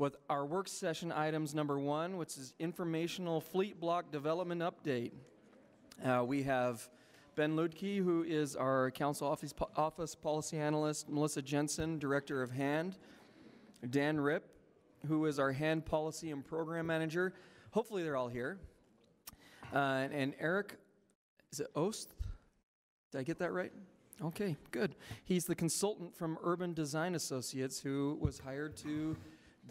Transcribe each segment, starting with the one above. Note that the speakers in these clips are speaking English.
with our work session items number 1, which is informational fleet block development update. We have Ben Ludke, who is our council office policy analyst, Melissa Jensen, director of HAND, Dan Ripp, who is our HAND policy and program manager. Hopefully they're all here. And Eric, is it Ost? Did I get that right? Okay, good. He's the consultant from Urban Design Associates who was hired to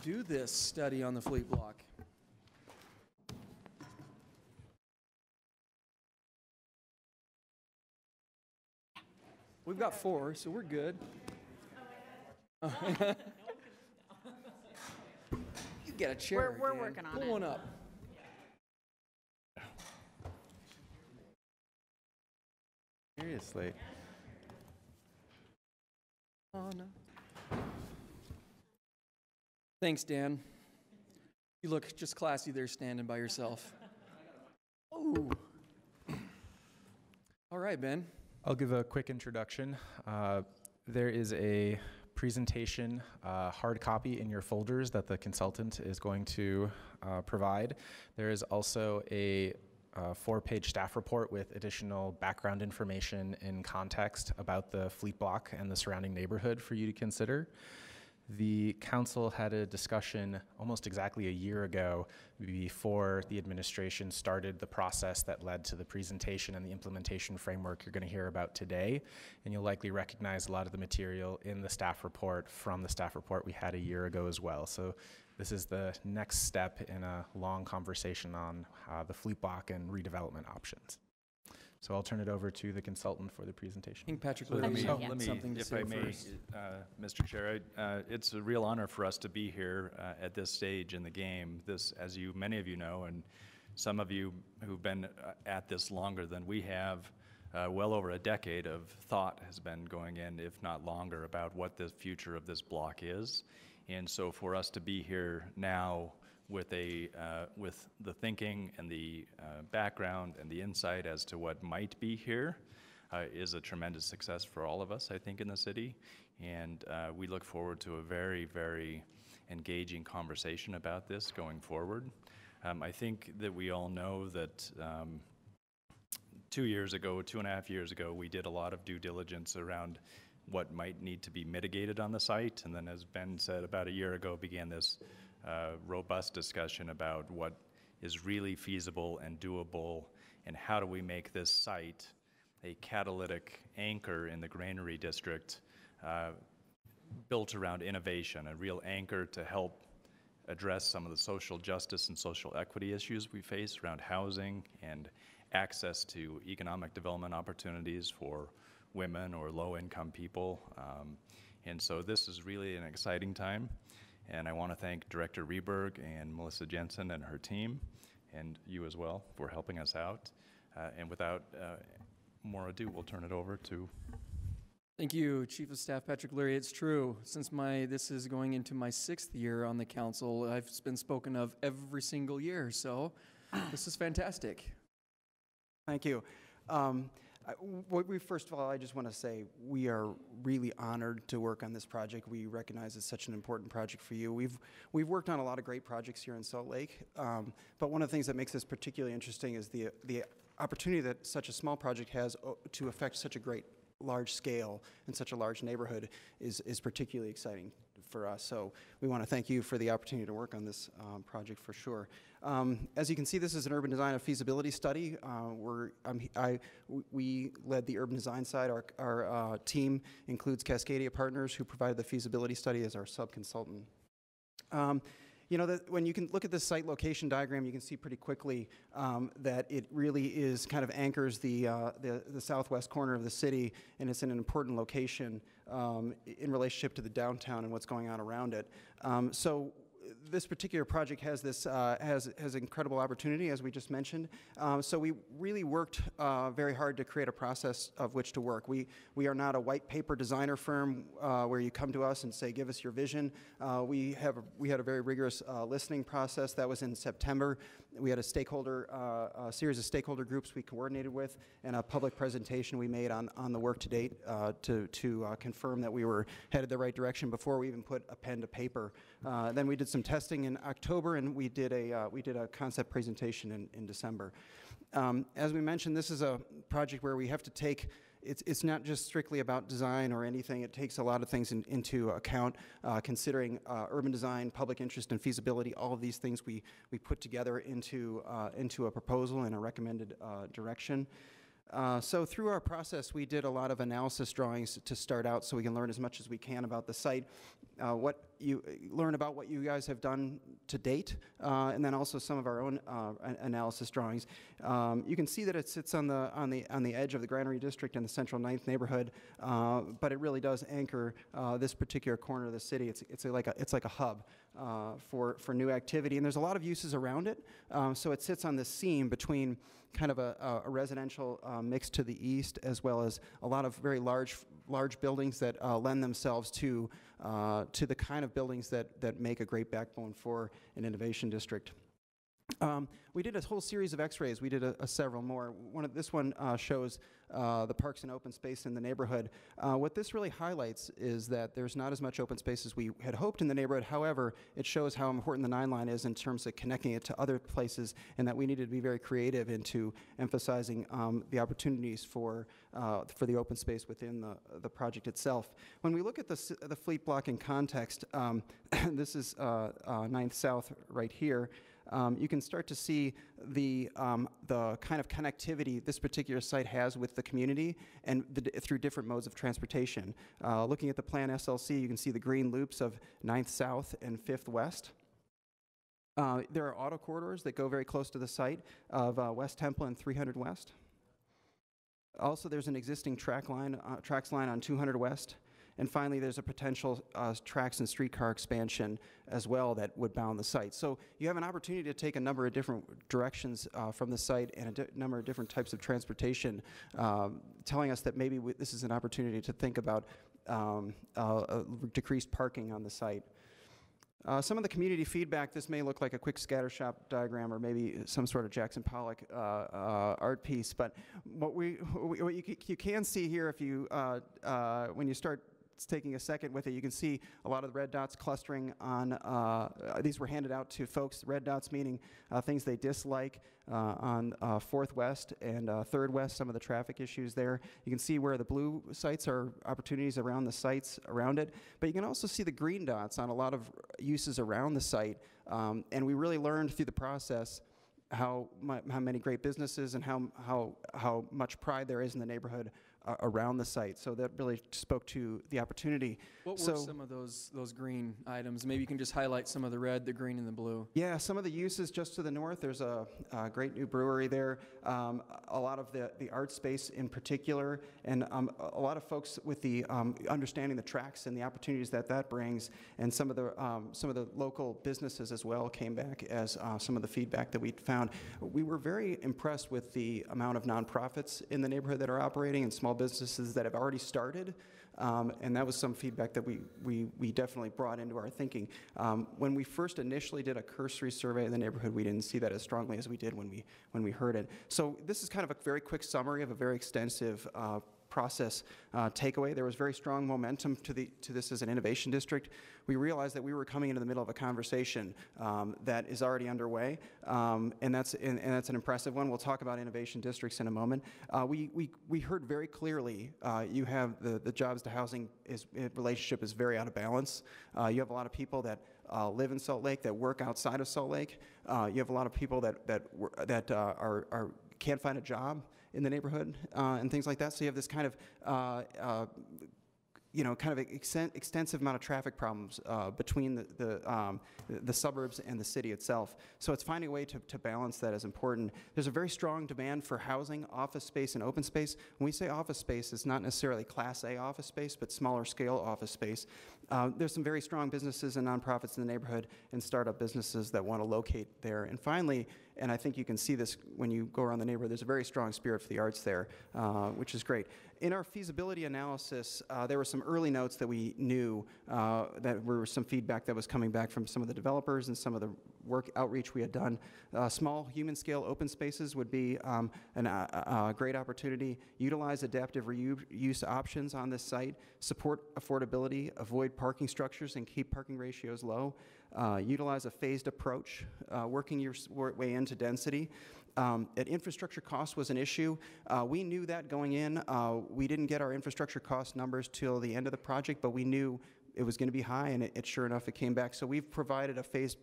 do this study on the fleet block. We've got 4, so we're good. You get a chair. We're working on it. Pull one up. Seriously. Oh, no. Thanks, Dan. You look just classy there standing by yourself. Oh. All right, Ben. I'll give a quick introduction. There is a presentation hard copy in your folders that the consultant is going to provide. There is also a 4-page staff report with additional background information and context about the fleet block and the surrounding neighborhood for you to consider. The council had a discussion almost exactly a year ago before the administration started the process that led to the presentation and the implementation framework you're going to hear about today. And you'll likely recognize a lot of the material in the staff report from the staff report we had a year ago as well. So this is the next step in a long conversation on the fleet block and redevelopment options. So I'll turn it over to the consultant for the presentation. I think Patrick, Let me, something to if say I may, first. Mr. Chair, it's a real honor for us to be here at this stage in the game. This, as you, many of you know, and some of you who've been at this longer than we have, well over a decade of thought has been going in, if not longer, about what the future of this block is. And so for us to be here now with the thinking and the background and the insight as to what might be here is a tremendous success for all of us, I think, in the city. And we look forward to a very, very engaging conversation about this going forward. I think that we all know that 2 years ago, 2.5 years ago, we did a lot of due diligence around what might need to be mitigated on the site. And then, as Ben said, about a year ago began this robust discussion about what is really feasible and doable, and how do we make this site a catalytic anchor in the Granary District, built around innovation, a real anchor to help address some of the social justice and social equity issues we face around housing and access to economic development opportunities for women or low-income people. And so this is really an exciting time. And I want to thank Director Rehberg and Melissa Jensen and her team, and you as well, for helping us out. And without more ado, we'll turn it over to... Thank you, Chief of Staff Patrick Leary. It's true. Since this is going into my 6th year on the council, I've been spoken of every single year. So this is fantastic. Thank you. First of all, I just want to say we are really honored to work on this project. We recognize it's such an important project for you. We've worked on a lot of great projects here in Salt Lake, but one of the things that makes this particularly interesting is the opportunity that such a small project has to affect such a great large scale in such a large neighborhood is particularly exciting for us. So we want to thank you for the opportunity to work on this project for sure. As you can see, this is an urban design and feasibility study. We led the urban design side. Our team includes Cascadia Partners, who provided the feasibility study as our sub-consultant. You know, that when you can look at this site location diagram, you can see pretty quickly that it really is kind of anchors the southwest corner of the city, and it's in an important location in relationship to the downtown and what's going on around it. So this particular project has this has incredible opportunity, as we just mentioned. So we really worked very hard to create a process of which to work. We are not a white paper designer firm where you come to us and say, give us your vision. We had a very rigorous listening process. That was in September. We had a series of stakeholder groups we coordinated with, and a public presentation we made on the work to date to confirm that we were headed the right direction before we even put a pen to paper. Then we did some some testing in October, and we did a concept presentation in December. As we mentioned, this is a project where we have to take, it's not just strictly about design or anything. It takes a lot of things into account, considering urban design, public interest, and feasibility. All of these things we put together into a proposal and a recommended direction. So through our process, we did a lot of analysis drawings to start out so we can learn as much as we can about the site, learn about what you guys have done to date, and then also some of our own analysis drawings. You can see that it sits on the edge of the Granary District in the Central 9th neighborhood, but it really does anchor this particular corner of the city. It's like a hub for new activity, and there's a lot of uses around it. So it sits on this seam between kind of a residential mix to the east, as well as a lot of very large buildings that lend themselves to the kind of buildings that make a great backbone for an innovation district. We did a whole series of x-rays. We did several more. This one shows the parks and open space in the neighborhood. What this really highlights is that there's not as much open space as we had hoped in the neighborhood. However, it shows how important the 9 line is in terms of connecting it to other places, and that we needed to be very creative into emphasizing the opportunities for the open space within the project itself. When we look at the fleet block in context, this is 9th South right here. You can start to see the kind of connectivity this particular site has with the community and through different modes of transportation. Looking at the Plan SLC, you can see the green loops of 9th South and 5th West. There are auto corridors that go very close to the site of West Temple and 300 West. Also, there's an existing tracks line on 200 West. And finally, there's a potential tracks and streetcar expansion as well that would bound the site. So you have an opportunity to take a number of different directions from the site and a number of different types of transportation, telling us that maybe this is an opportunity to think about decreased parking on the site. Some of the community feedback, this may look like a quick scattershot diagram or maybe some sort of Jackson Pollock art piece, but what you can see here if you, when you start taking a second with it, you can see a lot of the red dots clustering on, these were handed out to folks, red dots meaning things they dislike on 4th West and 3rd West, some of the traffic issues there. You can see where the blue sites are opportunities around the sites around it, but you can also see the green dots on a lot of uses around the site, and we really learned through the process how many great businesses and how much pride there is in the neighborhood around the site. So that really spoke to the opportunity. What were some of those green items? Maybe you can just highlight some of the red, the green, and the blue. Yeah, some of the uses just to the north. There's a great new brewery there. A lot of the art space in particular, and a lot of folks with the understanding the tracks and the opportunities that brings, and some of the local businesses as well came back as some of the feedback that we found. We were very impressed with the amount of nonprofits in the neighborhood that are operating and small businesses that have already started. And that was some feedback that we definitely brought into our thinking. When we first initially did a cursory survey of the neighborhood, we didn't see that as strongly as we did when we heard it. So this is kind of a very quick summary of a very extensive process takeaway. There was very strong momentum to this as an innovation district. We realized that we were coming into the middle of a conversation that is already underway, and that's an impressive one. We'll talk about innovation districts in a moment. We heard very clearly you have the jobs to housing relationship is very out of balance. You have a lot of people that live in Salt Lake that work outside of Salt Lake. You have a lot of people that can't find a job in the neighborhood and things like that. So you have this kind of extensive amount of traffic problems between the suburbs and the city itself. So it's finding a way to balance that is important. There's a very strong demand for housing, office space, and open space. When we say office space, it's not necessarily Class A office space, but smaller scale office space. There's some very strong businesses and nonprofits in the neighborhood and startup businesses that want to locate there. And finally, and I think you can see this when you go around the neighborhood, there's a very strong spirit for the arts there, which is great. In our feasibility analysis, there were some early notes that we knew that were some feedback that was coming back from some of the developers and some of the work outreach we had done. Small human scale open spaces would be a great opportunity. Utilize adaptive reuse options on this site, support affordability, avoid parking structures and keep parking ratios low. utilize a phased approach, working your way into density. Infrastructure cost was an issue. We knew that going in. We didn't get our infrastructure cost numbers till the end of the project, but we knew it was going to be high, and sure enough, it came back. So we've provided a phasing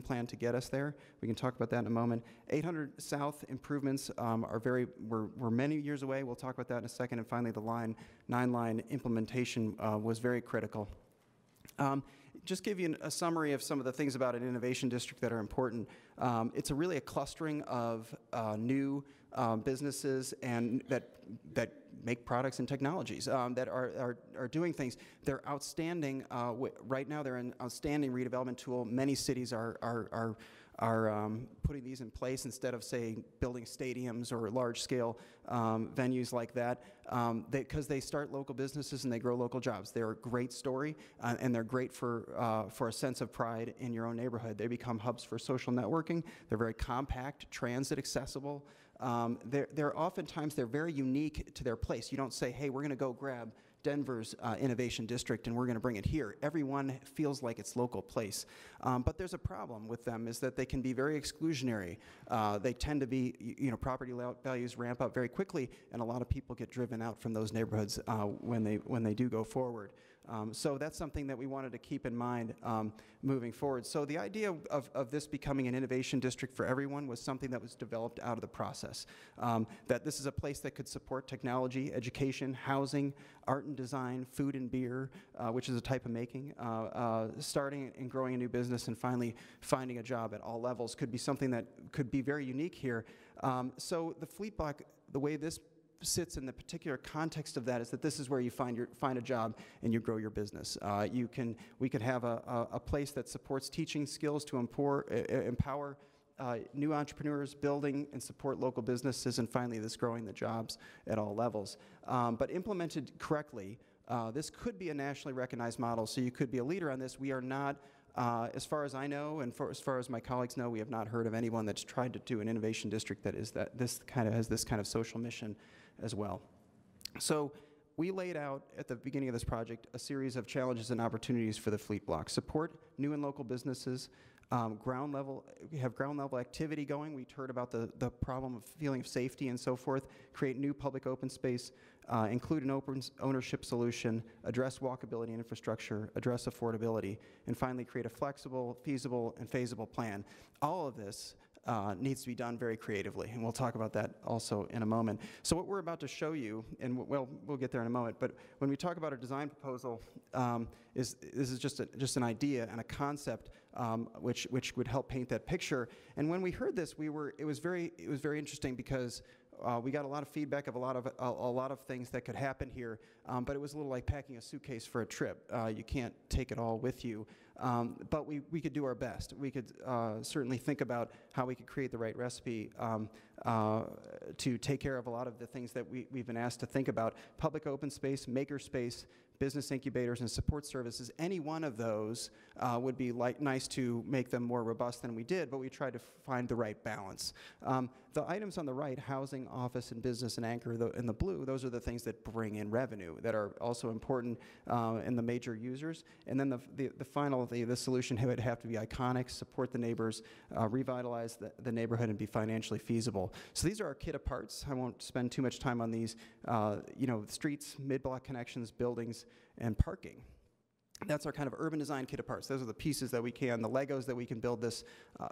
plan to get us there. We can talk about that in a moment. 800 South improvements were many years away. We'll talk about that in a second. And finally, the 9-line implementation was very critical. Just give you a summary of some of the things about an innovation district that are important. It's really a clustering of new businesses and that make products and technologies that are doing things. They're outstanding. Right now, they're an outstanding redevelopment tool. Many cities are putting these in place instead of, say, building stadiums or large-scale venues like that, because they start local businesses and they grow local jobs. They're a great story, and they're great for a sense of pride in your own neighborhood. They become hubs for social networking. They're very compact, transit accessible. They're oftentimes very unique to their place. You don't say, hey, we're going to go grab Denver's innovation district and we're going to bring it here. Everyone feels like it's local place. But there's a problem with them, is that they can be very exclusionary. They tend to be, property values ramp up very quickly, and a lot of people get driven out from those neighborhoods when they do go forward. So that's something that we wanted to keep in mind moving forward. So the idea of this becoming an innovation district for everyone was something that was developed out of the process. That this is a place that could support technology, education, housing, art and design, food and beer, which is a type of making, starting and growing a new business, and finally finding a job at all levels could be something that could be very unique here. So the Fleet Block, the way this sits in the particular context of that is that this is where you find a job and you grow your business. We could have a place that supports teaching skills to empower new entrepreneurs, building and support local businesses, and finally this growing the jobs at all levels. But implemented correctly, this could be a nationally recognized model, so you could be a leader on this. We are not, as far as I know, and as far as my colleagues know, we have not heard of anyone that's tried to do an innovation district that has this kind of social mission as well. So we laid out at the beginning of this project a series of challenges and opportunities for the Fleet Block. Support new and local businesses, ground level activity going. We heard about the problem of feeling of safety and so forth. Create new public open space, include an open ownership solution, address walkability and infrastructure, address affordability, and finally create a flexible, feasible, and phasable plan. All of this needs to be done very creatively, and we'll talk about that also in a moment. So what we're about to show you, and we'll get there in a moment, but when we talk about a design proposal, this is just an idea and a concept which would help paint that picture. And when we heard this, it was very interesting because we got a lot of feedback of a lot of things that could happen here, but it was a little like packing a suitcase for a trip. You can't take it all with you, but we could do our best. We could certainly think about how we could create the right recipe to take care of a lot of the things that we've been asked to think about. Public open space, maker space, business incubators, and support services. Any one of those would be nice to make them more robust than we did, but we tried to find the right balance. The items on the right, housing, office, and business, and anchor in the blue, those are the things that bring in revenue that are also important in the major users. And then the solution would have to be iconic, support the neighbors, revitalize the neighborhood, and be financially feasible. So these are our kit of parts. I won't spend too much time on these. Streets, mid-block connections, buildings, and parking. That's our kind of urban design kit of parts. Those are the pieces that we can, the Legos that we can build this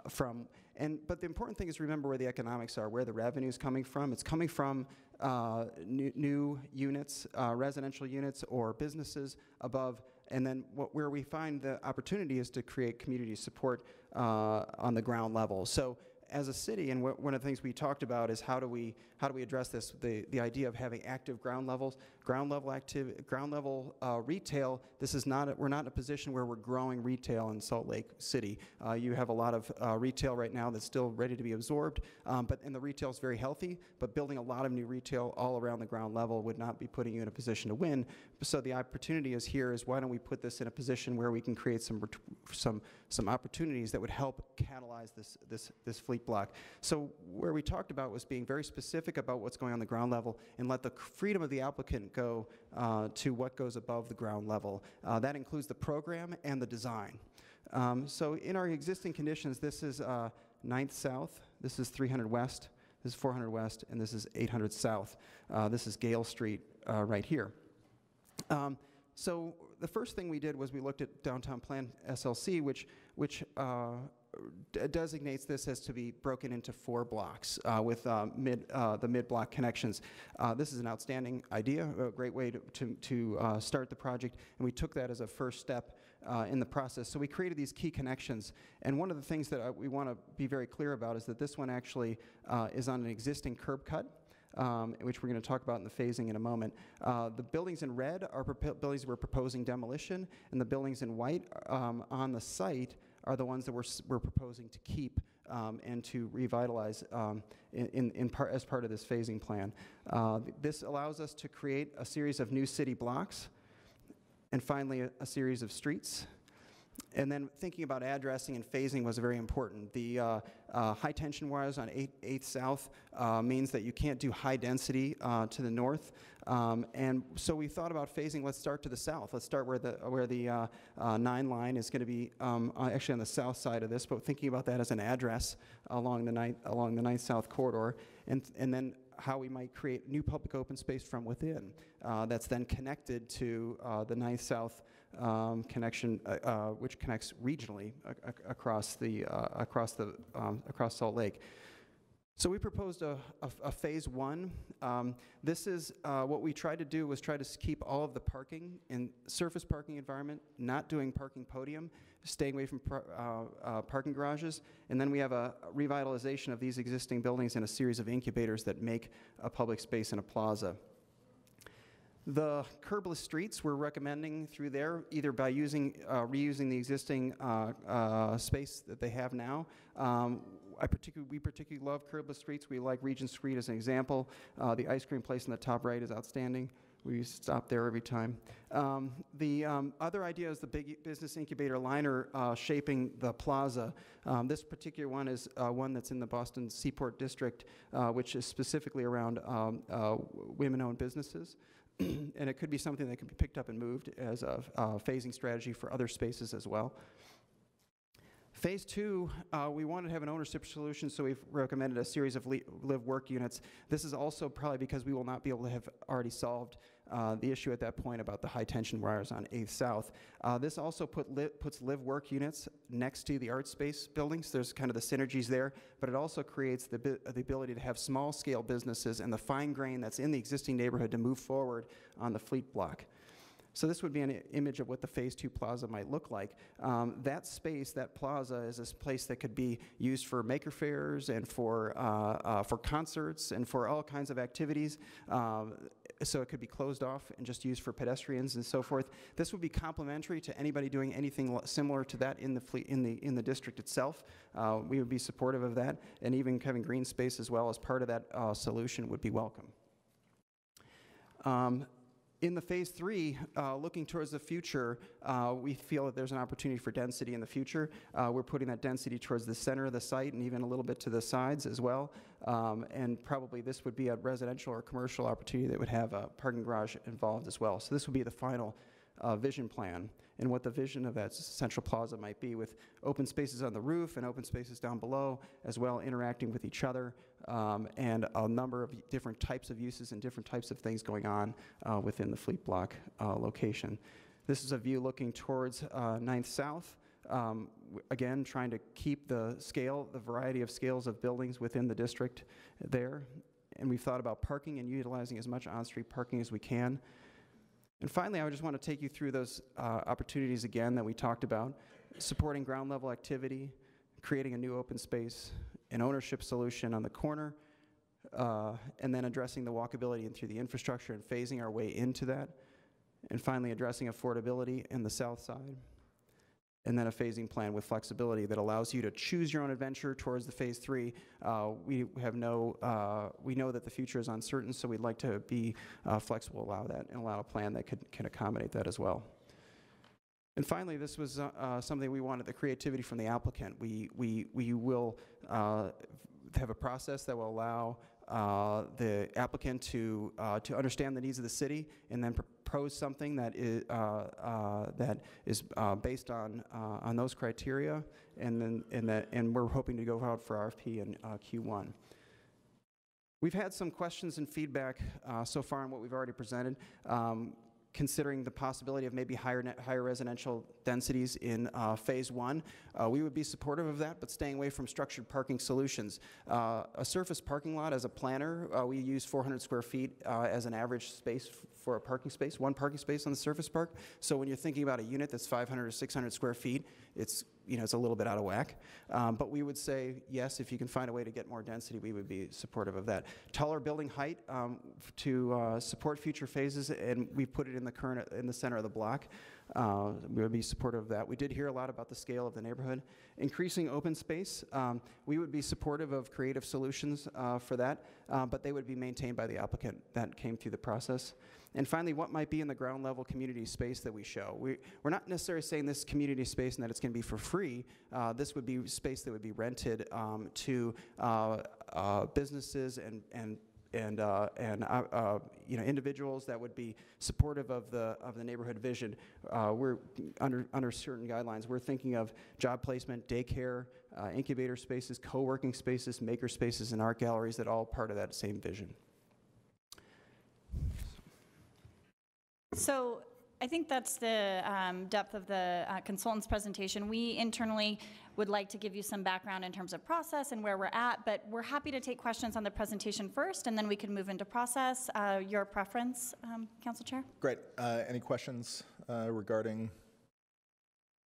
from. But the important thing is remember where the economics are, where the revenue is coming from. It's coming from new units, residential units, or businesses above. And then where we find the opportunity is to create community support on the ground level. So as a city, and one of the things we talked about is how do we address this? The idea of having active ground level retail. This is not we're not in a position where we're growing retail in Salt Lake City. You have a lot of retail right now that's still ready to be absorbed, and the retail is very healthy. But building a lot of new retail all around the ground level would not be putting you in a position to win. So the opportunity is why don't we put this in a position where we can create some opportunities that would help catalyze this Fleet fleet block. So where we talked about was being very specific about what's going on the ground level and let the freedom of the applicant go to what goes above the ground level. That includes the program and the design. So in our existing conditions, this is 9th South, this is 300 West, this is 400 West, and this is 800 South. This is Gale Street right here. So the first thing we did was we looked at Downtown Plan SLC, which designates this as to be broken into 4 blocks with the mid-block connections. This is an outstanding idea, a great way to start the project, and we took that as a first step in the process. So we created these key connections, and one of the things that we want to be very clear about is that this one actually is on an existing curb cut, which we're going to talk about in the phasing in a moment. The buildings in red are buildings we're proposing demolition, and the buildings in white on the site are the ones that we're proposing to keep and to revitalize as part of this phasing plan. This allows us to create a series of new city blocks, and finally a series of streets. And then thinking about addressing and phasing was very important. The high tension wires on 8th South means that you can't do high density to the north. And so we thought about phasing. Let's start to the south. Let's start where the 9 line is going to be actually on the south side of this, but thinking about that as an address along the 9th South corridor. And then how we might create new public open space from within that's then connected to the 9th South connection, which connects regionally across Salt Lake. So we proposed a phase 1. This is what we tried to do was try to keep all of the parking in surface parking environment, not doing parking podium, staying away from parking garages, and then we have a revitalization of these existing buildings and a series of incubators that make a public space in a plaza. The curbless streets we're recommending through there, either by reusing the existing space that they have now. We particularly love curbless streets. We like Regent Street as an example. The ice cream place in the top right is outstanding. We stop there every time. The other idea is the big business incubator liner shaping the plaza. This particular one is one that's in the Boston Seaport District, which is specifically around women-owned businesses. And it could be something that could be picked up and moved as a phasing strategy for other spaces as well. Phase 2, we wanted to have an ownership solution, so we've recommended a series of live-work units. This is also probably because we will not be able to have already solved the issue at that point about the high-tension wires on 8th South. This also puts live-work units next to the art space buildings. There's kind of the synergies there, but it also creates the ability to have small-scale businesses and the fine grain that's in the existing neighborhood to move forward on the fleet block. So this would be an image of what the Phase 2 plaza might look like. That space, that plaza, is a place that could be used for maker fairs and for concerts and for all kinds of activities. So it could be closed off and just used for pedestrians and so forth. This would be complementary to anybody doing anything similar to that in the district itself. We would be supportive of that, and even having green space as well as part of that solution would be welcome. In the Phase 3, looking towards the future, we feel that there's an opportunity for density in the future. We're putting that density towards the center of the site and even a little bit to the sides as well. And probably this would be a residential or commercial opportunity that would have a parking garage involved as well. So this would be the final vision plan and what the vision of that central plaza might be, with open spaces on the roof and open spaces down below, as well interacting with each other, and a number of different types of uses and different types of things going on within the fleet block location. This is a view looking towards 9th South. Again, trying to keep the scale, the variety of scales of buildings within the district there. And we've thought about parking and utilizing as much on-street parking as we can. And finally, I just want to take you through those opportunities again that we talked about: supporting ground level activity, creating a new open space, an ownership solution on the corner, and then addressing the walkability and through the infrastructure and phasing our way into that. And finally, addressing affordability in the south side. And then a phasing plan with flexibility that allows you to choose your own adventure towards the Phase 3. We know that the future is uncertain, so we'd like to be flexible, allow that, and allow a plan that can accommodate that as well. And finally, this was something we wanted the creativity from the applicant. We will have a process that will allow the applicant to understand the needs of the city and then propose something that is based on those criteria, and we're hoping to go out for RFP in Q1. We've had some questions and feedback so far on what we've already presented. Considering the possibility of maybe higher residential densities in phase 1. We would be supportive of that, but staying away from structured parking solutions. A surface parking lot, as a planner, we use 400 square feet as an average space for a parking space, one parking space on the surface park. So when you're thinking about a unit that's 500 or 600 square feet, it's a little bit out of whack. But we would say, yes, if you can find a way to get more density, we would be supportive of that. Taller building height to support future phases, and we put it in the center of the block. We would be supportive of that. We did hear a lot about the scale of the neighborhood. Increasing open space, we would be supportive of creative solutions for that, but they would be maintained by the applicant. That came through the process. And finally, what might be in the ground level community space that we show? We're not necessarily saying this community space and that it's going to be for free. This would be space that would be rented to businesses and individuals that would be supportive of the neighborhood vision. We're under certain guidelines. We're thinking of job placement, daycare, incubator spaces, co-working spaces, maker spaces, and art galleries that are all part of that same vision. So I think that's the depth of the consultant's presentation. We internally would like to give you some background in terms of process and where we're at, but we're happy to take questions on the presentation first, and then we can move into process. Your preference, Council Chair? Great. Any questions regarding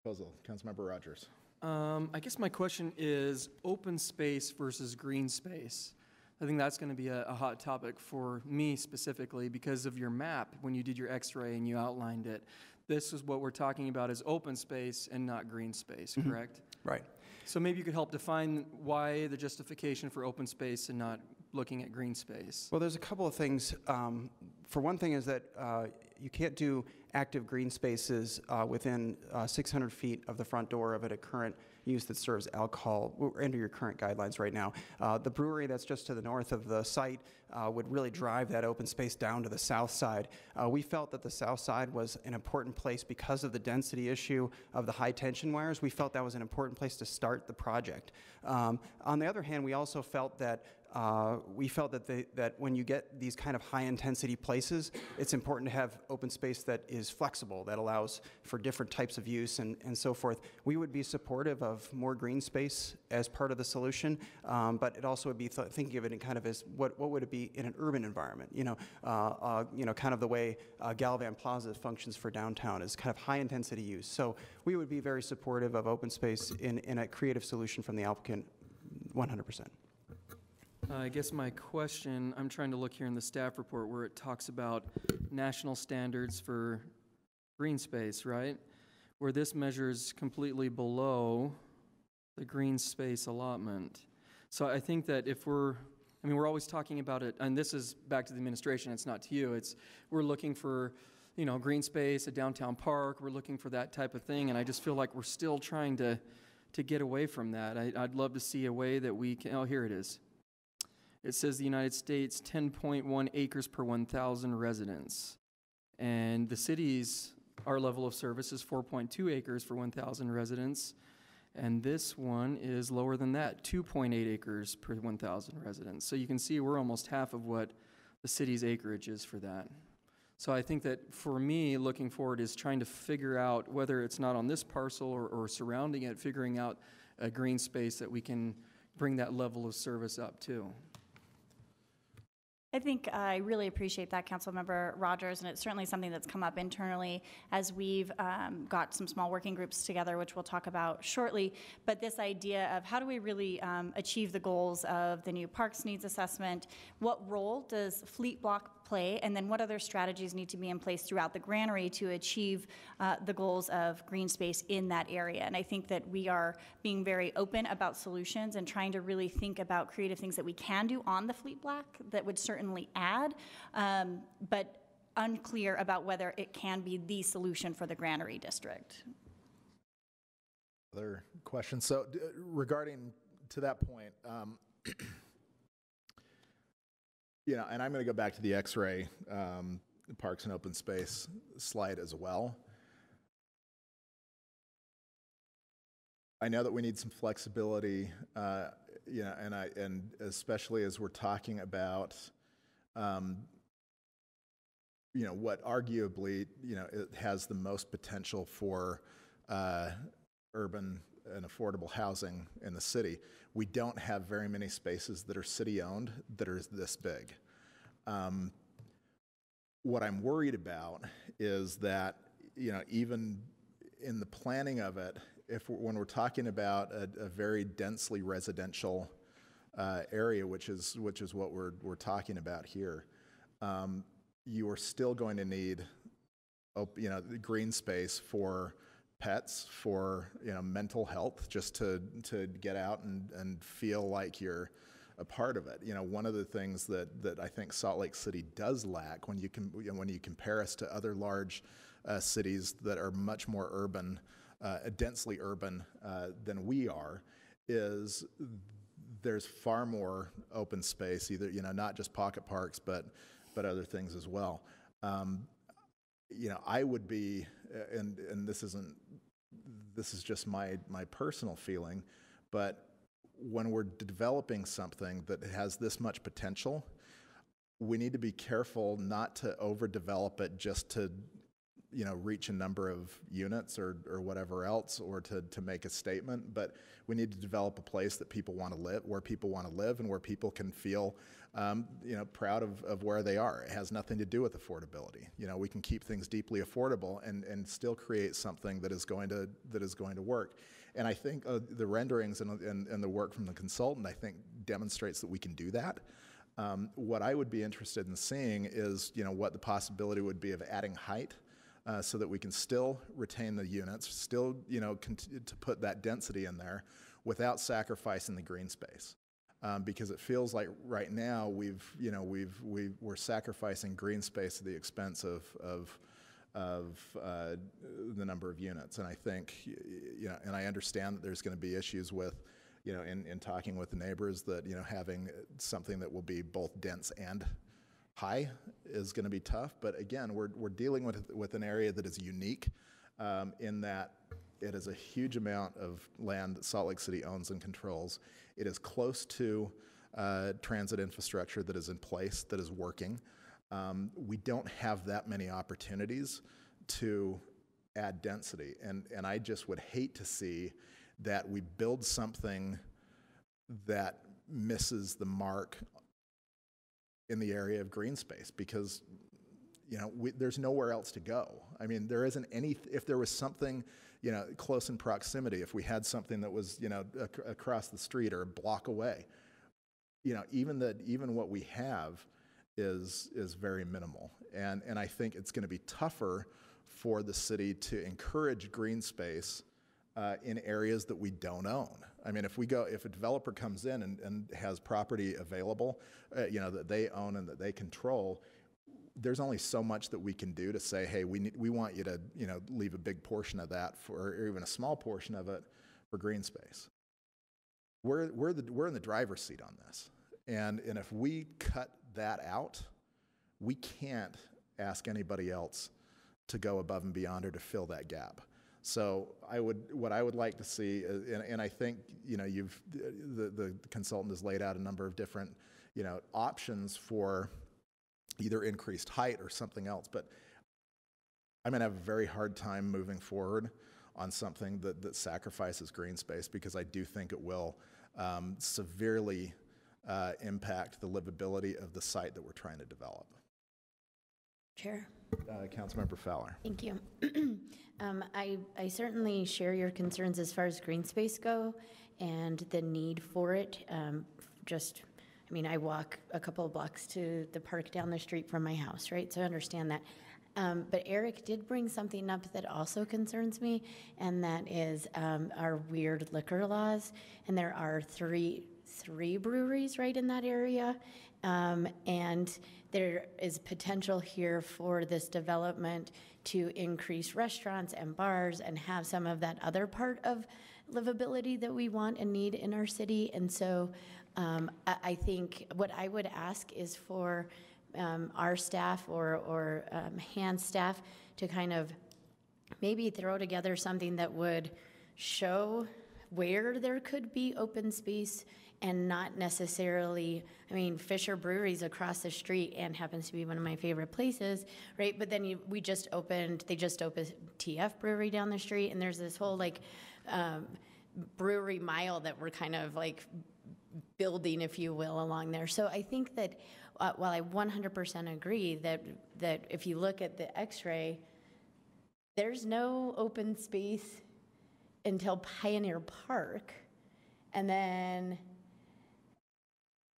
proposal? Councilmember Rogers. I guess my question is open space versus green space. I think that's going to be a hot topic for me specifically because of your map when you did your x-ray and you outlined it. This is what we're talking about is open space and not green space, correct? Right. So maybe you could help define why the justification for open space and not looking at green space. Well, there's a couple of things. For one thing is that you can't do active green spaces within 600 feet of the front door of a current use that serves alcohol. We're under your current guidelines right now. The brewery that's just to the north of the site would really drive that open space down to the south side. We felt that the south side was an important place because of the density issue of the high tension wires. We felt that was an important place to start the project. On the other hand, we also felt that that when you get these kind of high-intensity places, it's important to have open space that is flexible, that allows for different types of use and so forth. We would be supportive of more green space as part of the solution, but it also would be thinking of it in kind of as what would it be in an urban environment? Kind of the way Gallivan Plaza functions for downtown is kind of high-intensity use. So we would be very supportive of open space in a creative solution from the applicant, 100%. I guess my question, I'm trying to look here in the staff report where it talks about national standards for green space, right? Where this measures completely below the green space allotment. So I think that if we're always talking about it, and this is back to the administration, it's not to you, we're looking for, green space, a downtown park, we're looking for that type of thing, and I just feel like we're still trying to get away from that. I'd love to see a way that we can, here it is. It says the United States 10.1 acres per 1,000 residents. And the city's, our level of service is 4.2 acres for 1,000 residents. And this one is lower than that, 2.8 acres per 1,000 residents. So you can see we're almost half of what the city's acreage is for that. So I think that for me, looking forward is trying to figure out whether it's not on this parcel or surrounding it, figuring out a green space that we can bring that level of service up to. I think I really appreciate that, Councilmember Rogers, and it's certainly something that's come up internally as we've got some small working groups together, which we'll talk about shortly. But this idea of how do we really achieve the goals of the new parks needs assessment? What role does fleet block play? And then what other strategies need to be in place throughout the granary to achieve the goals of green space in that area? And I think that we are being very open about solutions and trying to really think about creative things that we can do on the fleet block that would certainly add. But unclear about whether it can be the solution for the Granary District. Other questions? So regarding to that point, you know, and I'm going to go back to the X-ray parks and open space slide as well. I know that we need some flexibility, you know, and especially as we're talking about, you know, what arguably, you know, it has the most potential for urban and affordable housing in the city. We don't have very many spaces that are city-owned that are this big. What I'm worried about is that, you know, even in the planning of it, when we're talking about a very densely residential area, which is what we're talking about here, you are still going to need, you know, green space for pets, for, you know, mental health, just to get out and feel like you're a part of it. You know, one of the things that I think Salt Lake City does lack when you compare us to other large cities that are much more urban, densely urban than we are, is there's far more open space, either, you know, not just pocket parks, but other things as well. You know, I would be, and this is just my personal feeling, but when we're developing something that has this much potential, we need to be careful not to overdevelop it just to, you know, reach a number of units or whatever else, or to make a statement. But we need to develop a place that people want to live, where people want to live, and where people can feel, you know, proud of where they are. It has nothing to do with affordability. You know, we can keep things deeply affordable and still create something that is going to work. And I think the renderings and the work from the consultant, I think, demonstrates that we can do that. What I would be interested in seeing is, you know, what the possibility would be of adding height, so that we can still retain the units, still, you know, continue to put that density in there without sacrificing the green space. Because it feels like right now we're sacrificing green space at the expense of the number of units. And I think, you know, and I understand that there's going to be issues with, you know, in talking with the neighbors, that, you know, having something that will be both dense and high is going to be tough. But again, we're dealing with an area that is unique, in that it is a huge amount of land that Salt Lake City owns and controls. It is close to transit infrastructure that is in place, that is working. We don't have that many opportunities to add density. And I just would hate to see that we build something that misses the mark in the area of green space, because, you know, there's nowhere else to go. I mean, there isn't any, if there was something, you know, close in proximity, if we had something that was, you know, across the street or a block away, you know, even what we have is very minimal. And I think it's going to be tougher for the city to encourage green space in areas that we don't own. I mean, if a developer comes in and has property available, you know, that they own and that they control, there's only so much that we can do to say, hey, we want you to, you know, leave a big portion of that or even a small portion of it for green space. We're in the driver's seat on this, and if we cut that out, we can't ask anybody else to go above and beyond or to fill that gap. So what I would like to see, and I think, you know, the consultant has laid out a number of different, you know, options for either increased height or something else, but I'm going to have a very hard time moving forward on something that sacrifices green space, because I do think it will severely impact the livability of the site that we're trying to develop. Chair. Councilmember Fowler. Thank you. I certainly share your concerns as far as green space go and the need for it. I mean, I walk a couple of blocks to the park down the street from my house, right? So I understand that. But Eric did bring something up that also concerns me, and that is our weird liquor laws. And there are 3 breweries right in that area. And there is potential here for this development to increase restaurants and bars and have some of that other part of livability that we want and need in our city. And so I think what I would ask is for our staff or hand staff to kind of maybe throw together something that would show where there could be open space and not necessarily, I mean, Fisher Brewery's across the street and happens to be one of my favorite places, right? But then they just opened TF Brewery down the street, and there's this whole like brewery mile that we're kind of like building, if you will, along there. So I think that while I 100% agree that if you look at the X-ray, there's no open space until Pioneer Park, and then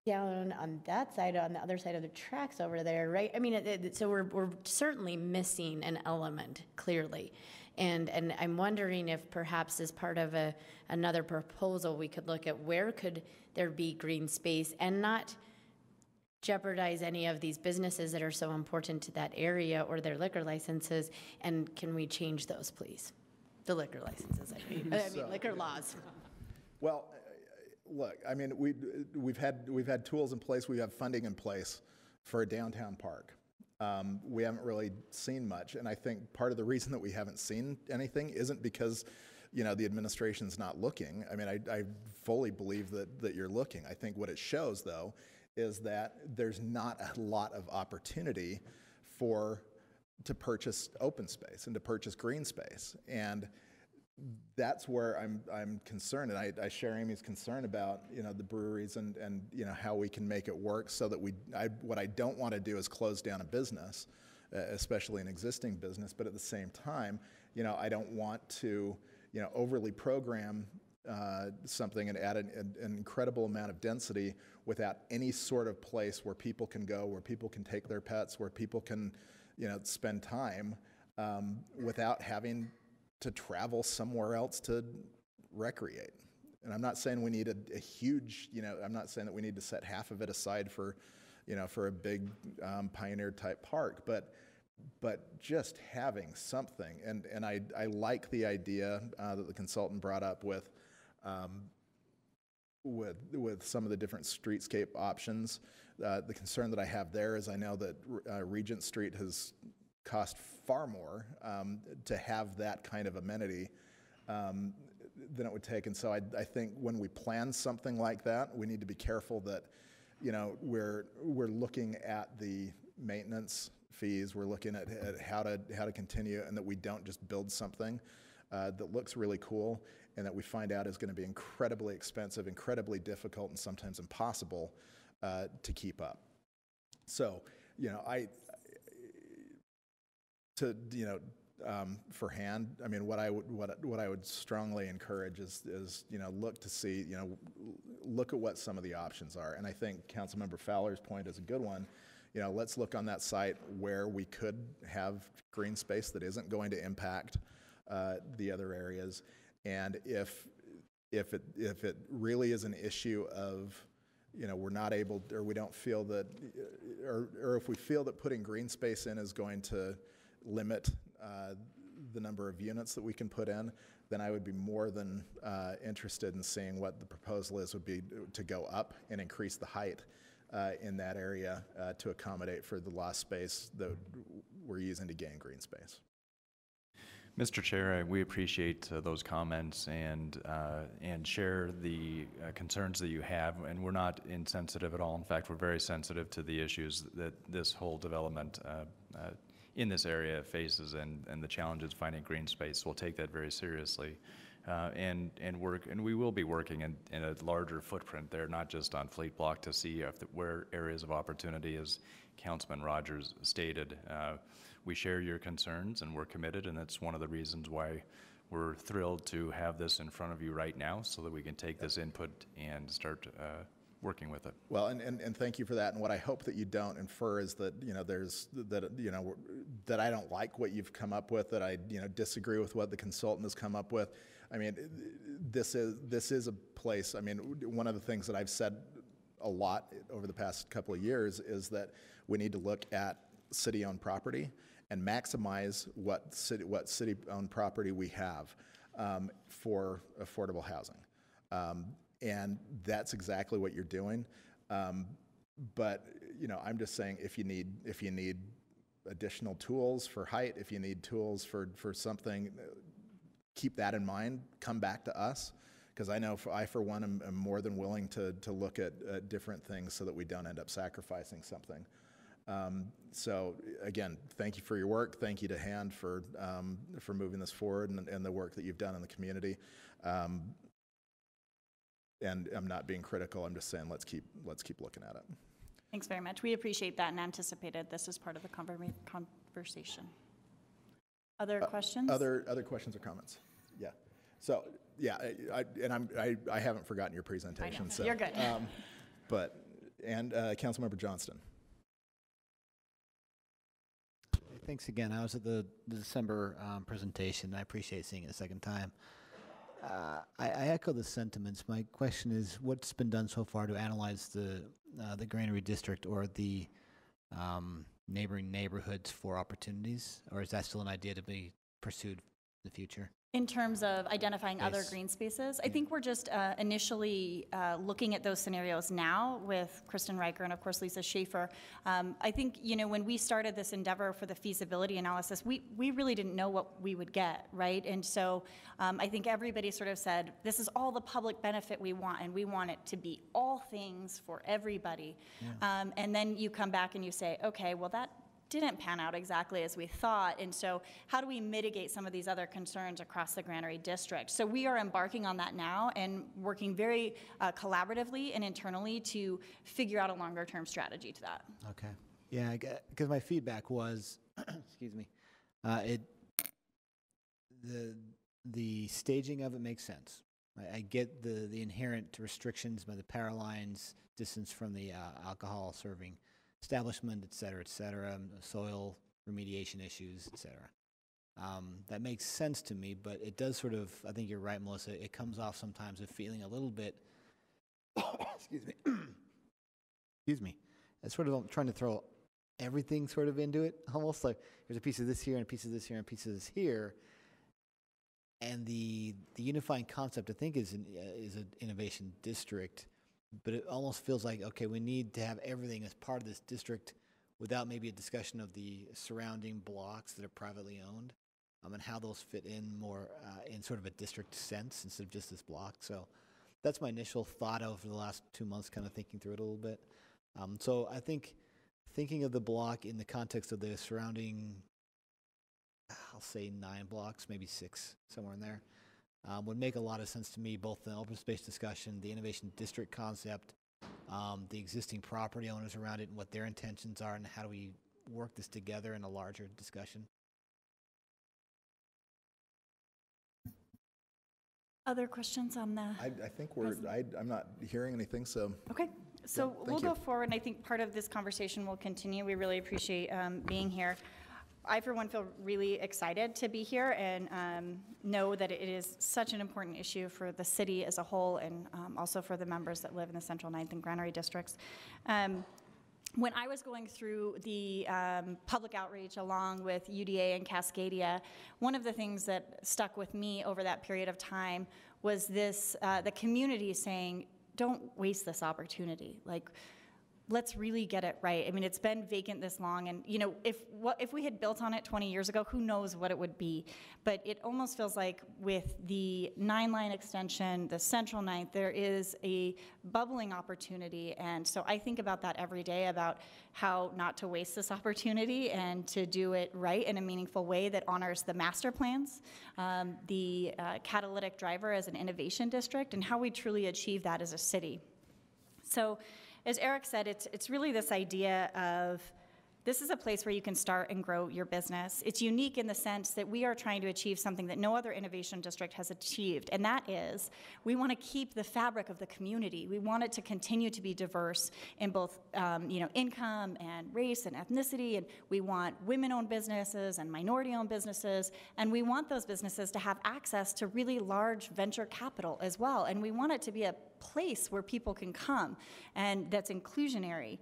down on that side, on the other side of the tracks over there, right? I mean, so we're certainly missing an element, clearly. And I'm wondering if perhaps as part of another proposal, we could look at where could there be green space and not jeopardize any of these businesses that are so important to that area or their liquor licenses, and can we change those, please? The liquor licenses, I mean liquor laws. Well, look, I mean, we've had tools in place, we have funding in place for a downtown park. We haven't really seen much, and I think part of the reason that we haven't seen anything isn't because, the administration's not looking. I mean, I fully believe that you're looking. I think what it shows, though, is that there's not a lot of opportunity to purchase open space and to purchase green space, and that's where I'm concerned, and I share Amy's concern about the breweries and how we can make it work so that what I don't want to do is close down a business, especially an existing business, but at the same time, I don't want to overly program something and add an incredible amount of density without any sort of place where people can go, where people can take their pets, where people can spend time without having to travel somewhere else to recreate. And I'm not saying we need a huge, I'm not saying that we need to set half of it aside for a big Pioneer type park, but just having something. And I like the idea that the consultant brought up with some of the different streetscape options. The concern that I have there is I know that Regent Street has cost far more to have that kind of amenity than it would take. And so I think when we plan something like that, we need to be careful that we're looking at the maintenance fees, we're looking at how to continue, and that we don't just build something that looks really cool and that we find out is going to be incredibly expensive, incredibly difficult, and sometimes impossible to keep up. So, for hand, I mean, what I would strongly encourage is look to see, look at what some of the options are. And I think Councilmember Fowler's point is a good one. Let's look on that site where we could have green space that isn't going to impact the other areas. And if it really is an issue of, we're not able, or we don't feel that, or if we feel that putting green space in is going to limit the number of units that we can put in, then I would be more than interested in seeing what the proposal would be to go up and increase the height in that area to accommodate for the lost space that we're using to gain green space. Mr. Chair, we appreciate those comments and share the concerns that you have, and we're not insensitive at all. In fact, we're very sensitive to the issues that this whole development in this area faces and the challenges finding green space. We'll take that very seriously and we will be working in a larger footprint there, not just on Fleet Block, to see where areas of opportunity, as Councilman Rogers stated. We share your concerns and we're committed, and that's one of the reasons why we're thrilled to have this in front of you right now so that we can take this input and start working with it. Well, and thank you for that. And what I hope that you don't infer is that, that I don't like what you've come up with, that I, disagree with what the consultant has come up with. I mean, this is a place, I mean, one of the things that I've said a lot over the past couple of years is that we need to look at city-owned property and maximize what city-owned property we have for affordable housing. And that's exactly what you're doing. But I'm just saying, if you need additional tools for height, if you need tools for something, keep that in mind. Come back to us, because I know I for one am more than willing to look at different things so that we don't end up sacrificing something. So again, thank you for your work. Thank you to Hand for moving this forward and the work that you've done in the community. And I'm not being critical. I'm just saying let's keep looking at it. Thanks very much. We appreciate that and anticipated this as part of the conversation. Other questions? Other questions or comments? Yeah. So yeah, I haven't forgotten your presentation. I know. So you're good. Councilmember Johnston. Thanks again. I was at the December presentation. I appreciate seeing it a second time. I echo the sentiments. My question is, what's been done so far to analyze the Granary District or the neighboring neighborhoods for opportunities, or is that still an idea to be pursued in the future? In terms of identifying other Yes. green spaces, I think we're just initially looking at those scenarios now with Kristen Riker and of course Lisa Schaefer. I think, when we started this endeavor for the feasibility analysis, we really didn't know what we would get, right? And so I think everybody sort of said, this is all the public benefit we want, and we want it to be all things for everybody. Yeah. And then you come back and you say, okay, well that didn't pan out exactly as we thought, and so how do we mitigate some of these other concerns across the Granary District? So we are embarking on that now and working very collaboratively and internally to figure out a longer-term strategy to that. Okay. Yeah, because my feedback was, excuse me, the staging of it makes sense. I get the inherent restrictions by the power lines, distance from the alcohol serving establishment, et cetera, soil remediation issues, et cetera. That makes sense to me, but it does sort of, I think you're right, Melissa, it comes off sometimes of feeling a little bit, excuse me, it's sort of trying to throw everything sort of into it, almost like there's a piece of this here and a piece of this here and a piece of this here. And the unifying concept, I think, is an innovation district. But it almost feels like, okay, we need to have everything as part of this district without maybe a discussion of the surrounding blocks that are privately owned and how those fit in more in sort of a district sense instead of just this block. So that's my initial thought over the last 2 months, kind of thinking through it a little bit. So I think thinking of the block in the context of the surrounding, I'll say 9 blocks, maybe 6, somewhere in there, would make a lot of sense to me, both the open space discussion, the innovation district concept, the existing property owners around it and what their intentions are, and how do we work this together in a larger discussion. Other questions on the... I think I'm not hearing anything, so. Okay, so yeah, we'll go forward, and I think part of this conversation will continue. We really appreciate being here. I, for one, feel really excited to be here and know that it is such an important issue for the city as a whole and also for the members that live in the Central 9th and Granary districts. When I was going through the public outreach along with UDA and Cascadia, one of the things that stuck with me over that period of time was this, the community saying, don't waste this opportunity. Like, let's really get it right. I mean, it's been vacant this long, and if we had built on it 20 years ago, who knows what it would be. But it almost feels like with the 9-line extension, the Central 9th, there is a bubbling opportunity, and so I think about that every day, about how not to waste this opportunity and to do it right in a meaningful way that honors the master plans, the catalytic driver as an innovation district, and how we truly achieve that as a city. So, as Eric said, it's really this idea of this is a place where you can start and grow your business. It's unique in the sense that we are trying to achieve something that no other innovation district has achieved, and that is we want to keep the fabric of the community. We want it to continue to be diverse in both income and race and ethnicity, and we want women-owned businesses and minority-owned businesses, and we want those businesses to have access to really large venture capital as well, and we want it to be a place where people can come and that's inclusionary.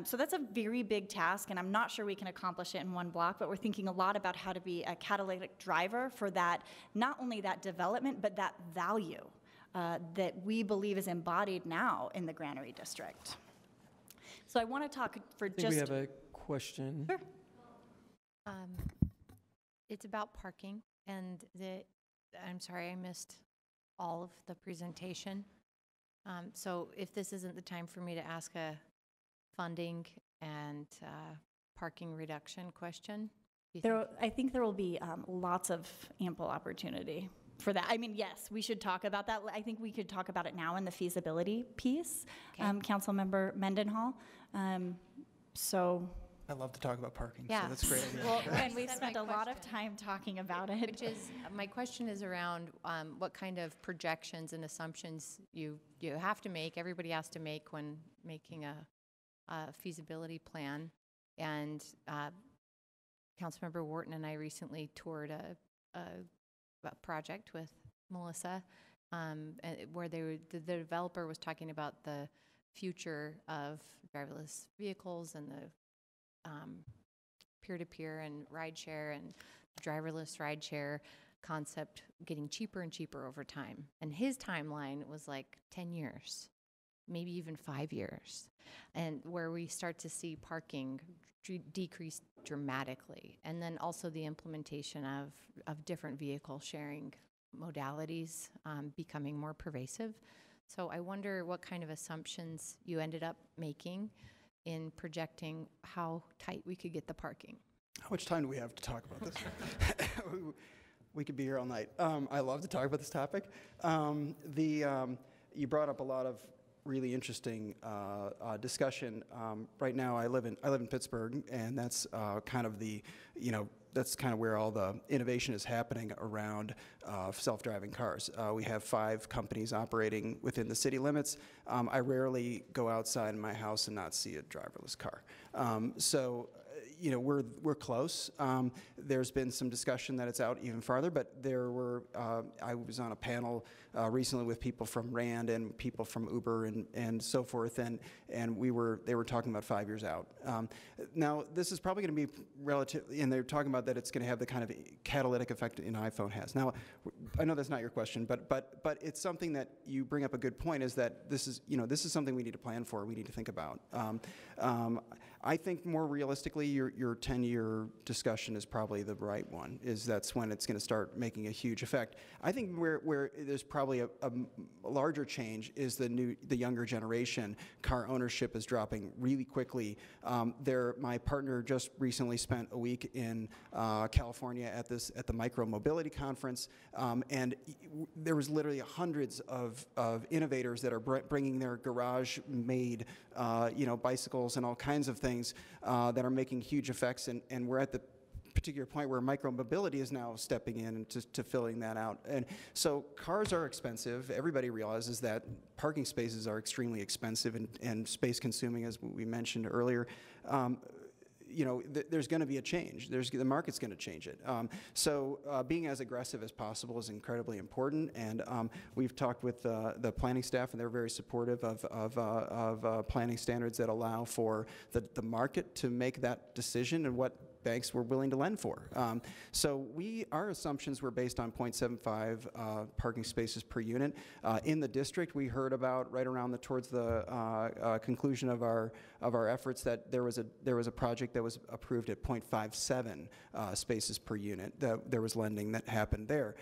So that's a very big task, and I'm not sure we can accomplish it in one block, but we're thinking a lot about how to be a catalytic driver for that, not only that development, but that value that we believe is embodied now in the Granary District. So I want to talk for I think we have a question. Sure. It's about parking, and I'm sorry I missed all of the presentation. So if this isn't the time for me to ask a funding and parking reduction question, do you think? I think there will be lots of ample opportunity for that. I mean, yes, we should talk about that. I think we could talk about it now in the feasibility piece, Okay. Councilmember Mendenhall. I love to talk about parking, Yeah. so that's a great. idea. Well, and You we've said spent my a lot of question. time talking about it. Which is, my question is around what kind of projections and assumptions you have to make, everybody has to make when making a feasibility plan. And Councilmember Wharton and I recently toured a project with Melissa where the developer was talking about the future of driverless vehicles and the peer-to-peer and rideshare and driverless rideshare concept getting cheaper and cheaper over time. And his timeline was like 10 years, maybe even 5 years, and where we start to see parking decrease dramatically. And then also the implementation of different vehicle sharing modalities becoming more pervasive. So I wonder what kind of assumptions you ended up making in projecting how tight we could get the parking. How much time do we have to talk about this? We could be here all night. I love to talk about this topic. You brought up a lot of really interesting discussion. Right now, I live in Pittsburgh, and that's kind of that's kind of where all the innovation is happening around self-driving cars. We have 5 companies operating within the city limits. I rarely go outside in my house and not see a driverless car. We're close. There's been some discussion that it's out even farther, but I was on a panel recently with people from RAND and people from Uber and so forth, and they were talking about 5 years out. Now, this is probably going to be relatively, and they're talking about that it's going to have the kind of catalytic effect an iPhone has. Now, I know that's not your question, but it's something that you bring up a good point, is that this is something we need to plan for, we need to think about. I think more realistically, your 10-year discussion is probably the right one, that's when it's going to start making a huge effect. I think where there's probably a larger change is the younger generation. Car ownership is dropping really quickly. My partner just recently spent a week in California at the Micro Mobility Conference, and there was literally hundreds of innovators that are bringing their garage-made bicycles and all kinds of things that are making huge effects, and we're at the particular point where micromobility is now stepping in to filling that out. And so cars are expensive. Everybody realizes that. Parking spaces are extremely expensive and space consuming, as we mentioned earlier. There's going to be a change. The market's going to change it. So being as aggressive as possible is incredibly important. And we've talked with the planning staff, and they're very supportive of planning standards that allow for the market to make that decision and what banks were willing to lend for. So our assumptions were based on 0.75 parking spaces per unit. In the district, we heard about right around towards the conclusion of our efforts that there was a project that was approved at 0.57 spaces per unit. There was lending that happened there.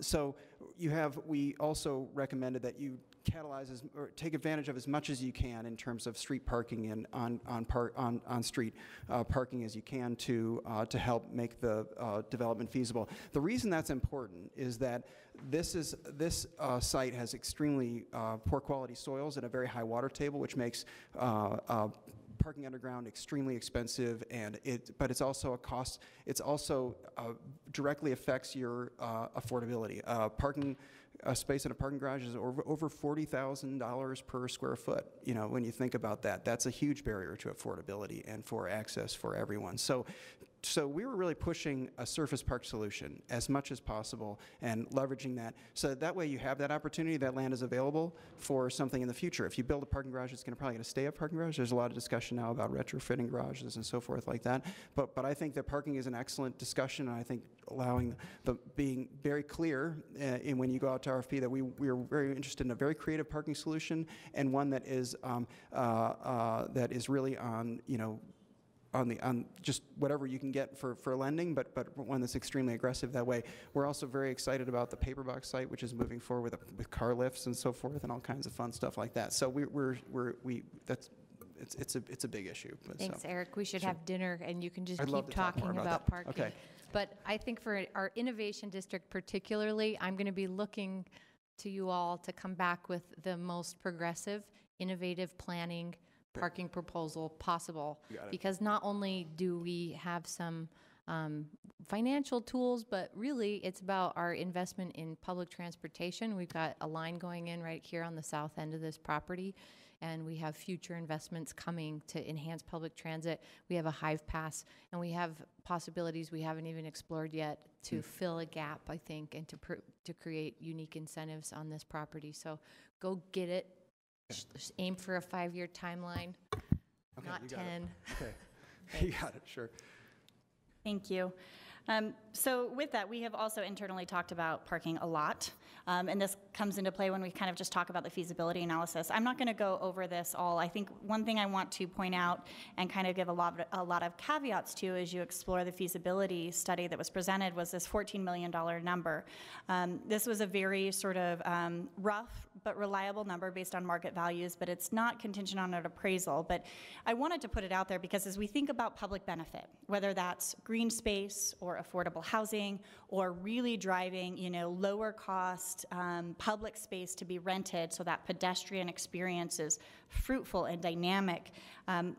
So we also recommended that you catalyze or take advantage of as much as you can in terms of street parking and on street parking as you can to help make the development feasible. The reason that's important is that this site has extremely poor quality soils and a very high water table, which makes parking underground extremely expensive, and but it's also a cost. It's also directly affects your affordability. Parking a space in a parking garage is over $40,000 per square foot. You know, when you think about that, that's a huge barrier to affordability and for access for everyone. So we were really pushing a surface park solution as much as possible and leveraging that. So that way you have that opportunity, that land is available for something in the future. If you build a parking garage, it's probably going to stay a parking garage. There's a lot of discussion now about retrofitting garages and so forth like that. But I think that parking is an excellent discussion, and I think allowing being very clear in when you go out to RFP that we are very interested in a very creative parking solution, and one that is really on, you know, on just whatever you can get for lending, but one that's extremely aggressive that way. We're also very excited about the paper box site, which is moving forward with car lifts and so forth, and all kinds of fun stuff like that. So it's a big issue. Thanks, Eric. We should have dinner, and you can just I'd love keep to talk more talking about about that. parking. Okay. But I think for our innovation district particularly, I'm going to be looking to you all to come back with the most progressive, innovative planning parking proposal possible. Because not only do we have some financial tools, but really it's about our investment in public transportation. We've got a line going in right here on the south end of this property, and we have future investments coming to enhance public transit. We have a Hive Pass, and we have possibilities we haven't even explored yet to fill a gap, I think, and to create unique incentives on this property. So go get it. Just aim for a 5-year timeline, not 10. Okay, you got it, sure. Thank you. So with that, we have also internally talked about parking a lot, and this comes into play when we kind of just talk about the feasibility analysis. I'm not going to go over this all. I think one thing I want to point out and kind of give a lot of caveats to as you explore the feasibility study that was presented was this $14 million number. This was a very sort of rough but reliable number based on market values, but it's not contingent on an appraisal. But I wanted to put it out there because as we think about public benefit, whether that's green space or affordable housing or really driving, you know, lower cost public space to be rented so that pedestrian experience is fruitful and dynamic.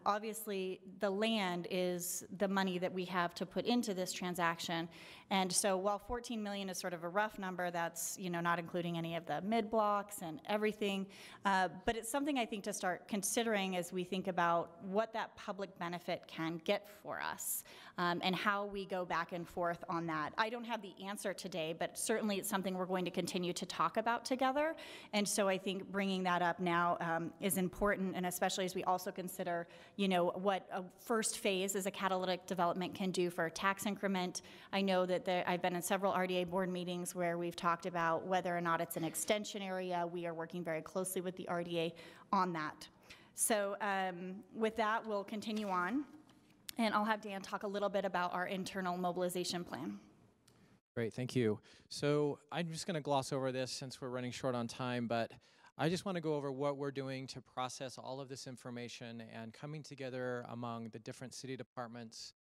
Obviously, the land is the money that we have to put into this transaction. And so while 14 million is sort of a rough number, that's, you know, not including any of the mid-blocks and everything, but it's something I think to start considering as we think about what that public benefit can get for us and how we go back and forth on that. I don't have the answer today, but certainly it's something we're going to continue to talk about together. And so I think bringing that up now is important, and especially as we also consider, you know, what a first phase as a catalytic development can do for a tax increment. I know that I've been in several RDA board meetings where we've talked about whether or not it's an extension area. We are working very closely with the RDA on that. So with that, we'll continue on, and I'll have Dan talk a little bit about our internal mobilization plan. Great, thank you. So I'm just going to gloss over this since we're running short on time, but I just want to go over what we're doing to process all of this information and coming together among the different city departments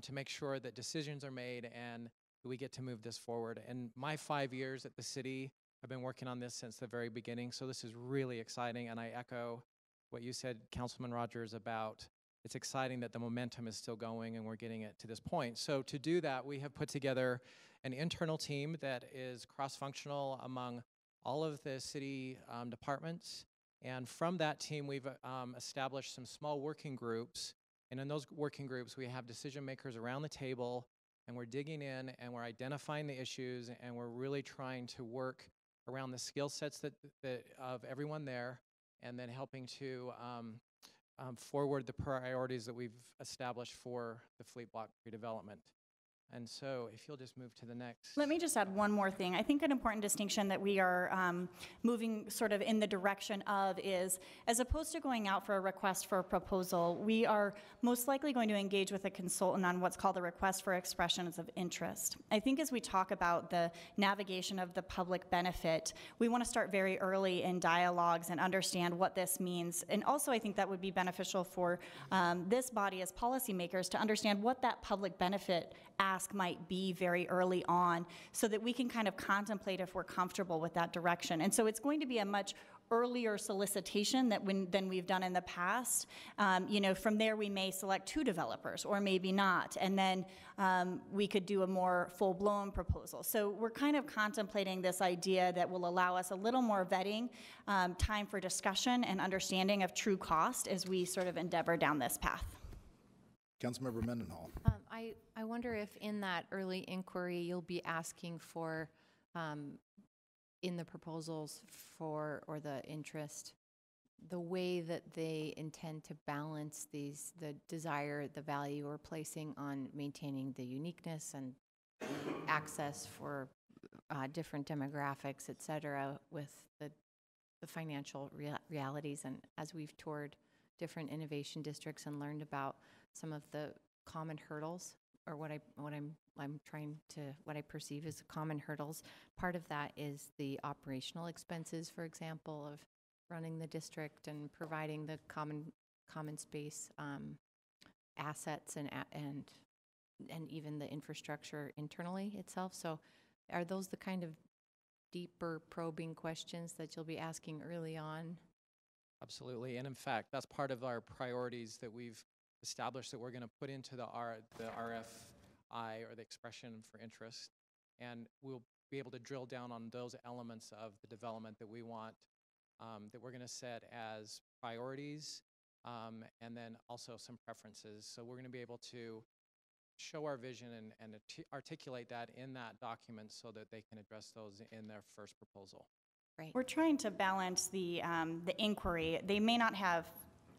to make sure that decisions are made and we get to move this forward. In my 5 years at the city, I've been working on this since the very beginning, so this is really exciting, and I echo what you said, Councilman Rogers, about it's exciting that the momentum is still going and we're getting it to this point. So to do that, we have put together an internal team that is cross-functional among all of the city departments, and from that team we've established some small working groups, and in those working groups we have decision makers around the table, and we're digging in and we're identifying the issues, and we're really trying to work around the skill sets that of everyone there, and then helping to forward the priorities that we've established for the fleet block redevelopment. And so if you'll just move to the next. Let me just add one more thing. I think an important distinction that we are moving sort of in the direction of is, as opposed to going out for a request for a proposal, we are most likely going to engage with a consultant on what's called a request for expressions of interest. I think as we talk about the navigation of the public benefit, we want to start very early in dialogues and understand what this means. And also I think that would be beneficial for this body as policymakers to understand what that public benefit ask ask might be very early on so that we can kind of contemplate if we're comfortable with that direction. And so it's going to be a much earlier solicitation than we've done in the past. From there we may select 2 developers or maybe not, and then we could do a more full-blown proposal. So we're kind of contemplating this idea that will allow us a little more vetting, time for discussion and understanding of true cost as we sort of endeavor down this path. Councilmember Mendenhall. I wonder if in that early inquiry, you'll be asking for, in the proposals for, or the interest, the way that they intend to balance the desire, the value we're placing on maintaining the uniqueness and access for different demographics, et cetera, with the financial realities. And as we've toured different innovation districts and learned about some of the common hurdles, or what I perceive as common hurdles. Part of that is the operational expenses, for example, of running the district and providing the common space assets and even the infrastructure internally itself. So are those the kind of deeper probing questions that you'll be asking early on? Absolutely. And in fact, that's part of our priorities that we've established that we're going to put into the RFI, or the expression for interest, and we'll be able to drill down on those elements of the development that we want, that we're going to set as priorities, and then also some preferences. So we're going to be able to show our vision and articulate that in that document so that they can address those in their first proposal. Right. We're trying to balance the inquiry. They may not have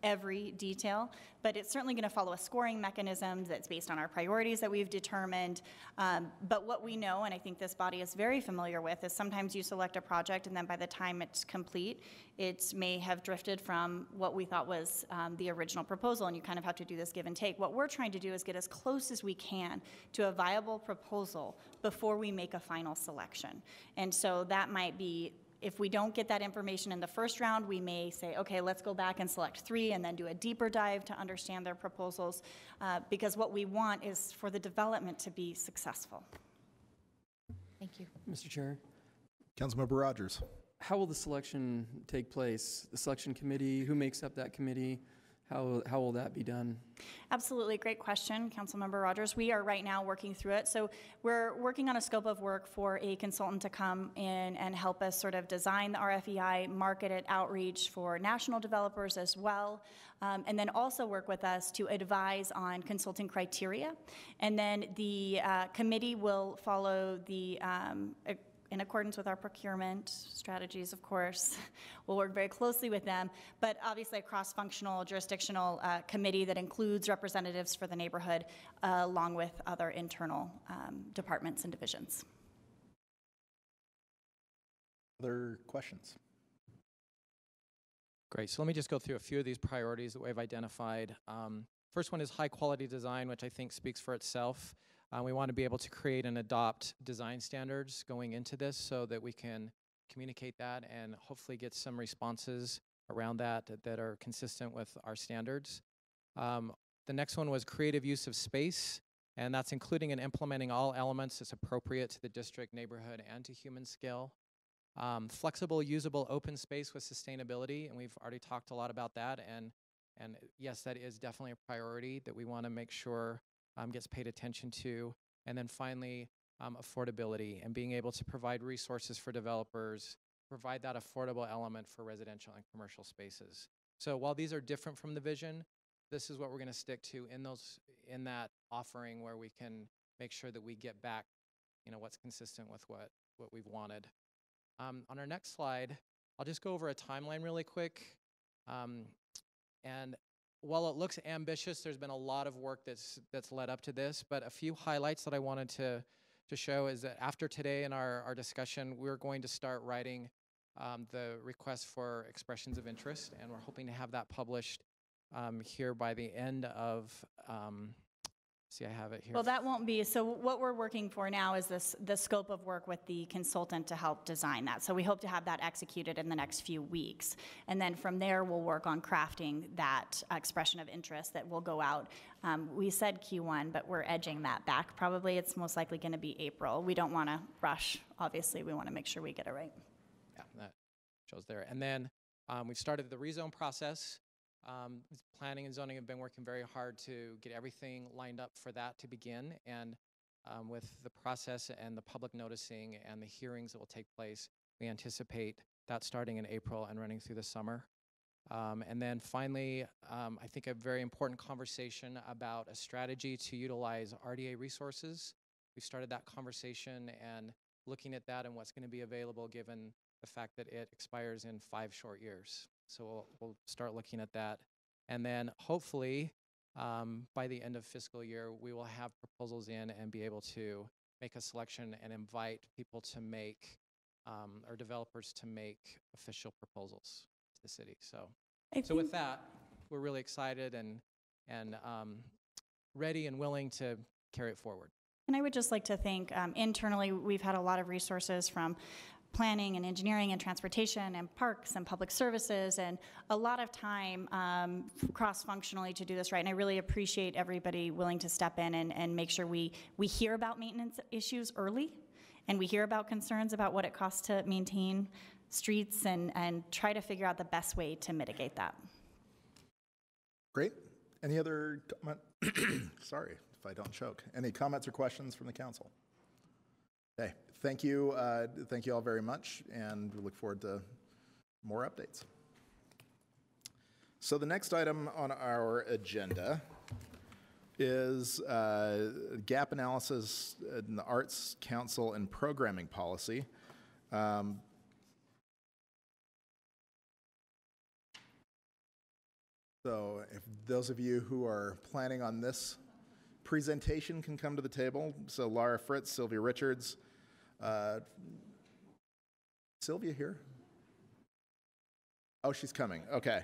every detail, but it's certainly going to follow a scoring mechanism that's based on our priorities that we've determined. But what we know, and I think this body is very familiar with, is sometimes you select a project and then by the time it's complete, it may have drifted from what we thought was the original proposal, and you kind of have to do this give and take. What we're trying to do is get as close as we can to a viable proposal before we make a final selection. And so that might be, if we don't get that information in the first round, we may say, okay, let's go back and select 3 and then do a deeper dive to understand their proposals, because what we want is for the development to be successful. Thank you. Mr. Chair, Councilmember Rogers. how will the selection take place? The selection committee, who makes up that committee? How will that be done? Absolutely, great question, Councilmember Rogers. We are right now working through it. So we're working on a scope of work for a consultant to come in and help us sort of design the RFEI, market it, outreach for national developers as well, and then also work with us to advise on consulting criteria. And then the committee will follow the in accordance with our procurement strategies, of course. We'll work very closely with them, but obviously a cross-functional jurisdictional committee that includes representatives for the neighborhood along with other internal departments and divisions. Other questions? Great. So let me just go through a few of these priorities that we've identified. First one is high quality design, which I think speaks for itself. We want to be able to create and adopt design standards going into this so that we can communicate that and hopefully get some responses around that are consistent with our standards. The next one was creative use of space, and that's including and implementing all elements that's appropriate to the district, neighborhood, and to human scale. Flexible, usable, open space with sustainability, and we've already talked a lot about that, and yes, that is definitely a priority that we want to make sure gets paid attention to. And then finally, affordability and being able to provide resources for developers, provide that affordable element for residential and commercial spaces. So while these are different from the vision, this is what we're going to stick to in that offering, where we can make sure that we get back, what's consistent with what we've wanted. On our next slide, I'll just go over a timeline really quick. And while it looks ambitious, there's been a lot of work that's led up to this, but a few highlights that I wanted to show is that after today in our discussion, we're going to start writing the request for expressions of interest, and we're hoping to have that published here by the end of See, I have it here. Well, that won't be, so what we're working for now is the scope of work with the consultant to help design that. So we hope to have that executed in the next few weeks. And then from there, we'll work on crafting that expression of interest that will go out. We said Q1, but we're edging that back. Probably it's most likely going to be April. We don't want to rush. Obviously, we want to make sure we get it right. Yeah, that shows there. And then we've started the rezone process. Planning and zoning have been working very hard to get everything lined up for that to begin. And with the process and the public noticing and the hearings that will take place, we anticipate that starting in April and running through the summer. And then finally, I think a very important conversation about a strategy to utilize RDA resources. We started that conversation and looking at that and what's going to be available given the fact that it expires in 5 short years. So we'll start looking at that. And then hopefully by the end of fiscal year, we will have proposals in and be able to make a selection and invite people to make, or developers to make official proposals to the city. So with that, we're really excited and ready and willing to carry it forward. And I would just like to thank, internally, we've had a lot of resources from planning and engineering and transportation and parks and public services and a lot of time cross-functionally to do this right. And I really appreciate everybody willing to step in and make sure we hear about maintenance issues early and we hear about concerns about what it costs to maintain streets and try to figure out the best way to mitigate that. Great. Any other comment? Sorry if I don't choke. Any comments or questions from the council? Okay. Thank you all very much, and we look forward to more updates. So the next item on our agenda is gap analysis in the Arts Council and programming policy. So if those of you who are planning on this presentation can come to the table. So Laura Fritz, Sylvia Richards, Sylvia here? Oh, she's coming. Okay.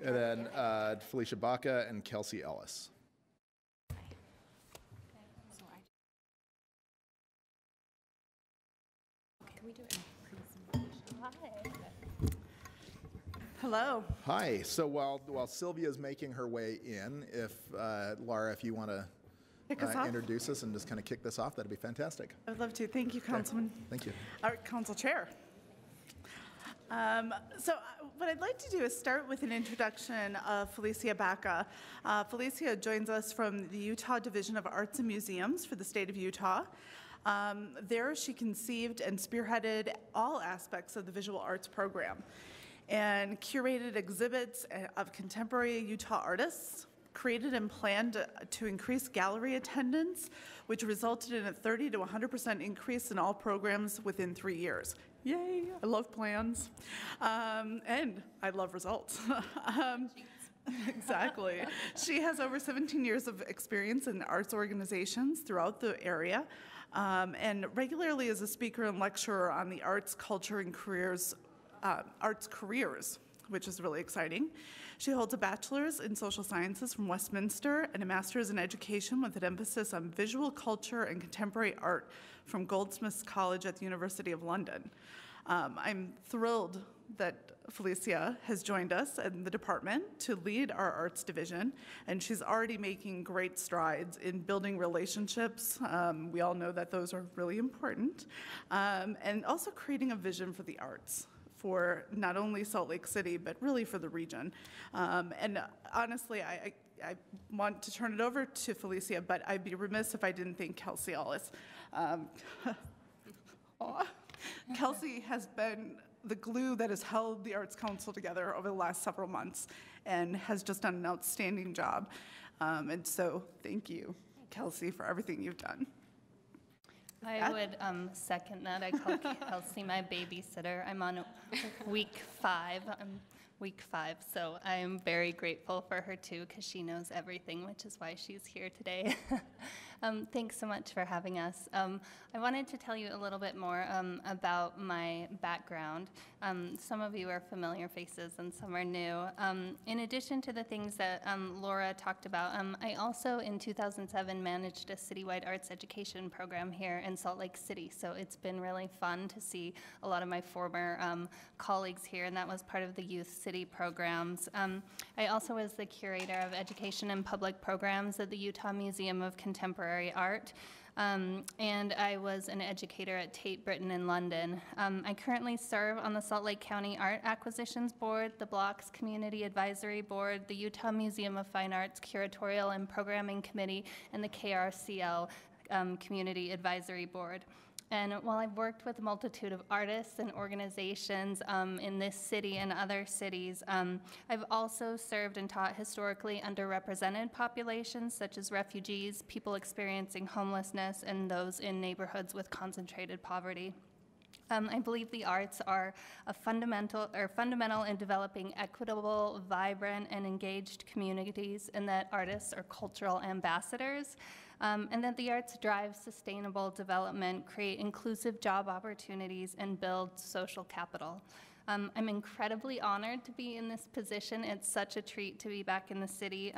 And then Felicia Baca and Kelsey Ellis. Can we do it? Hello. Hi. So while Sylvia is making her way in, if Laura, if you want to introduce us and just kind of kick this off, that'd be fantastic. I would love to. Thank you, Councilman. Okay. Thank you. Our Council Chair. So what I'd like to do is start with an introduction of Felicia Baca. Felicia joins us from the Utah Division of Arts and Museums for the state of Utah. There she conceived and spearheaded all aspects of the visual arts program and curated exhibits of contemporary Utah artists, created and planned to increase gallery attendance, which resulted in a 30 to 100% increase in all programs within 3 years. Yay, I love plans. And I love results. Exactly. She has over 17 years of experience in arts organizations throughout the area, and regularly is a speaker and lecturer on the arts, culture, and arts careers, which is really exciting. She holds a bachelor's in social sciences from Westminster and a master's in education with an emphasis on visual culture and contemporary art from Goldsmiths College at the University of London. I'm thrilled that Felicia has joined us in the department to lead our arts division, and she's already making great strides in building relationships. We all know that those are really important, and also creating a vision for the arts for not only Salt Lake City, but really for the region. And honestly, I want to turn it over to Felicia, but I'd be remiss if I didn't thank Kelsey Ellis. Kelsey has been the glue that has held the Arts Council together over the last several months and has just done an outstanding job. And so thank you, Kelsey, for everything you've done. I would second that. I call Kelsey my babysitter. I'm on week 5. So I'm very grateful for her too, because she knows everything, which is why she's here today. Thanks so much for having us. I wanted to tell you a little bit more about my background. Some of you are familiar faces and some are new. In addition to the things that Laura talked about, I also in 2007 managed a citywide arts education program here in Salt Lake City. So it's been really fun to see a lot of my former colleagues here, and that was part of the Youth City programs. I also was the curator of education and public programs at the Utah Museum of Contemporary Art. And I was an educator at Tate Britain in London. I currently serve on the Salt Lake County Art Acquisitions Board, the Blocks Community Advisory Board, the Utah Museum of Fine Arts Curatorial and Programming Committee, and the KRCL Community Advisory Board. And while I've worked with a multitude of artists and organizations in this city and other cities, I've also served and taught historically underrepresented populations such as refugees, people experiencing homelessness, and those in neighborhoods with concentrated poverty. I believe the arts are fundamental in developing equitable, vibrant, and engaged communities, and that artists are cultural ambassadors. And that the arts drive sustainable development, create inclusive job opportunities, and build social capital. I'm incredibly honored to be in this position. It's such a treat to be back in the city.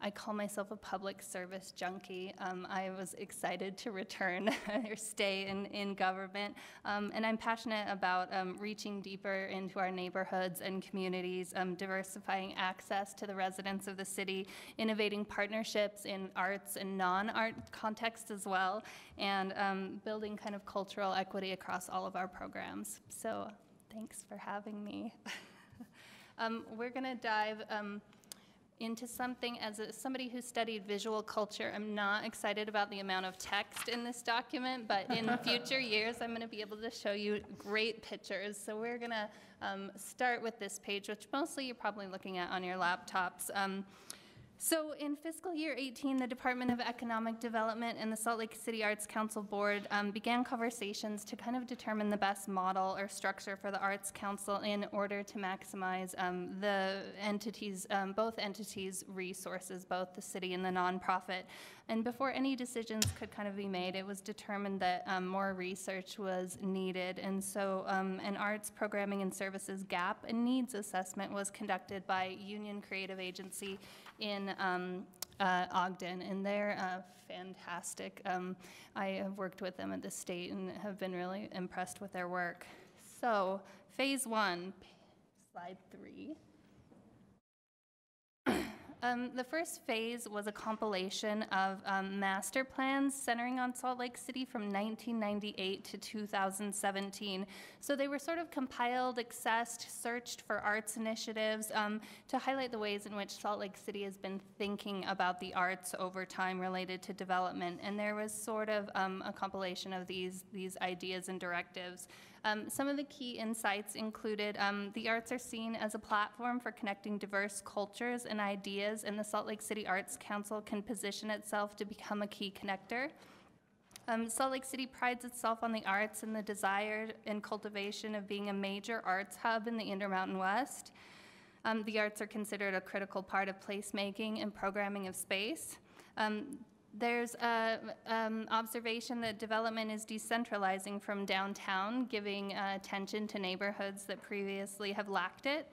I call myself a public service junkie. I was excited to return or stay in government. And I'm passionate about reaching deeper into our neighborhoods and communities, diversifying access to the residents of the city, innovating partnerships in arts and non-art contexts as well, and building kind of cultural equity across all of our programs. So thanks for having me. We're going to dive into something as somebody who studied visual culture. I'm not excited about the amount of text in this document, but in future years, I'm going to be able to show you great pictures. So we're going to start with this page, which mostly you're probably looking at on your laptops. So in fiscal year 18, the Department of Economic Development and the Salt Lake City Arts Council Board began conversations to kind of determine the best model or structure for the Arts Council in order to maximize the entities, both entities' resources, both the city and the nonprofit. And before any decisions could kind of be made, it was determined that more research was needed. And so an arts programming and services gap and needs assessment was conducted by Union Creative Agency in Ogden, and they're fantastic. I have worked with them at the state and have been really impressed with their work. So phase one, slide 3. The first phase was a compilation of master plans centering on Salt Lake City from 1998 to 2017. So they were sort of compiled, accessed, searched for arts initiatives to highlight the ways in which Salt Lake City has been thinking about the arts over time related to development. And there was sort of a compilation of these ideas and directives. Some of the key insights included the arts are seen as a platform for connecting diverse cultures and ideas, and the Salt Lake City Arts Council can position itself to become a key connector. Salt Lake City prides itself on the arts and the desire and cultivation of being a major arts hub in the Intermountain West. The arts are considered a critical part of placemaking and programming of space. There's observation that development is decentralizing from downtown, giving attention to neighborhoods that previously have lacked it.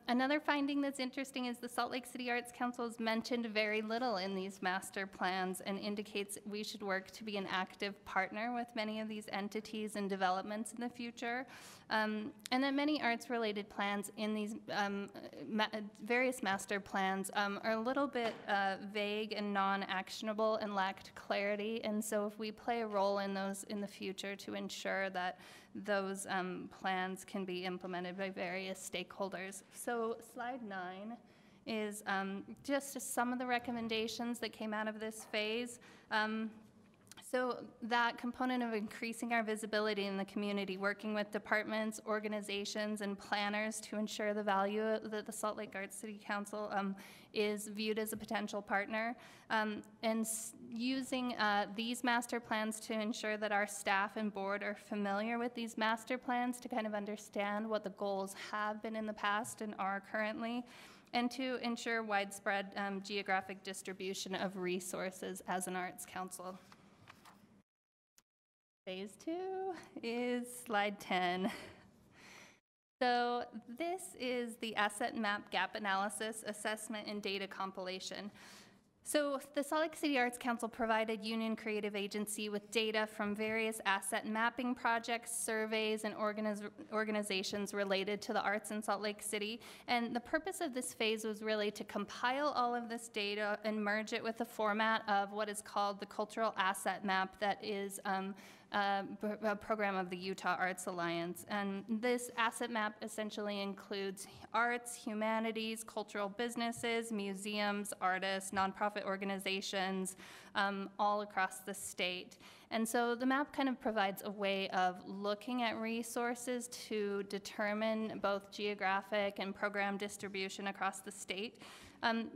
Another finding that's interesting is the Salt Lake City Arts Council is mentioned very little in these master plans and indicates we should work to be an active partner with many of these entities and developments in the future. And that many arts-related plans in these various master plans are a little bit vague and non-actionable and lacked clarity. And so if we play a role in those in the future to ensure that those plans can be implemented by various stakeholders. So slide 9 is just some of the recommendations that came out of this phase. So that component of increasing our visibility in the community, working with departments, organizations, and planners to ensure the value that the Salt Lake Arts City Council is viewed as a potential partner, and using these master plans to ensure that our staff and board are familiar with these master plans to kind of understand what the goals have been in the past and are currently, and to ensure widespread geographic distribution of resources as an arts council. Phase 2 is slide 10. So this is the asset map gap analysis, assessment, and data compilation. So the Salt Lake City Arts Council provided Union Creative Agency with data from various asset mapping projects, surveys, and organizations related to the arts in Salt Lake City. And the purpose of this phase was really to compile all of this data and merge it with the format of what is called the Cultural Asset Map that is a program of the Utah Arts Alliance. And this asset map essentially includes arts, humanities, cultural businesses, museums, artists, nonprofit organizations, all across the state. And so the map kind of provides a way of looking at resources to determine both geographic and program distribution across the state.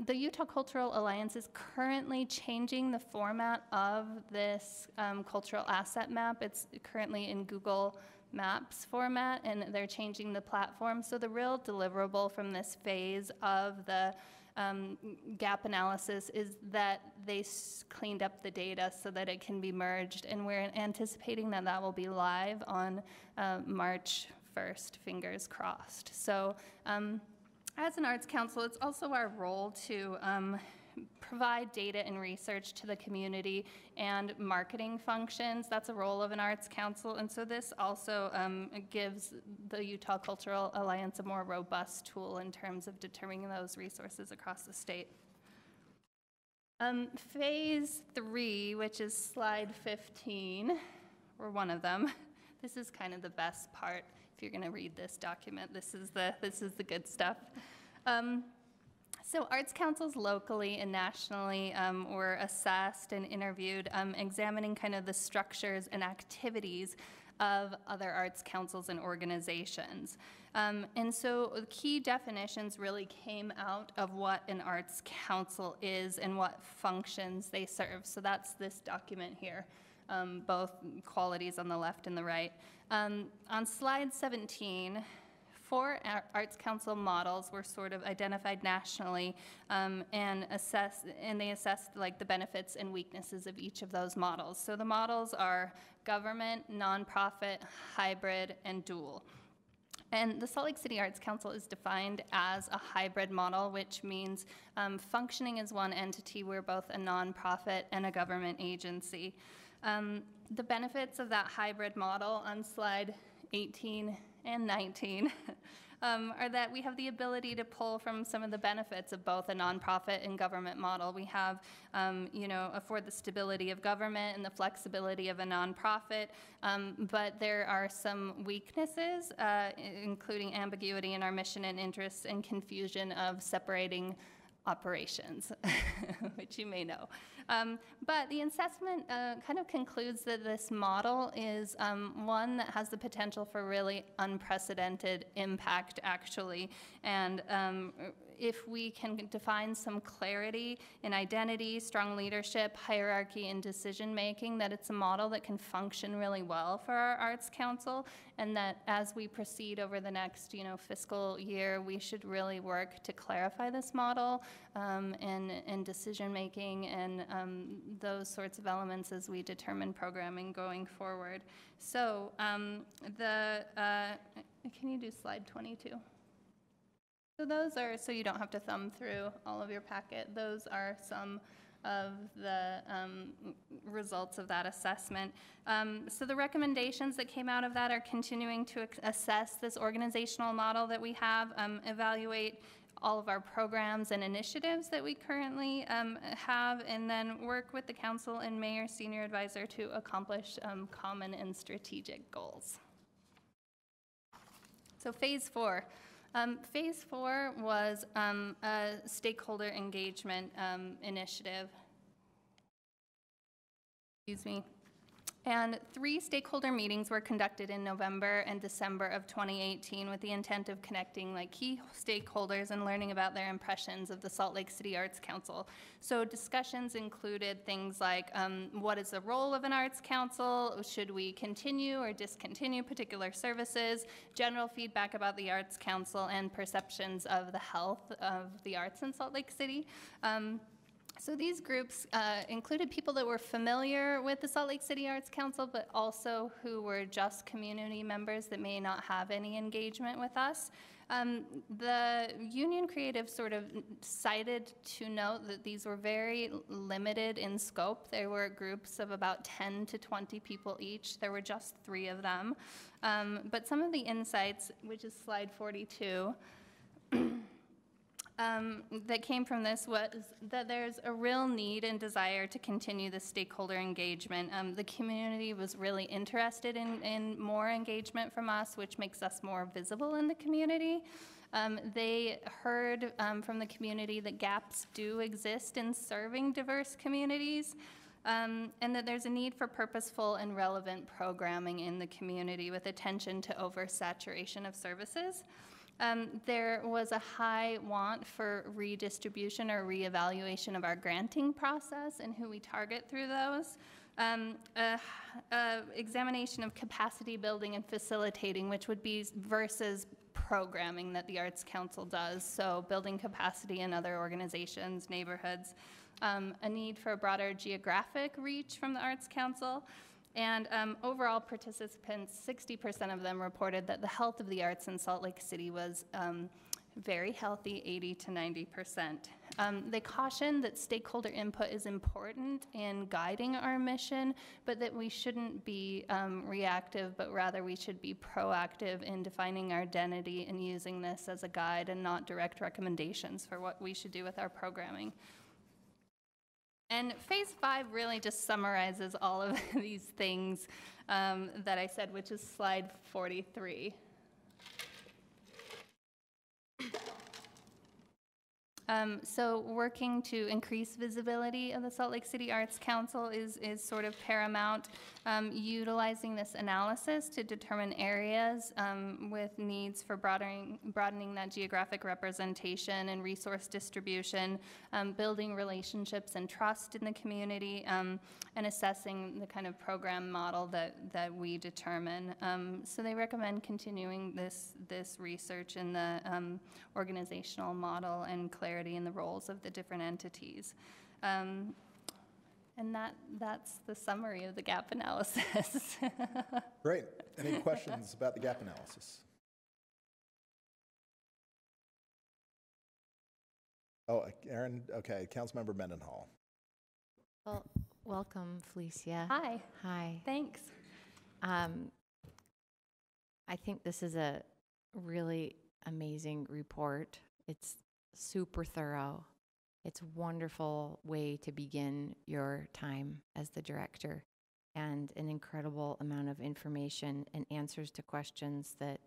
The Utah Cultural Alliance is currently changing the format of this cultural asset map. It's currently in Google Maps format, and they're changing the platform. So the real deliverable from this phase of the gap analysis is that they cleaned up the data so that it can be merged, and we're anticipating that that will be live on March 1st, fingers crossed. So as an arts council, it's also our role to provide data and research to the community and marketing functions. That's a role of an arts council, and so this also gives the Utah Cultural Alliance a more robust tool in terms of determining those resources across the state. Phase 3, which is slide 15, or one of them. This is kind of the best part. If you're going to read this document, this is the good stuff. So arts councils locally and nationally were assessed and interviewed, examining kind of the structures and activities of other arts councils and organizations. And so the key definitions really came out of what an arts council is and what functions they serve. So that's this document here, both qualities on the left and the right. On slide 17, 4 arts council models were sort of identified nationally and they assessed like the benefits and weaknesses of each of those models. So the models are government, nonprofit, hybrid, and dual. And the Salt Lake City Arts Council is defined as a hybrid model, which means functioning as one entity. We're both a nonprofit and a government agency. The benefits of that hybrid model on slide 18 and 19 are that we have the ability to pull from some of the benefits of both a nonprofit and government model. We have, afford the stability of government and the flexibility of a nonprofit, but there are some weaknesses, including ambiguity in our mission and interests and confusion of separating operations, which you may know. But the assessment kind of concludes that this model is one that has the potential for really unprecedented impact, actually. And if we can define some clarity in identity, strong leadership, hierarchy, and decision-making, that it's a model that can function really well for our Arts Council, and that as we proceed over the next, fiscal year, we should really work to clarify this model and decision-making and those sorts of elements as we determine programming going forward. So can you do slide 22? So those are, so you don't have to thumb through all of your packet, those are some of the results of that assessment. So the recommendations that came out of that are continuing to assess this organizational model that we have, evaluate all of our programs and initiatives that we currently have, and then work with the council and mayor senior advisor to accomplish common and strategic goals. So phase 4. Phase 4 was a stakeholder engagement initiative. Excuse me. And 3 stakeholder meetings were conducted in November and December of 2018 with the intent of connecting key stakeholders and learning about their impressions of the Salt Lake City Arts Council. So discussions included things like what is the role of an arts council? Should we continue or discontinue particular services? General feedback about the Arts Council and perceptions of the health of the arts in Salt Lake City. So these groups included people that were familiar with the Salt Lake City Arts Council, but also who were just community members that may not have any engagement with us. The Union Creative sort of cited to note that these were very limited in scope. There were groups of about 10 to 20 people each. There were just 3 of them. But some of the insights, which is slide 42, that came from this was that there's a real need and desire to continue the stakeholder engagement. The community was really interested in more engagement from us, which makes us more visible in the community. They heard from the community that gaps do exist in serving diverse communities, and that there's a need for purposeful and relevant programming in the community with attention to oversaturation of services. There was a high want for redistribution or reevaluation of our granting process and who we target through those. Examination of capacity building and facilitating, which would be versus programming that the Arts Council does. So building capacity in other organizations, neighborhoods. A need for a broader geographic reach from the Arts Council. And overall participants, 60% of them reported that the health of the arts in Salt Lake City was very healthy, 80 to 90%. They cautioned that stakeholder input is important in guiding our mission, but that we shouldn't be reactive, but rather we should be proactive in defining our identity and using this as a guide and not direct recommendations for what we should do with our programming. And phase 5 really just summarizes all of these things that I said, which is slide 43. So working to increase visibility of the Salt Lake City Arts Council is sort of paramount. Utilizing this analysis to determine areas with needs for broadening that geographic representation and resource distribution, building relationships and trust in the community, and assessing the kind of program model that we determine. So they recommend continuing this research in the organizational model and clarity in the roles of the different entities. And that's the summary of the gap analysis. Great. Any questions about the gap analysis? Oh, Aaron, okay, Councilmember Mendenhall. Well, welcome, Felicia. Hi. Hi. Thanks. I think this is a really amazing report. It's super thorough. It's a wonderful way to begin your time as the director, and an incredible amount of information and answers to questions that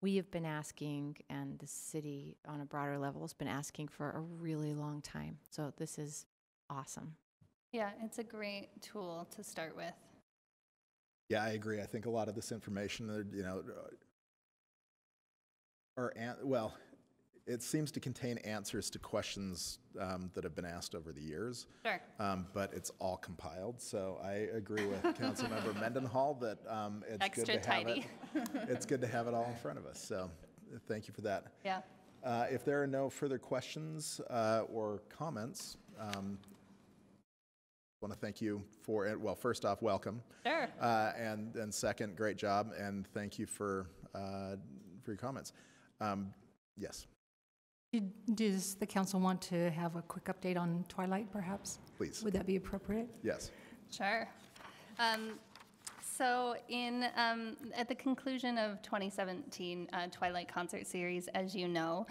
we have been asking, and the city on a broader level has been asking for a really long time. So this is awesome. Yeah, it's a great tool to start with. Yeah, I agree. I think a lot of this information, you know, well, it seems to contain answers to questions that have been asked over the years. Sure. But it's all compiled. So I agree with Councilmember Mendenhall that it's Extra good to tidy. have it. It's good to have it all in front of us. So thank you for that. Yeah. If there are no further questions or comments, I want to thank you for it. Well, first off, welcome. Sure. And second, great job, and thank you for your comments. Yes. Does the council want to have a quick update on Twilight, perhaps? Please. Would that be appropriate? Yes. Sure. So at the conclusion of 2017 Twilight Concert Series, as you know,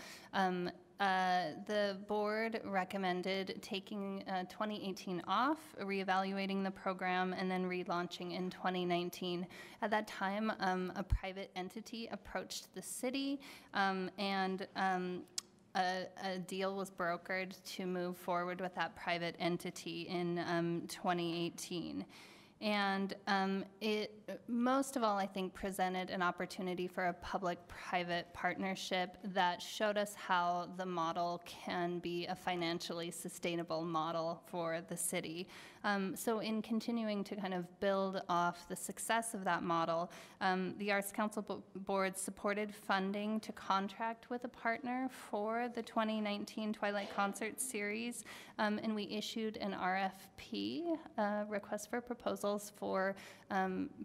the board recommended taking 2018 off, reevaluating the program, and then relaunching in 2019. At that time, a private entity approached the city, and a deal was brokered to move forward with that private entity in 2018. And it, most of all, I think, presented an opportunity for a public-private partnership that showed us how the model can be a financially sustainable model for the city. So in continuing to kind of build off the success of that model, the Arts Council Board supported funding to contract with a partner for the 2019 Twilight Concert Series, and we issued an RFP, request for proposals for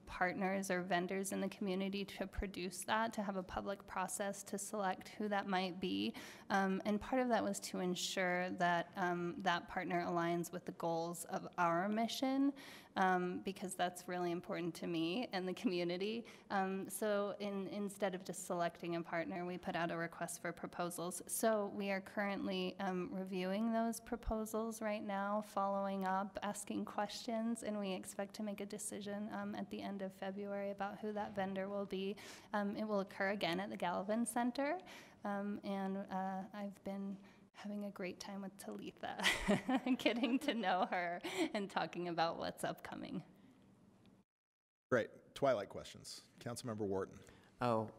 partners or vendors in the community to produce that, to have a public process to select who that might be. And part of that was to ensure that that partner aligns with the goals of our mission, because that's really important to me and the community. So instead of just selecting a partner, we put out a request for proposals. So we are currently reviewing those proposals right now, following up, asking questions, and we expect to make a decision at the end of February about who that vendor will be. It will occur again at the Gallivan Center, and I've been having a great time with Talitha, getting to know her and talking about what's upcoming. Great. Twilight questions. Councilmember Wharton. Oh,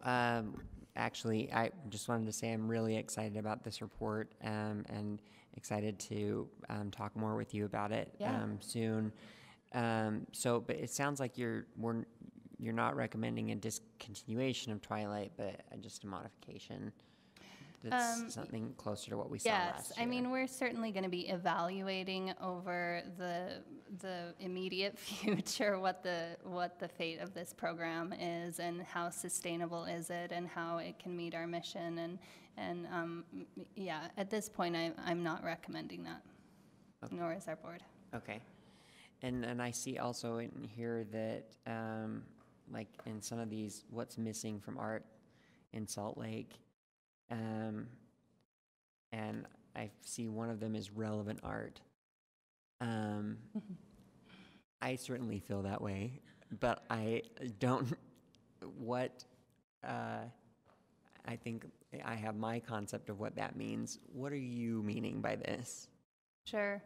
actually, I just wanted to say I'm really excited about this report and excited to talk more with you about it soon. But it sounds like you're not recommending a discontinuation of Twilight, but just a modification. That's something closer to what we saw last year. I mean, we're certainly going to be evaluating over the immediate future what the fate of this program is and how sustainable is it and how it can meet our mission. And at this point, I'm not recommending that, nor is our board. Okay. And I see also in here that, like in some of these, what's missing from art in Salt Lake, and I see one of them is relevant art. I certainly feel that way, but I don't, I think I have my concept of what that means. What are you meaning by this? Sure.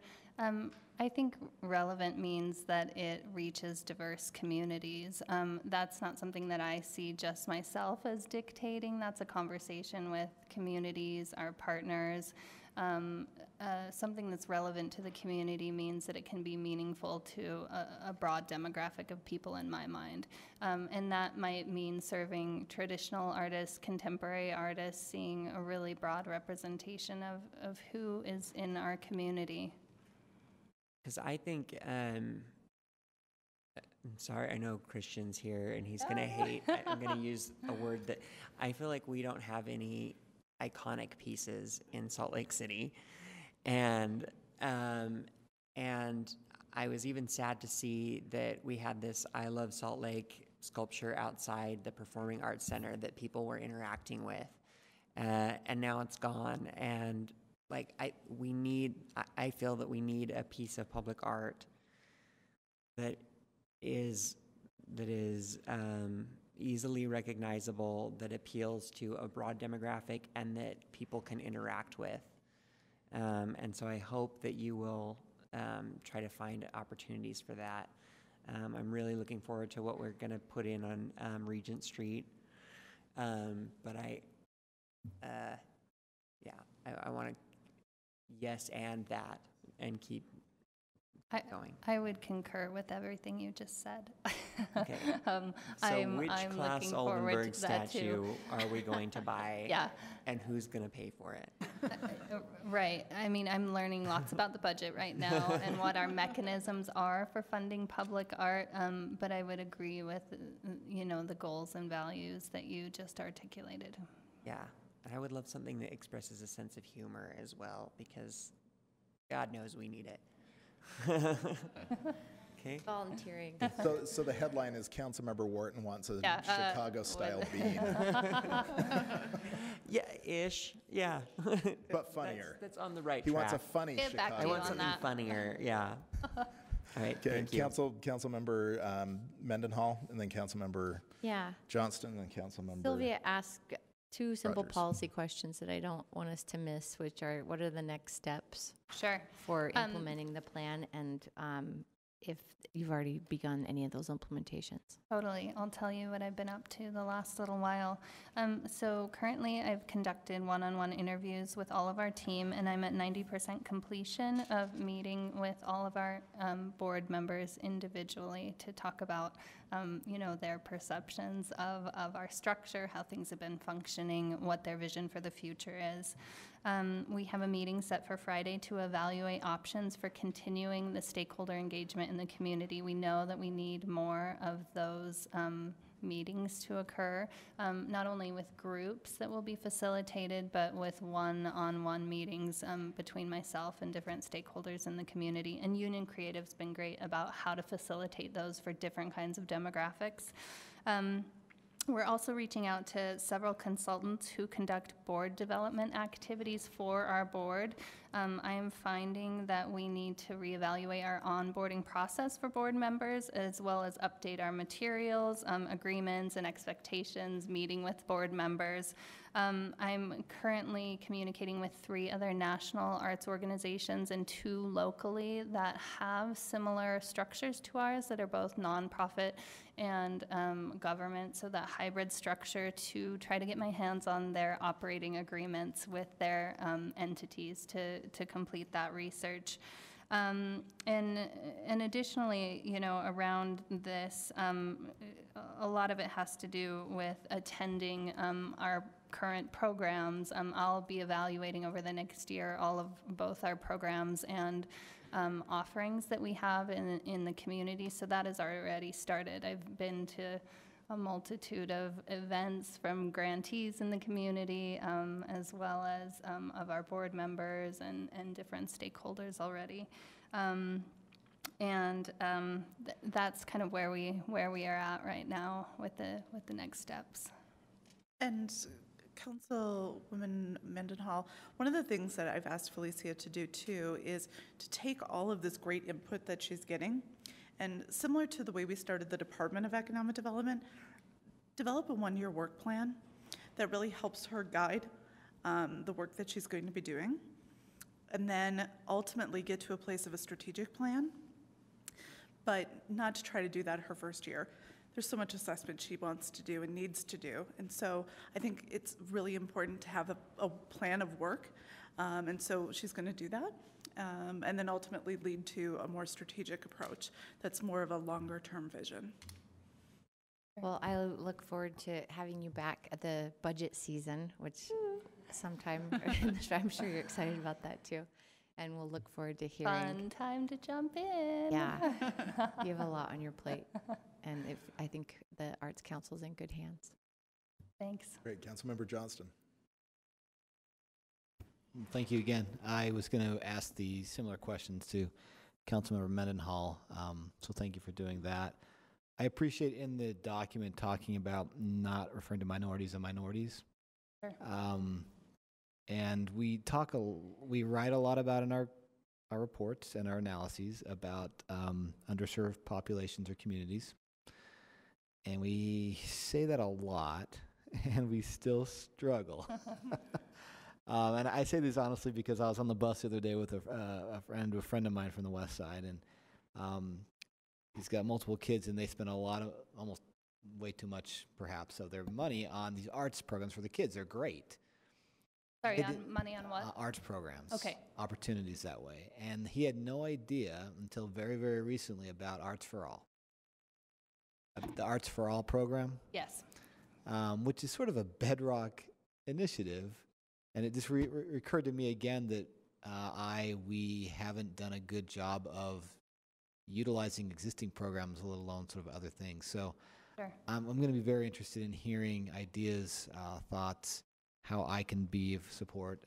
I think relevant means that it reaches diverse communities. That's not something that I see just myself as dictating. That's a conversation with communities, our partners. Something that's relevant to the community means that it can be meaningful to a broad demographic of people in my mind. And that might mean serving traditional artists, contemporary artists, seeing a really broad representation of who is in our community. Because I think, I'm sorry, I know Christian's here and he's going to hate. I'm going to use a word that I feel like we don't have any iconic pieces in Salt Lake City. And I was even sad to see that we had this I Love Salt Lake sculpture outside the Performing Arts Center that people were interacting with. And now it's gone. And like I feel that we need a piece of public art that is easily recognizable, that appeals to a broad demographic, and that people can interact with. And so I hope that you will try to find opportunities for that. I'm really looking forward to what we're going to put in on Regent Street. But I want to yes and that and keep going. I would concur with everything you just said. Okay. So which Klaas Oldenburg statue are we going to buy? Yeah. And who's going to pay for it? Right. I mean, I'm learning lots about the budget right now and what our mechanisms are for funding public art. But I would agree with, the goals and values that you just articulated. Yeah. And I would love something that expresses a sense of humor as well, because God knows we need it. Okay. Volunteering. So the headline is Councilmember Wharton wants a Chicago-style bean. Yeah, ish. Yeah. But funnier. That's on the right track. He wants a funny Get back Chicago. to I you want on something that. funnier. Yeah. All right. Okay, Thank you. Councilmember Mendenhall, and then Councilmember Johnston, and then Councilmember Sylvia asked two simple Rogers. policy questions that I don't want us to miss, which are, what are the next steps Sure. for implementing the plan, and if you've already begun any of those implementations. Totally. I'll tell you what I've been up to the last little while. So currently I've conducted one-on-one interviews with all of our team, and I'm at 90% completion of meeting with all of our board members individually to talk about, their perceptions of our structure, how things have been functioning, what their vision for the future is. We have a meeting set for Friday to evaluate options for continuing the stakeholder engagement in the community. We know that we need more of those meetings to occur, not only with groups that will be facilitated, but with one-on-one meetings between myself and different stakeholders in the community. And Union Creative's been great about how to facilitate those for different kinds of demographics. We're also reaching out to several consultants who conduct board development activities for our board. I am finding that we need to reevaluate our onboarding process for board members, as well as update our materials, agreements, and expectations, meeting with board members. I'm currently communicating with 3 other national arts organizations and 2 locally that have similar structures to ours that are both nonprofit and government, so that hybrid structure, to try to get my hands on their operating agreements with their entities to complete that research. And additionally, around this, a lot of it has to do with attending our current programs. I'll be evaluating over the next year all of both our programs and offerings that we have in the community, so that has already started. I've been to a multitude of events from grantees in the community, as well as of our board members and different stakeholders already. That's kind of where we are at right now with the next steps. And Councilwoman Mendenhall, one of the things that I've asked Felicia to do too is to take all of this great input that she's getting, and similar to the way we started the Department of Economic Development, develop a one-year work plan that really helps her guide the work that she's going to be doing, and then ultimately get to a place of a strategic plan, but not to try to do that her first year. There's so much assessment she wants to do and needs to do. And so I think it's really important to have a plan of work. And so she's going to do that. And then ultimately lead to a more strategic approach that's more of a longer term vision. Well, I look forward to having you back at the budget season, which sometime, I'm sure you're excited about that too. And we'll look forward to hearing. Fun time to jump in. Yeah, you have a lot on your plate. And I think the Arts Council's in good hands. Thanks. Great. Councilmember Johnston. Thank you again. I was going to ask the similar questions to Councilmember Mendenhall, so thank you for doing that. I appreciate in the document talking about not referring to minorities as minorities. Sure. And we write a lot about in our reports and our analyses about underserved populations or communities. And we say that a lot, and we still struggle. And I say this honestly because I was on the bus the other day with a friend of mine from the West Side, and he's got multiple kids, and they spend almost way too much, perhaps, of their money on these arts programs for the kids. They're great. Sorry, money on what? Arts programs. Okay. Opportunities that way. And he had no idea until very, very recently about Arts for All. The Arts for All program. Yes. Which is sort of a bedrock initiative. And it just recurred to me again that we haven't done a good job of utilizing existing programs, let alone sort of other things. So sure. I'm going to be very interested in hearing ideas, thoughts, how I can be of support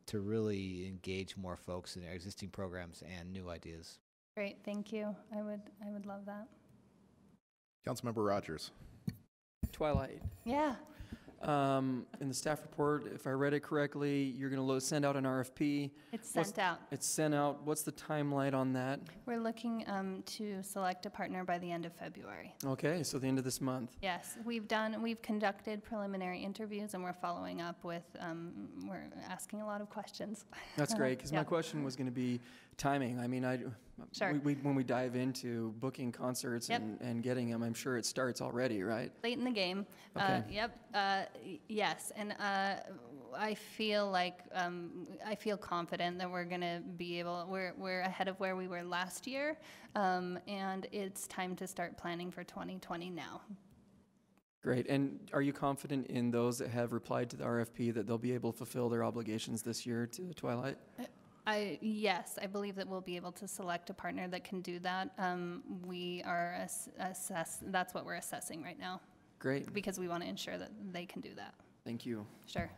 to really engage more folks in our existing programs and new ideas. Great, thank you. I would love that. Councilmember Rogers. Twilight. Yeah. In the staff report, if I read it correctly, you're going to send out an RFP. It's sent out. It's sent out. What's the timeline on that? We're looking to select a partner by the end of February. Okay, so the end of this month. Yes, we've conducted preliminary interviews, and we're following up with, we're asking a lot of questions. That's great, because Yeah. my question was going to be timing. I mean, Sure. when we dive into booking concerts Yep. and getting them, I'm sure it starts already, right? Late in the game. Okay. Yes, and I feel like I feel confident that we're going to be able. We're ahead of where we were last year, and it's time to start planning for 2020 now. Great. And are you confident in those that have replied to the RFP that they'll be able to fulfill their obligations this year to the Twilight? Yes, I believe that we'll be able to select a partner that can do that. We are that's what we're assessing right now. Great. Because we want to ensure that they can do that. Thank you. Sure.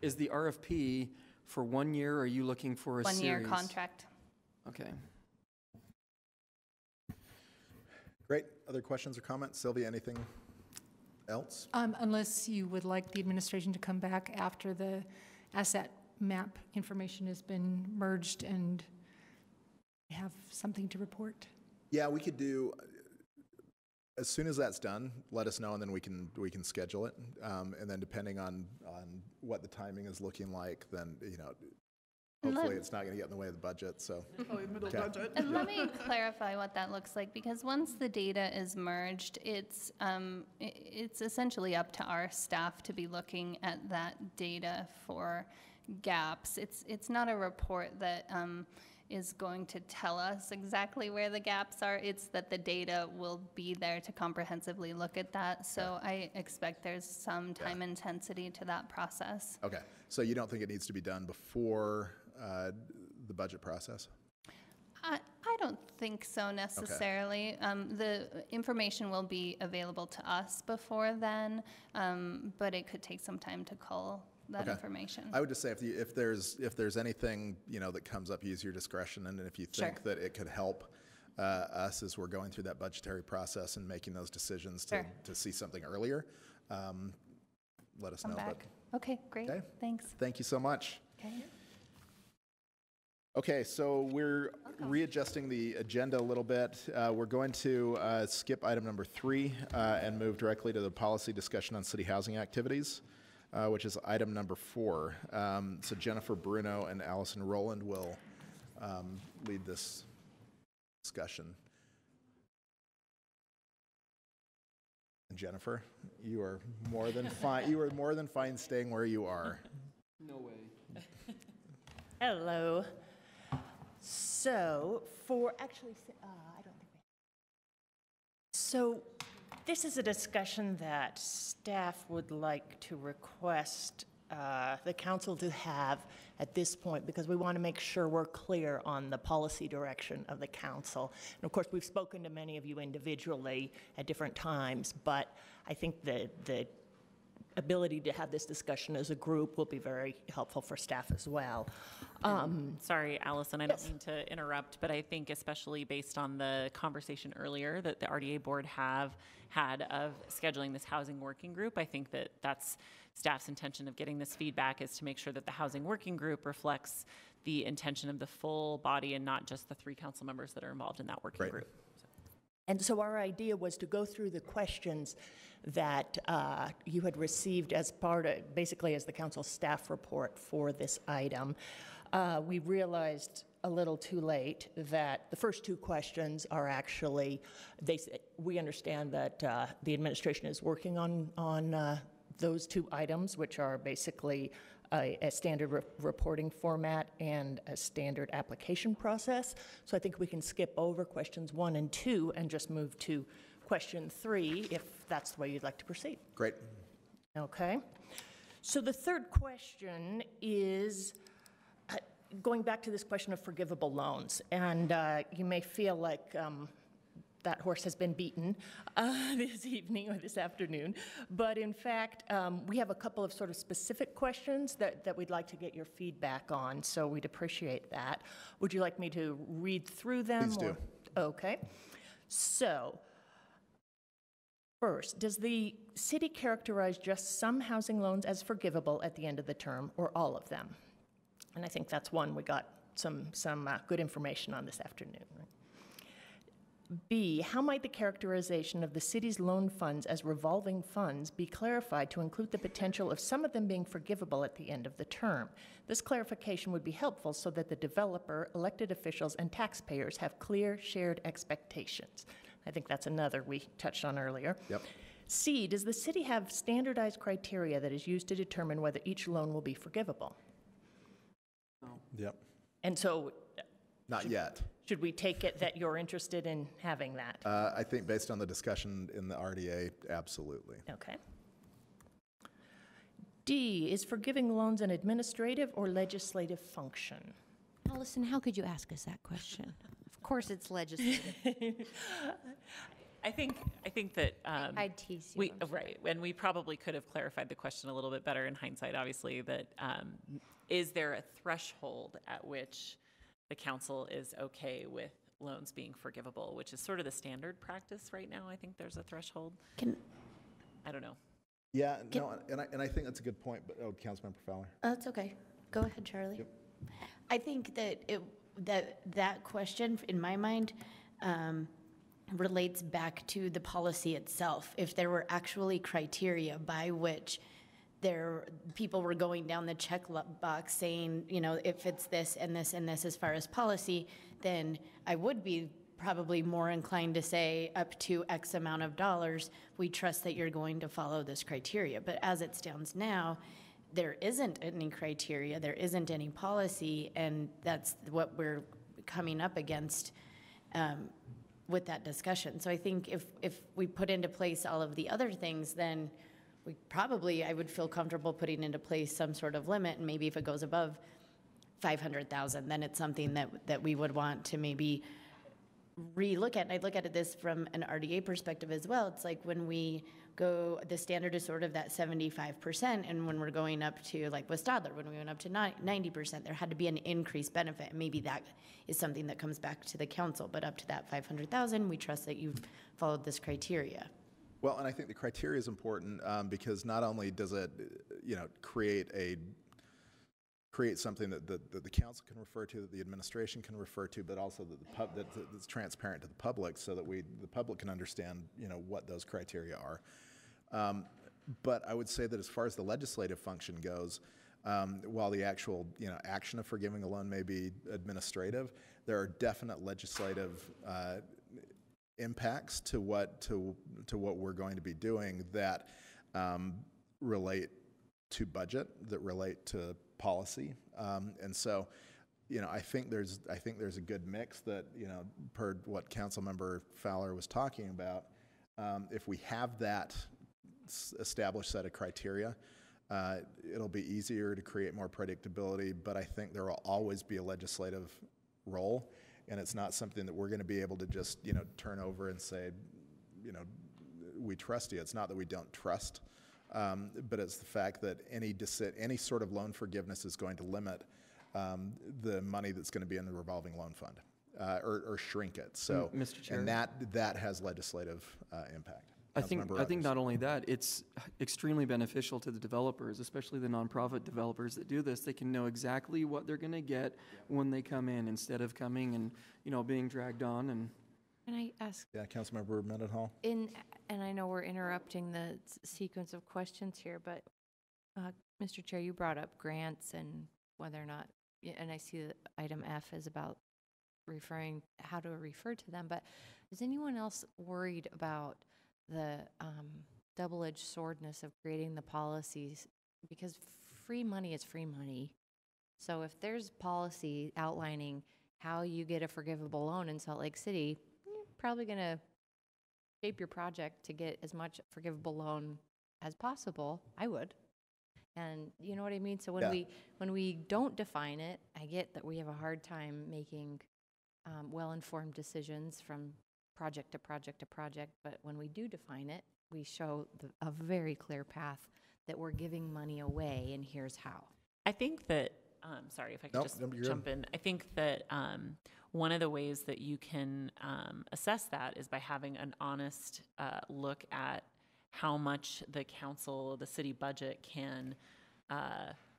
Is the RFP for 1 year, or are you looking for a series? 1 year contract. Okay. Great. Other questions or comments? Sylvia, anything else? Unless you would like the administration to come back after the asset map information has been merged and have something to report. Yeah, we could do, as soon as that's done, let us know, and then we can schedule it. And then depending on what the timing is looking like, then, hopefully it's not going to get in the way of the budget, so. Probably middle Okay. budget. And let me clarify what that looks like, because once the data is merged, it's essentially up to our staff to be looking at that data for gaps. It's not a report that is going to tell us exactly where the gaps are. It's that the data will be there to comprehensively look at that. So I expect there's some time intensity to that process. Okay, so you don't think it needs to be done before the budget process? I don't think so necessarily. The information will be available to us before then, but it could take some time to cull that information. I would just say if there's anything that comes up, use your discretion, and if you think that it could help us as we're going through that budgetary process and making those decisions to see something earlier, let us know. Back. Okay, great. Okay. Thanks. Thank you so much. Okay. Okay, so we're readjusting the agenda a little bit. We're going to skip item number 3 and move directly to the policy discussion on city housing activities, which is item number 4. So Jennifer Bruno and Allison Rowland will lead this discussion. And Jennifer, you are more than fine. You are more than fine staying where you are. No way. Hello. So, I don't think so this is a discussion that staff would like to request the council to have at this point, because we want to make sure we're clear on the policy direction of the council. And of course, we've spoken to many of you individually at different times, but I think the ability to have this discussion as a group will be very helpful for staff as well. Sorry, Allison, I don't mean to interrupt, but I think especially based on the conversation earlier that the RDA board had of scheduling this housing working group, I think that that's staff's intention of getting this feedback, is to make sure that the housing working group reflects the intention of the full body and not just the 3 council members that are involved in that working group. And so our idea was to go through the questions that you had received as part of, basically as the council staff report for this item. We realized a little too late that the first 2 questions are actually, we understand that the administration is working on those 2 items, which are basically a standard reporting format and a standard application process. So I think we can skip over questions 1 and 2 and just move to question 3, if that's the way you'd like to proceed. Great. Okay. So the third question is going back to this question of forgivable loans. And you may feel like that horse has been beaten this evening or this afternoon. But in fact, we have a couple of sort of specific questions that we'd like to get your feedback on, so we'd appreciate that. Would you like me to read through them? Please do. Okay. So, first, does the city characterize just some housing loans as forgivable at the end of the term, or all of them? And I think that's one we got some good information on this afternoon. B, how might the characterization of the city's loan funds as revolving funds be clarified to include the potential of some of them being forgivable at the end of the term? This clarification would be helpful so that the developer, elected officials, and taxpayers have clear shared expectations. I think that's another we touched on earlier. Yep. C, does the city have standardized criteria that is used to determine whether each loan will be forgivable? Yep. And so, Not yet. should we take it that you're interested in having that? I think based on the discussion in the RDA, absolutely. Okay. D, is forgiving loans an administrative or legislative function? Allison, how could you ask us that question? Of course it's legislative. I think that I'd tease you. we right, and we probably could have clarified the question a little bit better in hindsight. Obviously, that is there a threshold at which the council is okay with loans being forgivable, which is sort of the standard practice right now. I think there's a threshold. I don't know. Yeah, no, and I think that's a good point. But Councilmember Fowler. That's okay. Go ahead, Charlie. Yep. I think that that question, in my mind, relates back to the policy itself. If there were actually criteria by which people were going down the checkbox saying, you know, if it's this and this and this as far as policy, then I would be probably more inclined to say up to X amount of dollars, we trust that you're going to follow this criteria. But as it stands now, there isn't any criteria, there isn't any policy, and that's what we're coming up against with that discussion. So I think if we put into place all of the other things, then I would feel comfortable putting into place some sort of limit, and maybe if it goes above 500,000, then it's something that we would want to maybe relook at. And I'd look at this from an RDA perspective as well. It's like when we go, the standard is sort of that 75%, and when we're going up to, like with Stadler, when we went up to 90%, there had to be an increased benefit. And maybe that is something that comes back to the council, but up to that 500,000, we trust that you've followed this criteria. Well, and I think the criteria is important because not only does it, create something that the council can refer to, that the administration can refer to, but also that that's transparent to the public, so that the public can understand, what those criteria are. But I would say that as far as the legislative function goes, while the actual, action of forgiving a loan may be administrative, there are definite legislative impacts to what we're going to be doing that relate to budget, that relate to policy, and so, I think there's a good mix that, per what Councilmember Fowler was talking about, if we have that established set of criteria, it'll be easier to create more predictability. But I think there will always be a legislative role. And it's not something that we're going to be able to just, turn over and say, we trust you. It's not that we don't trust, but it's the fact that any sort of loan forgiveness is going to limit the money that's going to be in the revolving loan fund or shrink it. So, Mr. Chair. And that has legislative impact. I think not only that, it's extremely beneficial to the developers, especially the nonprofit developers that do this. They can know exactly what they're going to get when they come in, instead of coming and being dragged on. And can I ask? Yeah, Councilmember Mendenhall. And I know we're interrupting the sequence of questions here, but Mr. Chair, you brought up grants and whether or not, and I see that item F is about referring how to refer to them. But is anyone else worried about the double-edged swordness of creating the policies? Because free money is free money. So if there's policy outlining how you get a forgivable loan in Salt Lake City, you're probably going to shape your project to get as much forgivable loan as possible. I would. And you know what I mean? So when we don't define it, I get that we have a hard time making well-informed decisions from project to project to project, but when we do define it, we show a very clear path that we're giving money away, and here's how. I think that, sorry if I could just jump in. I think that one of the ways that you can assess that is by having an honest look at how much the council, the city budget can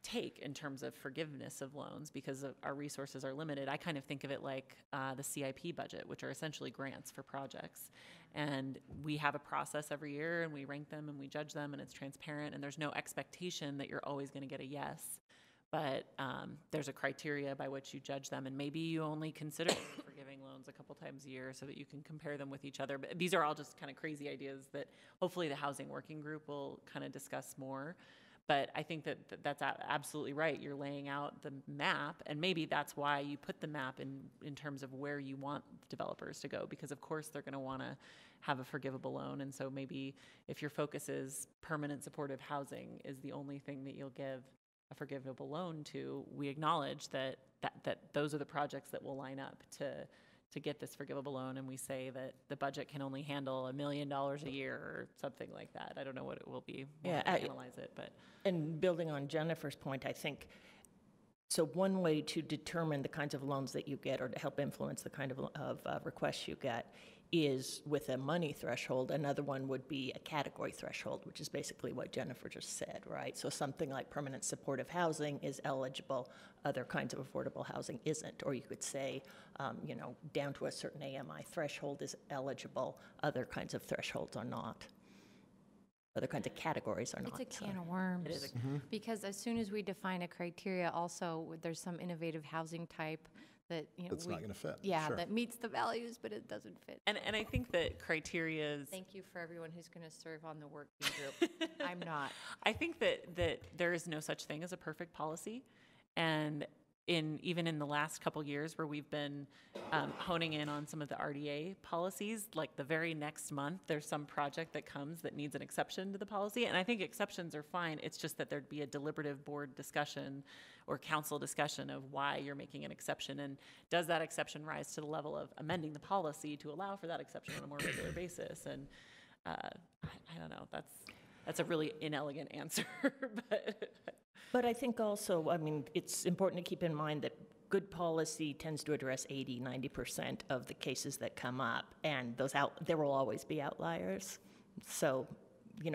take in terms of forgiveness of loans because our resources are limited. I kind of think of it like the CIP budget, which are essentially grants for projects. And we have a process every year, and we rank them and we judge them, and it's transparent, and there's no expectation that you're always going to get a yes. But there's a criteria by which you judge them, and maybe you only consider forgiving loans a couple times a year so that you can compare them with each other. But these are all just kind of crazy ideas that hopefully the housing working group will kind of discuss more. But I think that that's absolutely right. You're laying out the map, and maybe that's why you put the map in terms of where you want developers to go, because of course they're going to want to have a forgivable loan. And so maybe if your focus is permanent supportive housing is the only thing that you'll give a forgivable loan to, we acknowledge that those are the projects that will line up to get this forgivable loan, and we say that the budget can only handle $1 million a year or something like that. I don't know what it will be. We'll have to analyze it, but. And building on Jennifer's point, I think, so one way to determine the kinds of loans that you get or to help influence the kind of requests you get is with a money threshold. Another one would be a category threshold, which is basically what Jennifer just said, right? So something like permanent supportive housing is eligible, other kinds of affordable housing isn't. Or you could say, down to a certain AMI threshold is eligible, other kinds of thresholds are not. Other kinds of categories are not. It's a can of worms. It is Because as soon as we define a criteria, also there's some innovative housing type that It's not going to fit. Yeah, Sure. that meets the values, but it doesn't fit. And I think that criteria is. Thank you for everyone who's going to serve on the working group. I'm not. I think that there is no such thing as a perfect policy, and even in the last couple years where we've been honing in on some of the RDA policies, like the very next month, there's some project that comes that needs an exception to the policy, and I think exceptions are fine. It's just that there'd be a deliberative board discussion or council discussion of why you're making an exception, and does that exception rise to the level of amending the policy to allow for that exception on a more regular basis? And I don't know, that's a really inelegant answer, but. But I think also, it's important to keep in mind that good policy tends to address 80, 90% of the cases that come up, and there will always be outliers. So,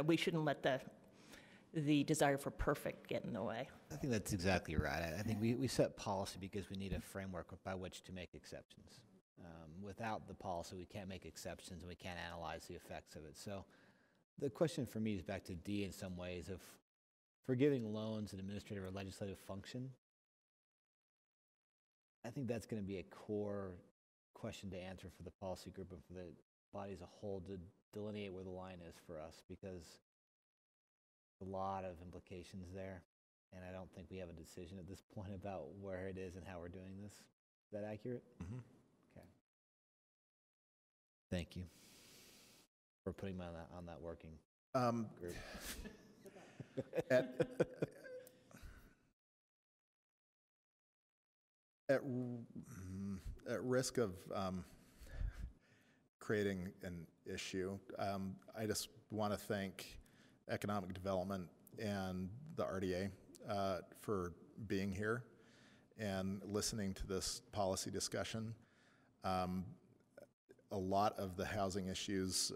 we shouldn't let the desire for perfect get in the way. I think that's exactly right. I think we set policy because we need a framework by which to make exceptions. Without the policy, we can't make exceptions, and we can't analyze the effects of it. So the question for me is back to D in some ways of forgiving loans an administrative or legislative function. I think that's going to be a core question to answer for the policy group and for the body as a whole to delineate where the line is for us, because a lot of implications there, and I don't think we have a decision at this point about where it is and how we're doing this. Is that accurate? Mm-hmm. Okay. Thank you for putting me on that working group. At risk of creating an issue, I just want to thank Economic Development and the RDA for being here and listening to this policy discussion. A lot of the housing issues,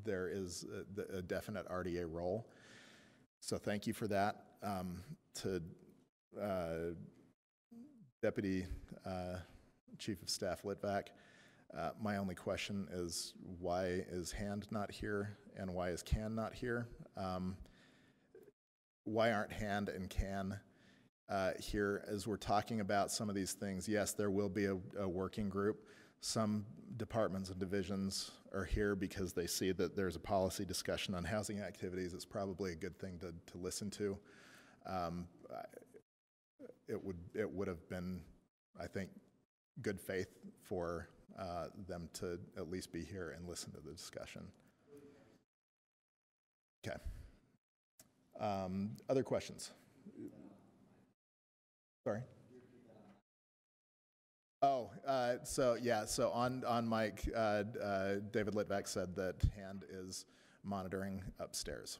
there is a definite RDA role. So thank you for that. To Deputy Chief of Staff Litvak, my only question is, why is Hand not here and why is Can not here? Why aren't Hand and Can here as we're talking about some of these things? Yes, there will be a working group. Some departments and divisions are here because they see that there's a policy discussion on housing activities. It's probably a good thing to listen to. It would have been, I think, good faith for them to at least be here and listen to the discussion. Okay. Other questions? Sorry. Oh, so on mic, David Litvak said that Hand is monitoring upstairs.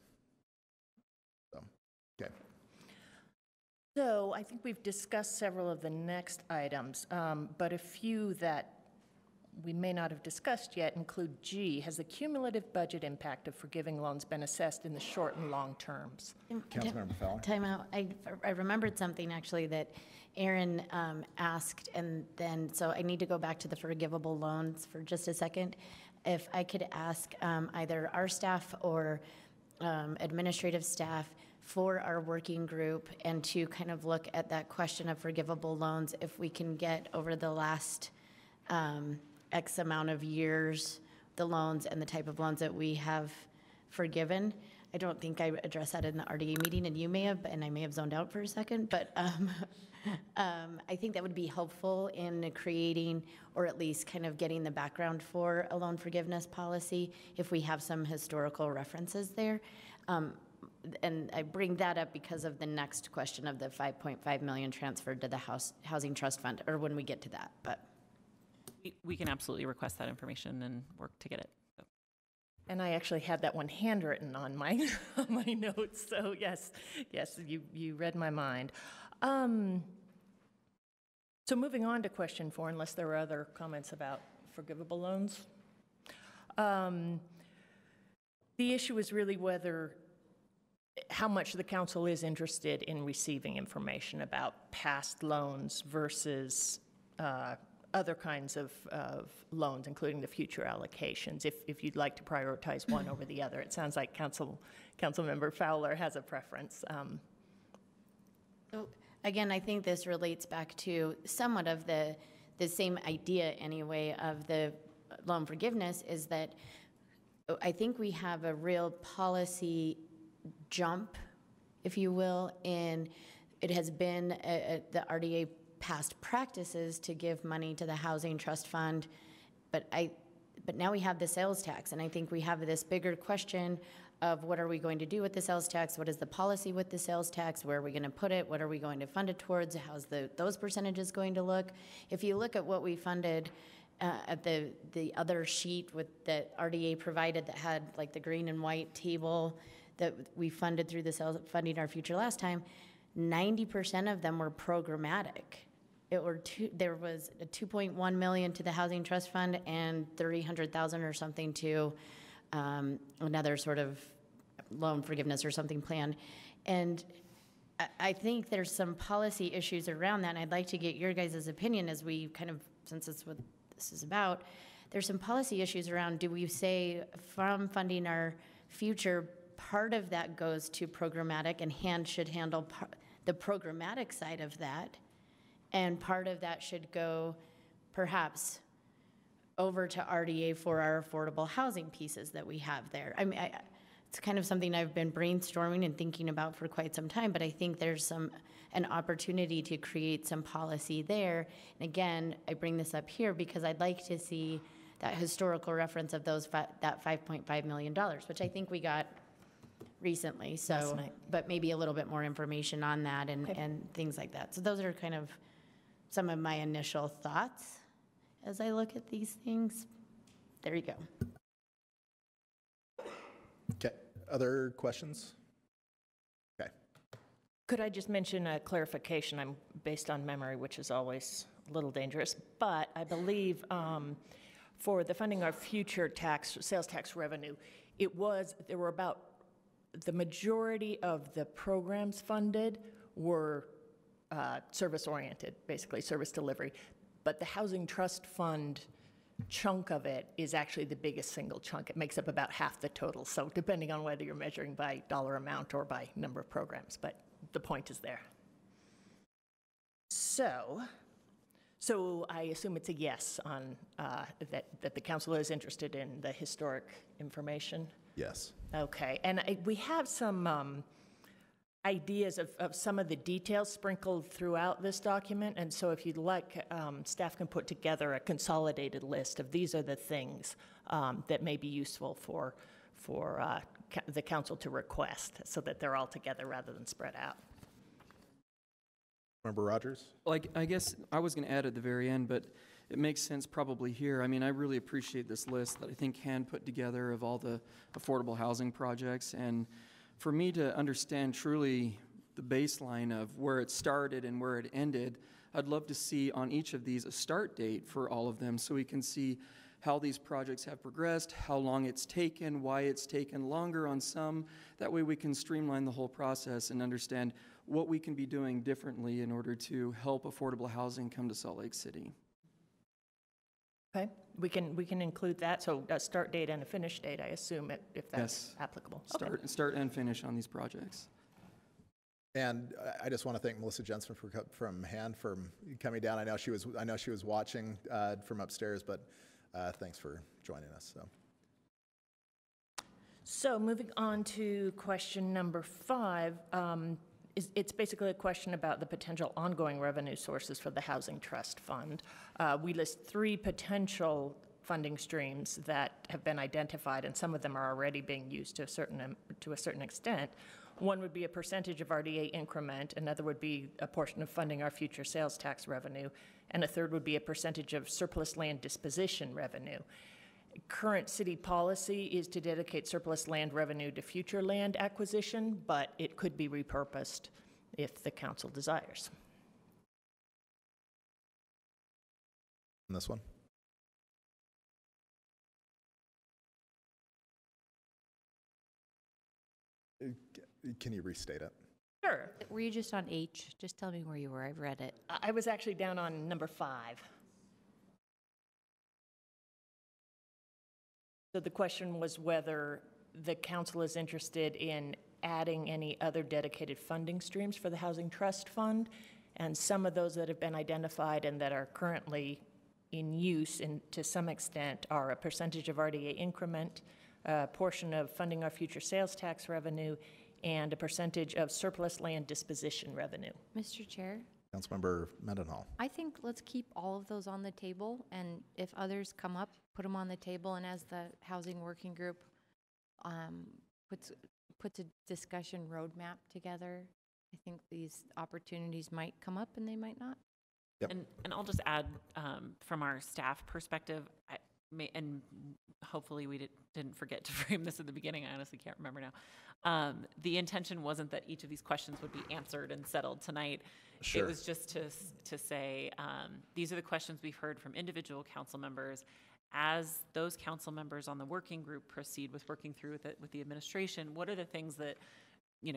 So, okay. So I think we've discussed several of the next items, but a few that we may not have discussed yet include G. Has the cumulative budget impact of forgiving loans been assessed in the short and long terms? Councilmember Fowler. Time out. I remembered something actually that Aaron asked, and then, so I need to go back to the forgivable loans for just a second. If I could ask either our staff or administrative staff for our working group and to kind of look at that question of forgivable loans, if we can get over the last X amount of years, the loans and the type of loans that we have forgiven. I don't think I addressed that in the RDA meeting, and you may have, and I may have zoned out for a second, but I think that would be helpful in creating, or at least kind of getting the background for a loan forgiveness policy if we have some historical references there. And I bring that up because of the next question of the 5.5 million transferred to the Housing Trust Fund, or when we get to that, but. We can absolutely request that information and work to get it. So. And I actually had that one handwritten on my on my notes. So yes, you read my mind. So moving on to question 4, unless there are other comments about forgivable loans. The issue is really how much the council is interested in receiving information about past loans versus other kinds of loans, including the future allocations, if you'd like to prioritize one over the other. It sounds like Councilmember Fowler has a preference. So again, I think this relates back to somewhat of the same idea anyway of the loan forgiveness, is that I think we have a real policy jump, if you will, in it has been the RDA past practices to give money to the Housing Trust Fund, but now we have the sales tax, and I think we have this bigger question of what are we going to do with the sales tax? What is the policy with the sales tax? Where are we going to put it? What are we going to fund it towards? How's those percentages going to look? If you look at what we funded at the other sheet that RDA provided that had like the green and white table that we funded through the sales funding our future last time, 90% of them were programmatic. There was a 2.1 million to the Housing Trust Fund and 300,000 or something to another sort of loan forgiveness or something plan. And I think there's some policy issues around that, and I'd like to get your guys' opinion as we kind of, since it's what this is about, there's some policy issues around, do we say from funding our future, part of that goes to programmatic and should handle the programmatic side of that, and part of that should go perhaps over to RDA for our affordable housing pieces that we have there. I mean, it's kind of something I've been brainstorming and thinking about for quite some time, but I think there's an opportunity to create some policy there. And again, I bring this up here because I'd like to see that historical reference of that $5.5 million, which I think we got recently. So, but maybe a little bit more information on that and things like that. So those are kind of some of my initial thoughts as I look at these things. There you go. Okay, other questions? Okay. Could I just mention a clarification? I'm based on memory, which is always a little dangerous, but I believe for the funding of future sales tax revenue, there were about the majority of the programs funded were service-oriented, basically service delivery. But the Housing Trust Fund chunk of it is actually the biggest single chunk. It makes up about half the total. So depending on whether you're measuring by dollar amount or by number of programs, but the point is there. So I assume it's a yes on that the council is interested in the historic information? Yes. Okay, and we have some ideas of some of the details sprinkled throughout this document, and so if you'd like, staff can put together a consolidated list of these are the things that may be useful for the council to request, so that they're all together rather than spread out. Member Rogers? Well, I guess I was going to add at the very end, but it makes sense probably here. I mean, I really appreciate this list that I think Han put together of all the affordable housing projects, and for me to understand truly the baseline of where it started and where it ended, I'd love to see on each of these a start date for all of them so we can see how these projects have progressed, how long it's taken, why it's taken longer on some. That way we can streamline the whole process and understand what we can be doing differently in order to help affordable housing come to Salt Lake City. Okay, we can include that, so a start date and a finish date, I assume, if that's applicable. Start and finish on these projects. And I just want to thank Melissa Jensen from HAND for coming down. I know she was watching from upstairs, but thanks for joining us. So moving on to question number 5, it's basically a question about the potential ongoing revenue sources for the Housing Trust Fund. We list 3 potential funding streams that have been identified, and some of them are already being used to a certain extent. One would be a percentage of RDA increment, another would be a portion of funding our future sales tax revenue, and a third would be a percentage of surplus land disposition revenue. Current city policy is to dedicate surplus land revenue to future land acquisition, but it could be repurposed if the council desires. And this one? Can you restate it? Sure. Were you just on H? Just tell me where you were. I've read it. I was actually down on number 5. So the question was whether the council is interested in adding any other dedicated funding streams for the Housing Trust Fund, and some of those that have been identified and that are currently in use to some extent are a percentage of RDA increment, a portion of funding our future sales tax revenue, and a percentage of surplus land disposition revenue. Mr. Chair? Councilmember Mendenhall. I think let's keep all of those on the table, and if others come up, put them on the table, and as the Housing Working Group puts a discussion roadmap together, I think these opportunities might come up and they might not. Yep. And I'll just add, from our staff perspective, and hopefully we didn't forget to frame this at the beginning, I honestly can't remember now. The intention wasn't that each of these questions would be answered and settled tonight. Sure. It was just to say, these are the questions we've heard from individual council members. As those council members on the working group proceed with working through with the administration, what are the things that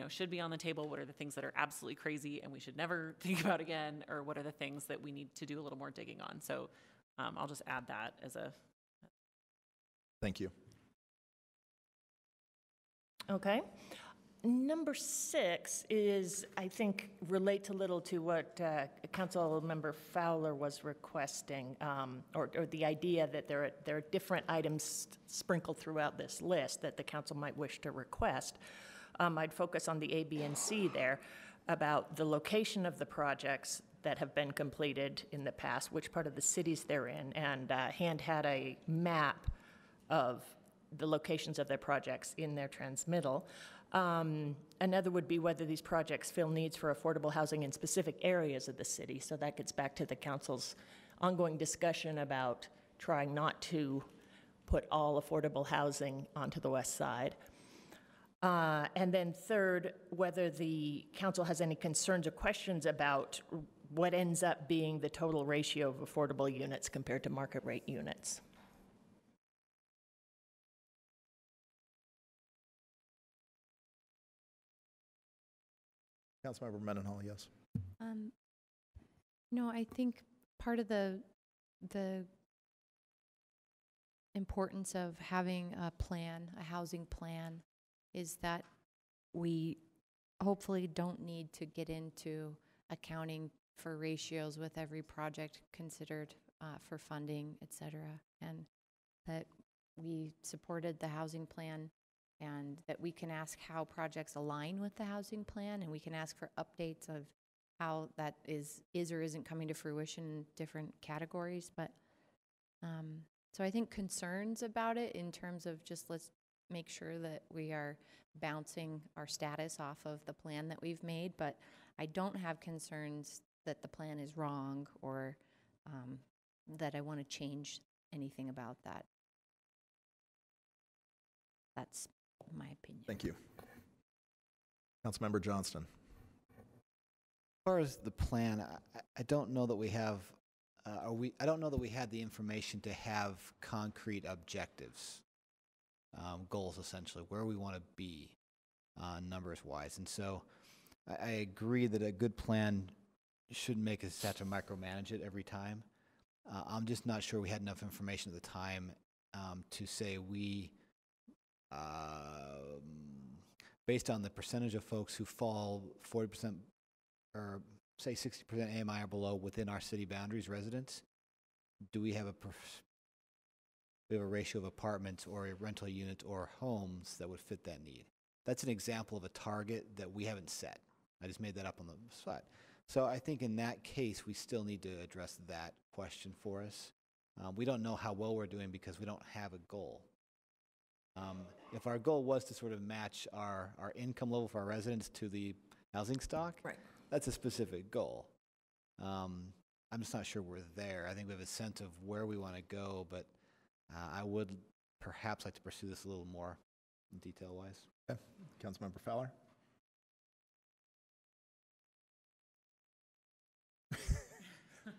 should be on the table? What are the things that are absolutely crazy and we should never think about again? Or what are the things that we need to do a little more digging on? So I'll just add that as a... Thank you. Okay. Number 6 is, I think, relates a little to what Council Member Fowler was requesting, or the idea that there are different items sprinkled throughout this list that the council might wish to request. I'd focus on the A, B, and C there about the location of the projects that have been completed in the past, which part of the cities they're in, and HAND had a map of the locations of their projects in their transmittal. Another would be whether these projects fill needs for affordable housing in specific areas of the city. So that gets back to the council's ongoing discussion about trying not to put all affordable housing onto the west side. And then third, whether the council has any concerns or questions about what ends up being the total ratio of affordable units compared to market rate units. Councilmember Mendenhall, yes. No, I think part of the importance of having a plan, a housing plan, is that we hopefully don't need to get into accounting for ratios with every project considered for funding, et cetera, and that we supported the housing plan, and that we can ask how projects align with the housing plan, and we can ask for updates of how that is or isn't coming to fruition in different categories. But so I think concerns about it in terms of just let's make sure that we are bouncing our status off of the plan that we've made, but I don't have concerns that the plan is wrong or that I want to change anything about that. That's my opinion. Thank you. Councilmember Johnston. far as the plan, I don't know that we have, I don't know that we had the information to have concrete objectives, goals essentially, where we want to be numbers-wise. And so I agree that a good plan shouldn't make us have to micromanage it every time. I'm just not sure we had enough information at the time to say based on the percentage of folks who fall 40% or say 60% AMI or below within our city boundaries, residents, do we have a ratio of apartments or rental units or homes that would fit that need? That's an example of a target that we haven't set. I just made that up on the spot. So I think in that case, we still need to address that question for us. We don't know how well we're doing because we don't have a goal. If our goal was to sort of match our income level for our residents to the housing stock, right, that's a specific goal. I'm just not sure we're there. I think we have a sense of where we want to go, but I would perhaps like to pursue this a little more detail-wise. Okay. Councilmember Fowler?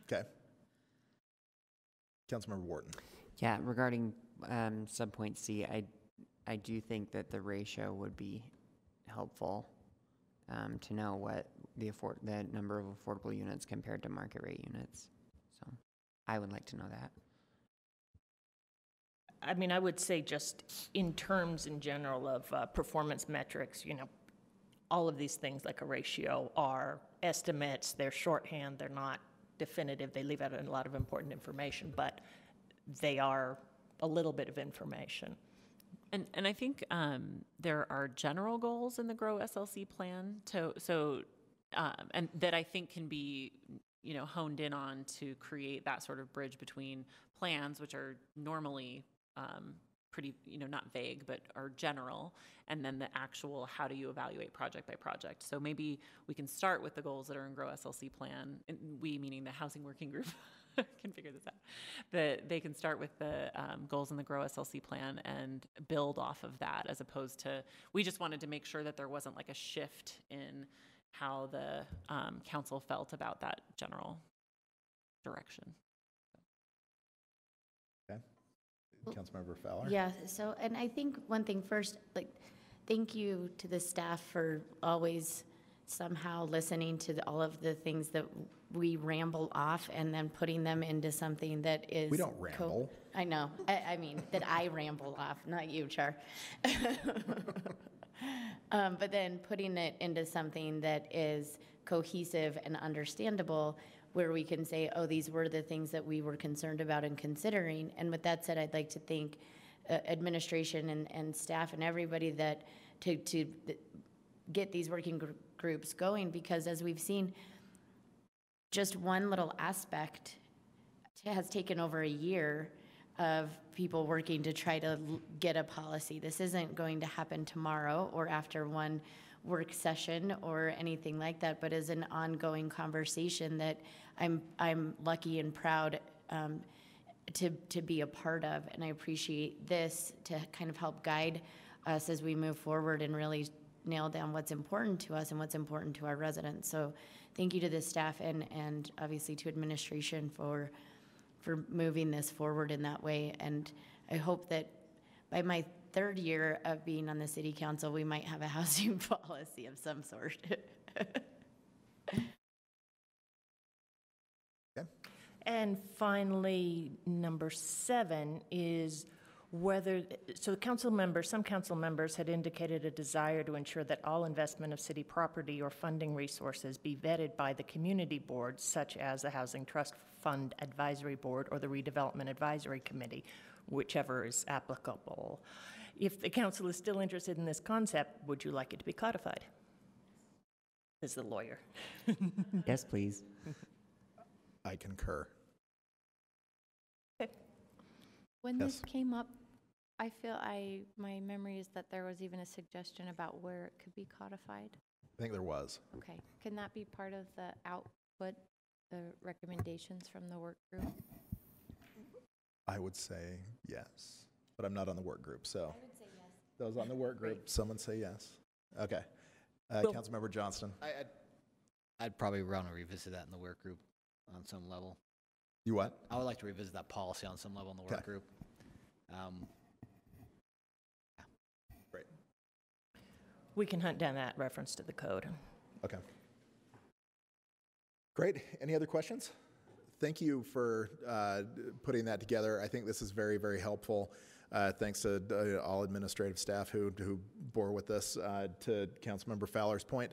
Okay. Councilmember Wharton? Yeah, regarding subpoint C, I do think that the ratio would be helpful to know what the number of affordable units compared to market rate units. So I would like to know that. I mean, I would say just in terms in general of performance metrics, you know, all of these things like a ratio are estimates, they're shorthand, they're not definitive, they leave out a lot of important information, but they are a little bit of information. And I think there are general goals in the GROW SLC plan, and that I think can be, you know, honed in on to create that sort of bridge between plans, which are normally pretty, you know, not vague, but are general, and then the actual how do you evaluate project by project. So maybe we can start with the goals that are in GROW SLC plan, and we meaning the housing working group can figure this out. They can start with the goals in the GROW SLC plan and build off of that, as opposed to, we just wanted to make sure that there wasn't like a shift in how the council felt about that general direction. Okay. Councilmember Fowler? Yeah, so, and I think one thing first, like, thank you to the staff for always somehow listening to all of the things that we ramble off and then putting them into something that is... We don't ramble. I know. I mean, that I ramble off, not you, Char. But then putting it into something that is cohesive and understandable, where we can say, oh, these were the things that we were concerned about and considering. And with that said, I'd like to thank administration and staff and everybody that to get these working groups going, because as we've seen, just one little aspect has taken over a year of people working to try to get a policy. This isn't going to happen tomorrow or after one work session or anything like that, but is an ongoing conversation that I'm lucky and proud to be a part of, and I appreciate this to kind of help guide us as we move forward and really nail down what's important to us and what's important to our residents. So thank you to the staff and obviously to administration for moving this forward in that way. And I hope that by my third year of being on the city council, we might have a housing policy of some sort. Okay. And finally, number 7 is whether, so some council members had indicated a desire to ensure that all investment of city property or funding resources be vetted by the community boards, such as the Housing Trust Fund Advisory Board or the Redevelopment Advisory Committee, whichever is applicable. If the council is still interested in this concept, would you like it to be codified? As the lawyer. Yes, please. I concur. When Yes. this came up, I feel my memory is that there was even a suggestion about where it could be codified. I think there was. Okay, can that be part of the output, the recommendations from the work group? I would say yes, but I'm not on the work group, so. I would say yes. Those on the work group, someone say yes. Okay. Well- Councilmember Johnston. I'd probably want to revisit that in the work group on some level. You what? I would like to revisit that policy on some level in the work group. Great. We can hunt down that reference to the code. Okay. Great. Any other questions? Thank you for putting that together. I think this is very, very helpful. Thanks to all administrative staff who bore with this. To Councilmember Fowler's point,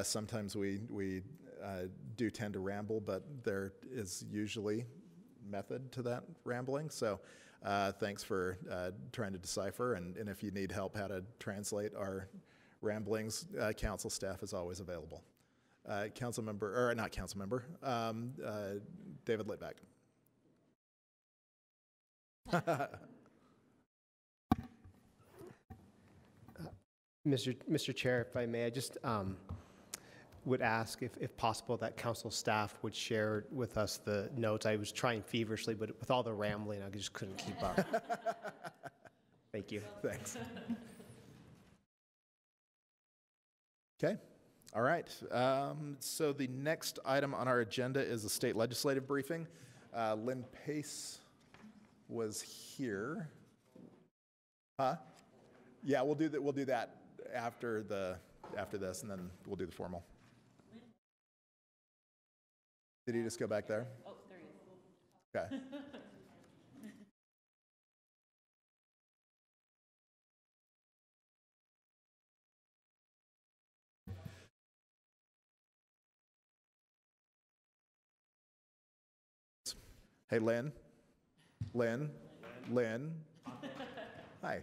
sometimes we do tend to ramble, but there is usually method to that rambling. So thanks for trying to decipher. And if you need help how to translate our ramblings, council staff is always available. Councilmember, or not Councilmember, David Litvack. Mr. Chair, if I may, I just would ask if possible that council staff would share with us the notes. I was trying feverishly, but with all the rambling, I just couldn't keep up. Thank you. Thanks. Okay. All right. So the next item on our agenda is a state legislative briefing. Lynn Pace was here. Huh? Yeah, we'll do that. We'll do that after this, and then we'll do the formal. Did he just go back there? Oh, there he is. Okay. Hey, Lynn. Lynn. Lynn. Hi.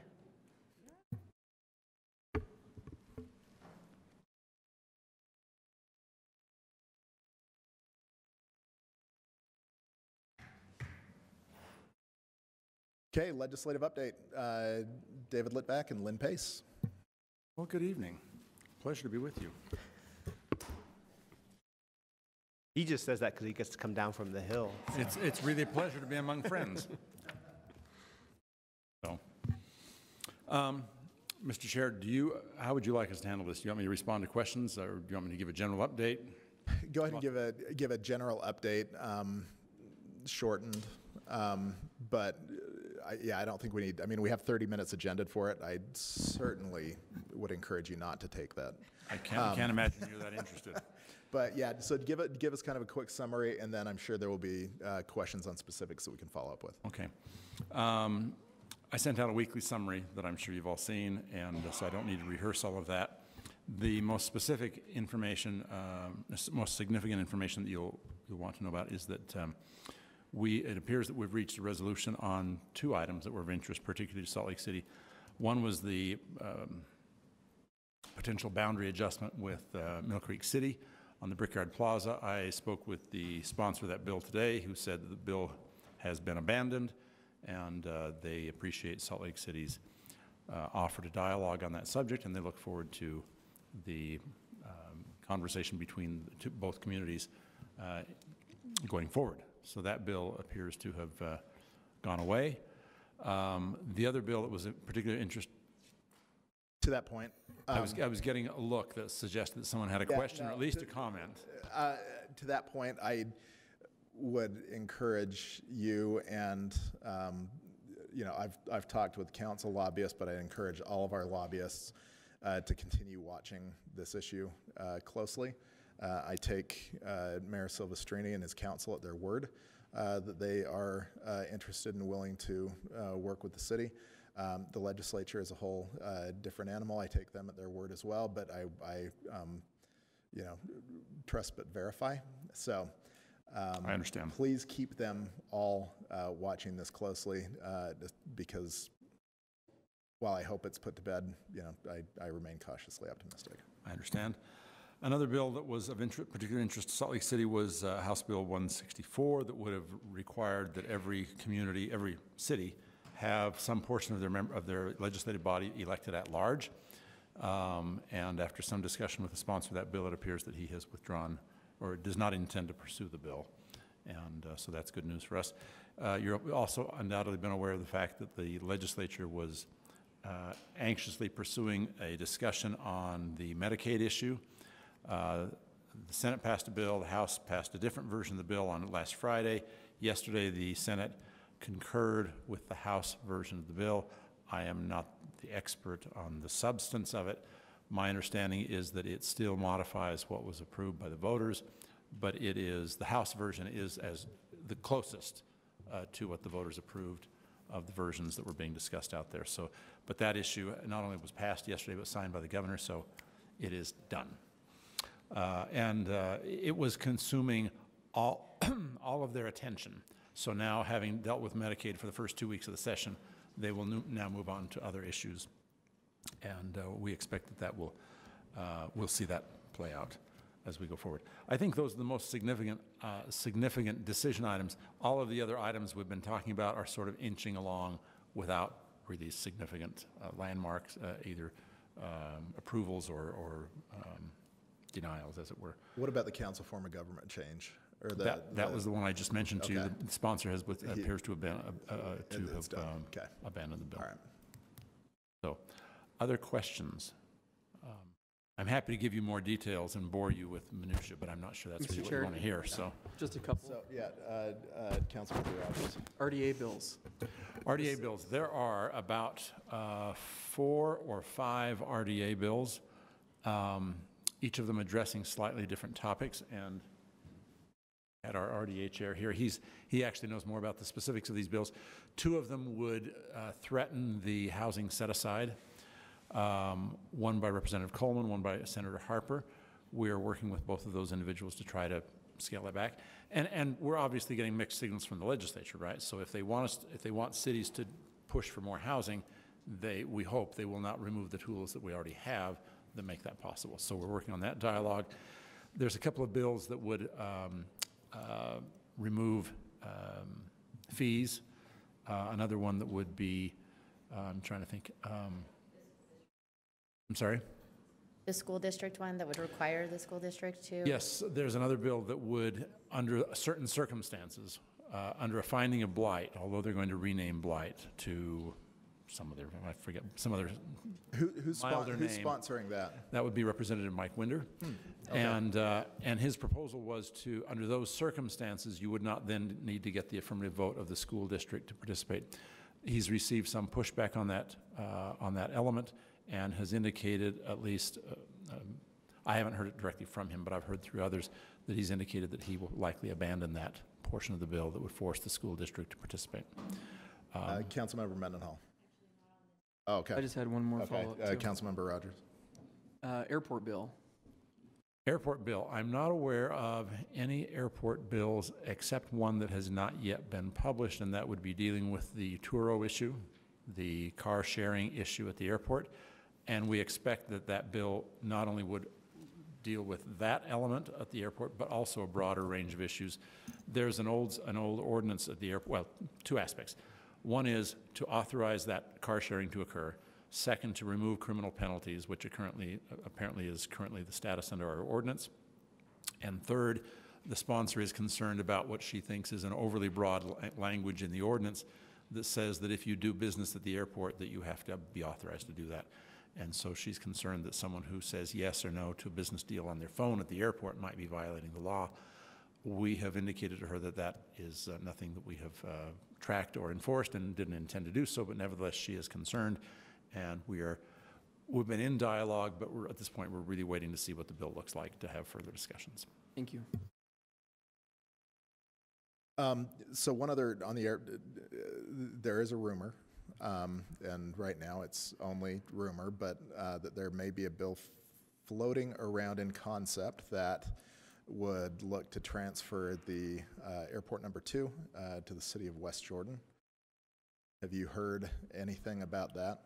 Okay, legislative update. David Litvack and Lynn Pace. Well, good evening. Pleasure to be with you. He just says that because he gets to come down from the hill. So. It's really a pleasure to be among friends. So, Mr. Chair, how would you like us to handle this? Do you want me to respond to questions, or do you want me to give a general update? Go ahead and give a general update, shortened, but I don't think we need. I mean, we have 30 minutes agendaed for it. I certainly would encourage you not to take that. I can't imagine you're that interested. But yeah, so give us kind of a quick summary, and then I'm sure there will be questions on specifics that we can follow up with. Okay. I sent out a weekly summary that I'm sure you've all seen, and so I don't need to rehearse all of that. The most specific information, most significant information that you'll want to know about is that it appears that we've reached a resolution on two items that were of interest, particularly to Salt Lake City. One was the potential boundary adjustment with Mill Creek City on the Brickyard Plaza. I spoke with the sponsor of that bill today, who said that the bill has been abandoned, and they appreciate Salt Lake City's offer to dialogue on that subject, and they look forward to the conversation between both communities going forward. So that bill appears to have gone away. The other bill that was of particular interest to that point, I was getting a look that suggested that someone had a question or at least a comment. To that point, I would encourage you and I've talked with council lobbyists, but I encourage all of our lobbyists to continue watching this issue closely. I take Mayor Silvestrini and his council at their word that they are interested and willing to work with the city. The legislature as a whole, different animal. I take them at their word as well, but I trust but verify. So I understand. Please keep them all watching this closely, because while I hope it's put to bed, I remain cautiously optimistic. I understand. Another bill that was of particular interest to Salt Lake City was House Bill 164 that would have required that every community, every city, have some portion of their legislative body elected at large. And after some discussion with the sponsor of that bill, it appears that he has withdrawn or does not intend to pursue the bill. And so that's good news for us. You're also undoubtedly been aware of the fact that the legislature was anxiously pursuing a discussion on the Medicaid issue. the Senate passed a bill, the House passed a different version of the bill on last Friday. Yesterday, the Senate concurred with the House version of the bill. I am not the expert on the substance of it. My understanding is that it still modifies what was approved by the voters, but it is, the House version is as the closest to what the voters approved of the versions that were being discussed out there. So, but that issue not only was passed yesterday, but signed by the governor, so it is done. It was consuming all, all of their attention. So now, having dealt with Medicaid for the first 2 weeks of the session, they will now move on to other issues. And we expect that will, we'll see that play out as we go forward. I think those are the most significant, significant decision items. All of the other items we've been talking about are sort of inching along without really significant landmarks, either approvals or denials, as it were. What about the council form of government change? Or that was the one I just mentioned to you. Okay. The sponsor has appears to have been abandoned the bill. All right. So, other questions? I'm happy to give you more details and bore you with minutia, but I'm not sure that's Mr. really what Chair, you want to hear. So, just a couple. So, yeah, Councilmember Rogers. RDA bills. RDA bills. There are about 4 or 5 RDA bills, each of them addressing slightly different topics. And at our RDA chair here, he actually knows more about the specifics of these bills. 2 of them would threaten the housing set-aside. One by Representative Coleman, one by Senator Harper. We're working with both of those individuals to try to scale that back. And we're obviously getting mixed signals from the legislature, right? So if they want cities to push for more housing, we hope they will not remove the tools that we already have that make that possible. So we're working on that dialogue. There's a couple of bills that would remove fees. Another one that would be, I'm trying to think, I'm sorry? The school district one that would require the school district to? Yes, there's another bill that would, under certain circumstances, under a finding of blight, although they're going to rename blight to some other, I forget, some other Who's milder name. sponsoring that? That would be Representative Mike Winder. Okay. And his proposal was to, under those circumstances, you would not then need to get the affirmative vote of the school district to participate. He's received some pushback on that element, and has indicated, at least, I haven't heard it directly from him, but I've heard through others, that he's indicated that he will likely abandon that portion of the bill that would force the school district to participate. Councilmember Mendenhall. Oh, okay. I just had one more follow-up, too. Councilmember Rogers. Airport bill. Airport bill. I'm not aware of any airport bills except one that has not yet been published, and that would be dealing with the Turo issue, the car sharing issue at the airport. And we expect that that bill not only would deal with that element at the airport, but also a broader range of issues. There's an old ordinance at the airport, well, 2 aspects. One is to authorize that car sharing to occur. Second, to remove criminal penalties, which apparently is currently the status under our ordinance. And third, the sponsor is concerned about what she thinks is an overly broad language in the ordinance that says that if you do business at the airport, that you have to be authorized to do that. And so she's concerned that someone who says yes or no to a business deal on their phone at the airport might be violating the law. We have indicated to her that that is nothing that we have tracked or enforced, and didn't intend to do so, but nevertheless she is concerned. And we've been in dialogue, but at this point we're really waiting to see what the bill looks like to have further discussions. Thank you. So one other on the air, there is a rumor, and right now it's only rumor, but that there may be a bill floating around in concept that would look to transfer the airport number 2 to the city of West Jordan. Have you heard anything about that?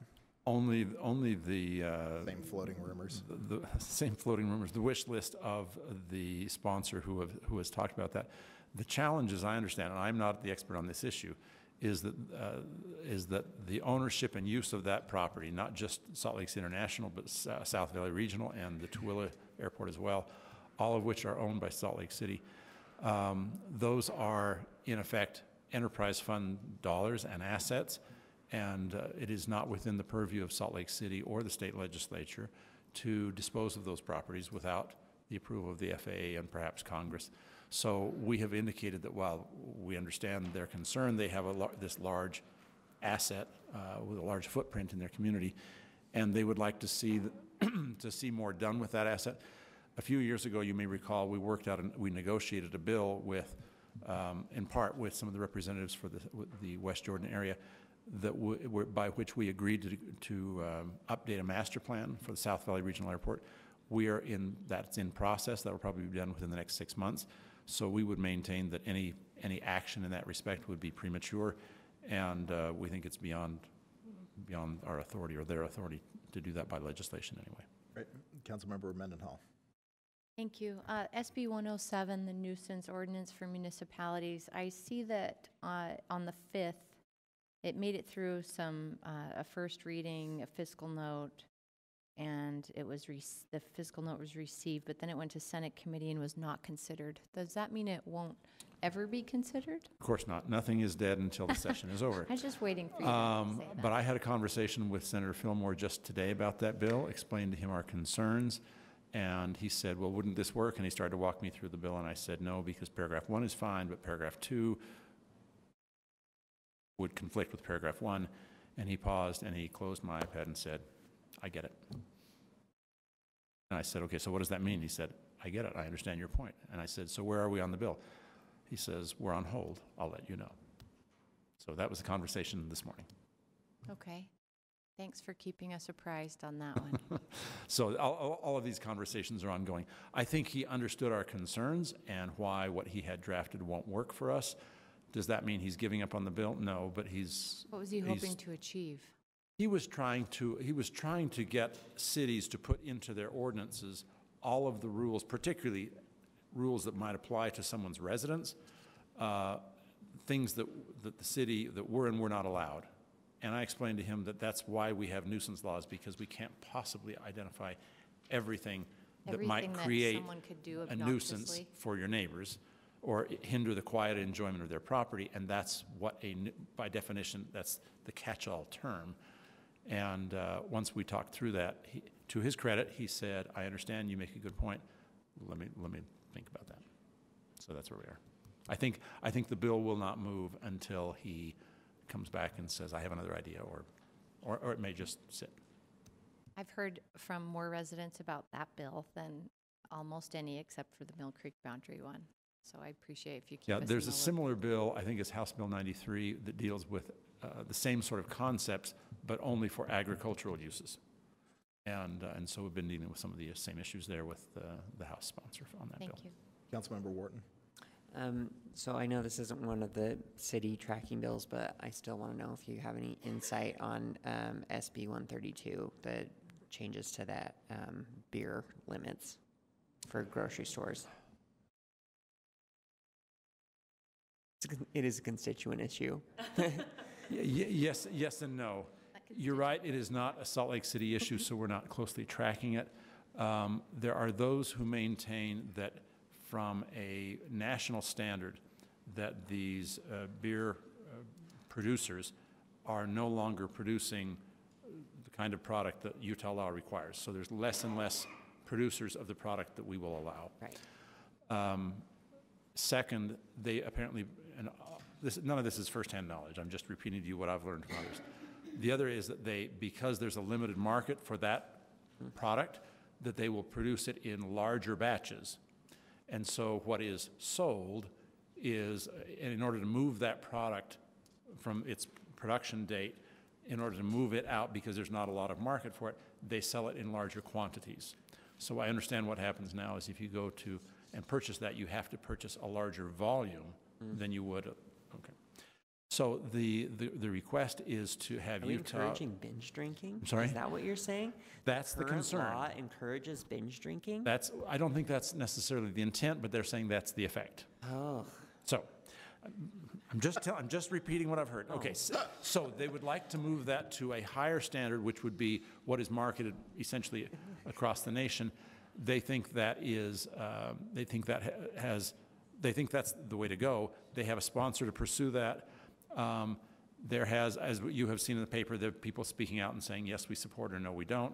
Only the same floating rumors. The same floating rumors. The wish list of the sponsor who has talked about that. The challenge, as I understand, and I'm not the expert on this issue, is that the ownership and use of that property, not just Salt Lakes International, but South Valley Regional and the Tooele Airport as well, all of which are owned by Salt Lake City. Those are, in effect, enterprise fund dollars and assets, and it is not within the purview of Salt Lake City or the state legislature to dispose of those properties without the approval of the FAA and perhaps Congress. So we have indicated that while we understand their concern, they have this large asset with a large footprint in their community, and they would like to see to see more done with that asset. A few years ago, you may recall, we negotiated a bill with, in part with some of the representatives for the West Jordan area, by which we agreed to update a master plan for the South Valley Regional Airport. That's in process. That will probably be done within the next 6 months. So we would maintain that any action in that respect would be premature, and we think it's beyond our authority or their authority to do that by legislation anyway. Right. Councilmember Mendenhall. Thank you. SB 107, the nuisance ordinance for municipalities. I see that on the 5th, it made it through a first reading, a fiscal note, and the fiscal note was received, but then it went to Senate committee and was not considered. Does that mean it won't ever be considered? Of course not. Nothing is dead until the session is over. I was just waiting for you to say that. But I had a conversation with Senator Fillmore just today about that bill, explained to him our concerns, and he said, well, wouldn't this work? And he started to walk me through the bill, and I said, no, because paragraph 1 is fine, but paragraph 2 would conflict with paragraph 1. And he paused, and he closed my iPad and said, I get it. And I said, okay, so what does that mean? He said, I get it. I understand your point. And I said, so where are we on the bill? He says, we're on hold. I'll let you know. So that was the conversation this morning. Okay. Thanks for keeping us apprised on that one. So all of these conversations are ongoing. I think he understood our concerns and why what he had drafted won't work for us. Does that mean he's giving up on the bill? No, but What was he hoping to achieve? He was trying to get cities to put into their ordinances all of the rules, particularly rules that might apply to someone's residence, things that the city that were and were not allowed. And I explained to him that that's why we have nuisance laws, because we can't possibly identify everything that might create a nuisance for your neighbors or hinder the quiet enjoyment of their property. And that's what by definition, that's the catch-all term. And once we talked through that, to his credit, he said, I understand, you make a good point. Let me think about that. So that's where we are. I think the bill will not move until he comes back and says, I have another idea, or it may just sit. I've heard from more residents about that bill than almost any except for the Mill Creek boundary one. So I appreciate if you keep us there's in a the similar bill, I think it's House Bill 93, that deals with the same sort of concepts, but only for agricultural uses. And so we've been dealing with some of the same issues there with the House sponsor on that bill. Thank you. Councilmember Wharton. So I know this isn't one of the city tracking bills, but I still want to know if you have any insight on SB 132, the changes to that beer limits for grocery stores. It is a constituent issue. Yes and no. You're right, it is not a Salt Lake City issue, so we're not closely tracking it. There are those who maintain that from a national standard that these beer producers are no longer producing the kind of product that Utah law requires. So there's less and less producers of the product that we will allow. Right. Second, they apparently, and none of this is firsthand knowledge, I'm just repeating to you what I've learned from others. The other is that because there's a limited market for that product, that they will produce it in larger batches. And so what is sold is, in order to move that product from its production date, in order to move it out because there's not a lot of market for it, they sell it in larger quantities. So I understand what happens now is if you go to and purchase that, you have to purchase a larger volume than you would. Okay. So the request is to have Utah. Are we encouraging binge drinking? I'm sorry? Is that what you're saying? That's the concern. Current law encourages binge drinking? I don't think that's necessarily the intent, but they're saying that's the effect. Oh. So I'm just repeating what I've heard. Okay, so they would like to move that to a higher standard, which would be what is marketed essentially across the nation. They think that is, they think that's the way to go. They have a sponsor to pursue that. There has, as you have seen in the paper, there are people speaking out and saying, yes, we support or no, we don't.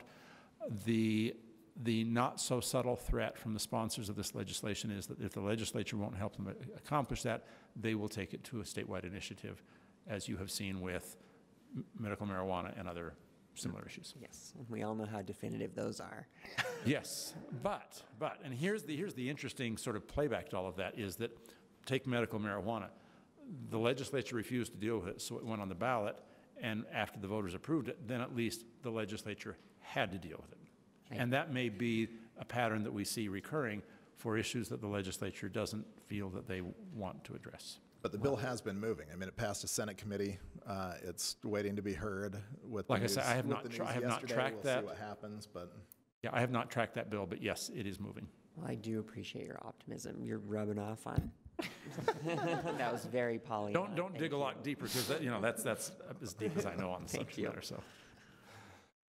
The The not so subtle threat from the sponsors of this legislation is that if the legislature won't help them accomplish that, they will take it to a statewide initiative, as you have seen with medical marijuana and other similar issues. Yes, and we all know how definitive those are. Yes, but, and here's the interesting sort of playback to all of that is that, take medical marijuana. The legislature refused to deal with it, so it went on the ballot, and after the voters approved it, then at least the legislature had to deal with it. Right. And that may be a pattern that we see recurring for issues that the legislature doesn't feel that they want to address. But the bill has been moving. I mean, it passed a Senate committee. It's waiting to be heard. With like the news, I said, I have not yesterday. tracked we'll that. See what happens, but yeah, I have not tracked that bill. But yes, it is moving. Well, I do appreciate your optimism. You're rubbing off on. That was very Pollyanna. Don't dig a lot deeper, because that's as deep as I know on the subject matter. So,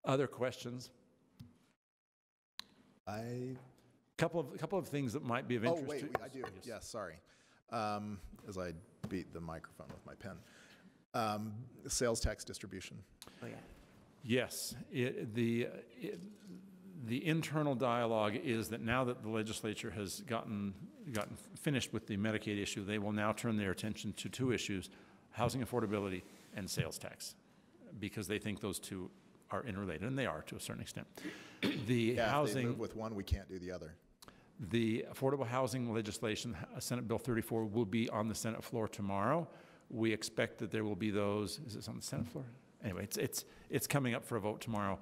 other questions? Couple of things that might be of interest. Oh wait, to I do. Yes, sorry. As I beat the microphone with my pen. Sales tax distribution. Oh yeah. Yes, the internal dialogue is that now that the legislature has gotten finished with the Medicaid issue, they will now turn their attention to two issues: housing affordability and sales tax, because they think those two are interrelated, and they are to a certain extent. If they move with one, we can't do the other. The affordable housing legislation, Senate Bill 34, will be on the Senate floor tomorrow. We expect that there will be those. Is it on the Senate floor? Anyway, it's coming up for a vote tomorrow.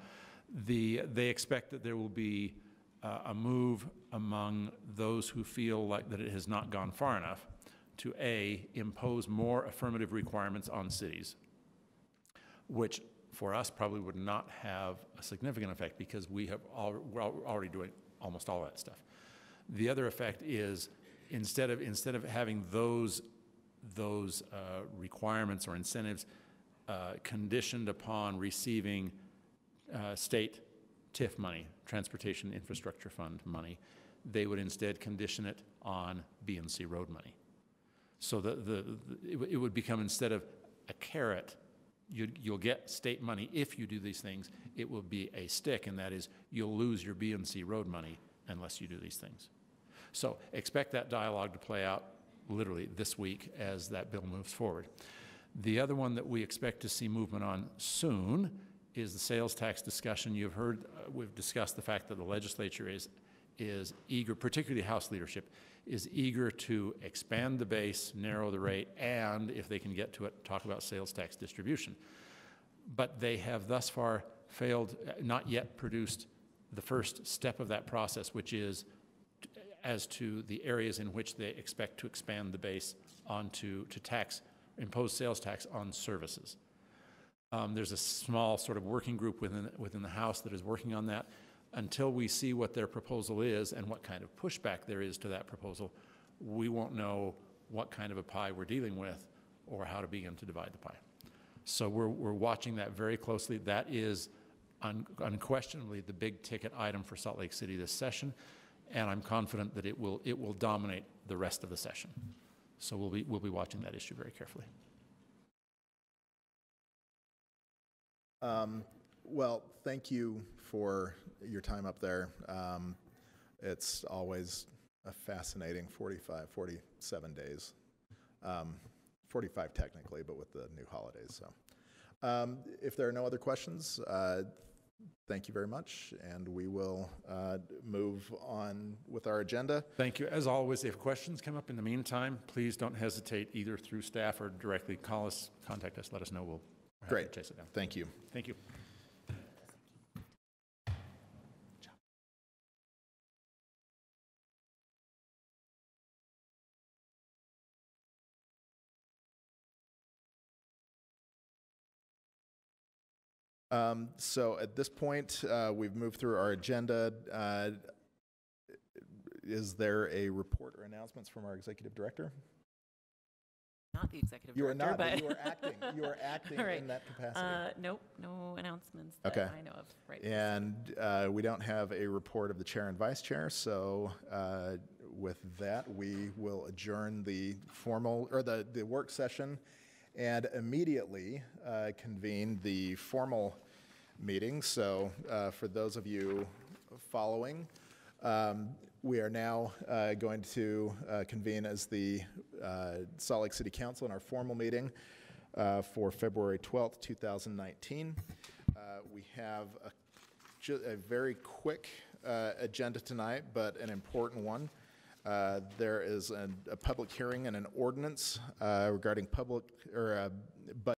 They expect that there will be a move among those who feel like that it has not gone far enough to impose more affirmative requirements on cities, which for us probably would not have a significant effect because we're already doing almost all that stuff. The other effect is instead of having those requirements or incentives conditioned upon receiving state TIF money, Transportation Infrastructure Fund money, they would instead condition it on B&C road money. So it would become, instead of a carrot, you'll get state money if you do these things, it will be a stick, and that is you'll lose your B&C road money unless you do these things. So expect that dialogue to play out literally this week as that bill moves forward. The other one that we expect to see movement on soon is the sales tax discussion. You've heard, we've discussed the fact that the legislature is eager, particularly House leadership, is eager to expand the base, narrow the rate, and if they can get to it, talk about sales tax distribution. But they have thus far failed, not yet produced the first step of that process, which is as to the areas in which they expect to expand the base onto impose sales tax on services. There's a small sort of working group within the House that is working on that. Until we see what their proposal is and what kind of pushback there is to that proposal, we won't know what kind of a pie we're dealing with or how to begin to divide the pie. So we're watching that very closely. That is unquestionably the big ticket item for Salt Lake City this session, and I'm confident that it will dominate the rest of the session. So we'll be watching that issue very carefully. Well, thank you for your time up there. It's always a fascinating 47 days. 45 technically, but with the new holidays. So if there are no other questions, thank you very much, and we will move on with our agenda. Thank you. As always, if questions come up in the meantime, please don't hesitate either through staff or directly call us, contact us, let us know. We'll Great. Chase it down. Thank you. Thank you. So at this point, we've moved through our agenda. Is there a report or announcements from our executive director? Not the executive you director, are not, but you are acting. You are acting right. in that capacity. Nope, no announcements that okay. I know of right And we don't have a report of the chair and vice chair, so with that, we will adjourn the formal, or the work session and immediately convene the formal meeting. So for those of you following. We are now going to convene as the Salt Lake City Council in our formal meeting for February 12th, 2019. We have a very quick agenda tonight, but an important one. There is a public hearing and an ordinance regarding public or budget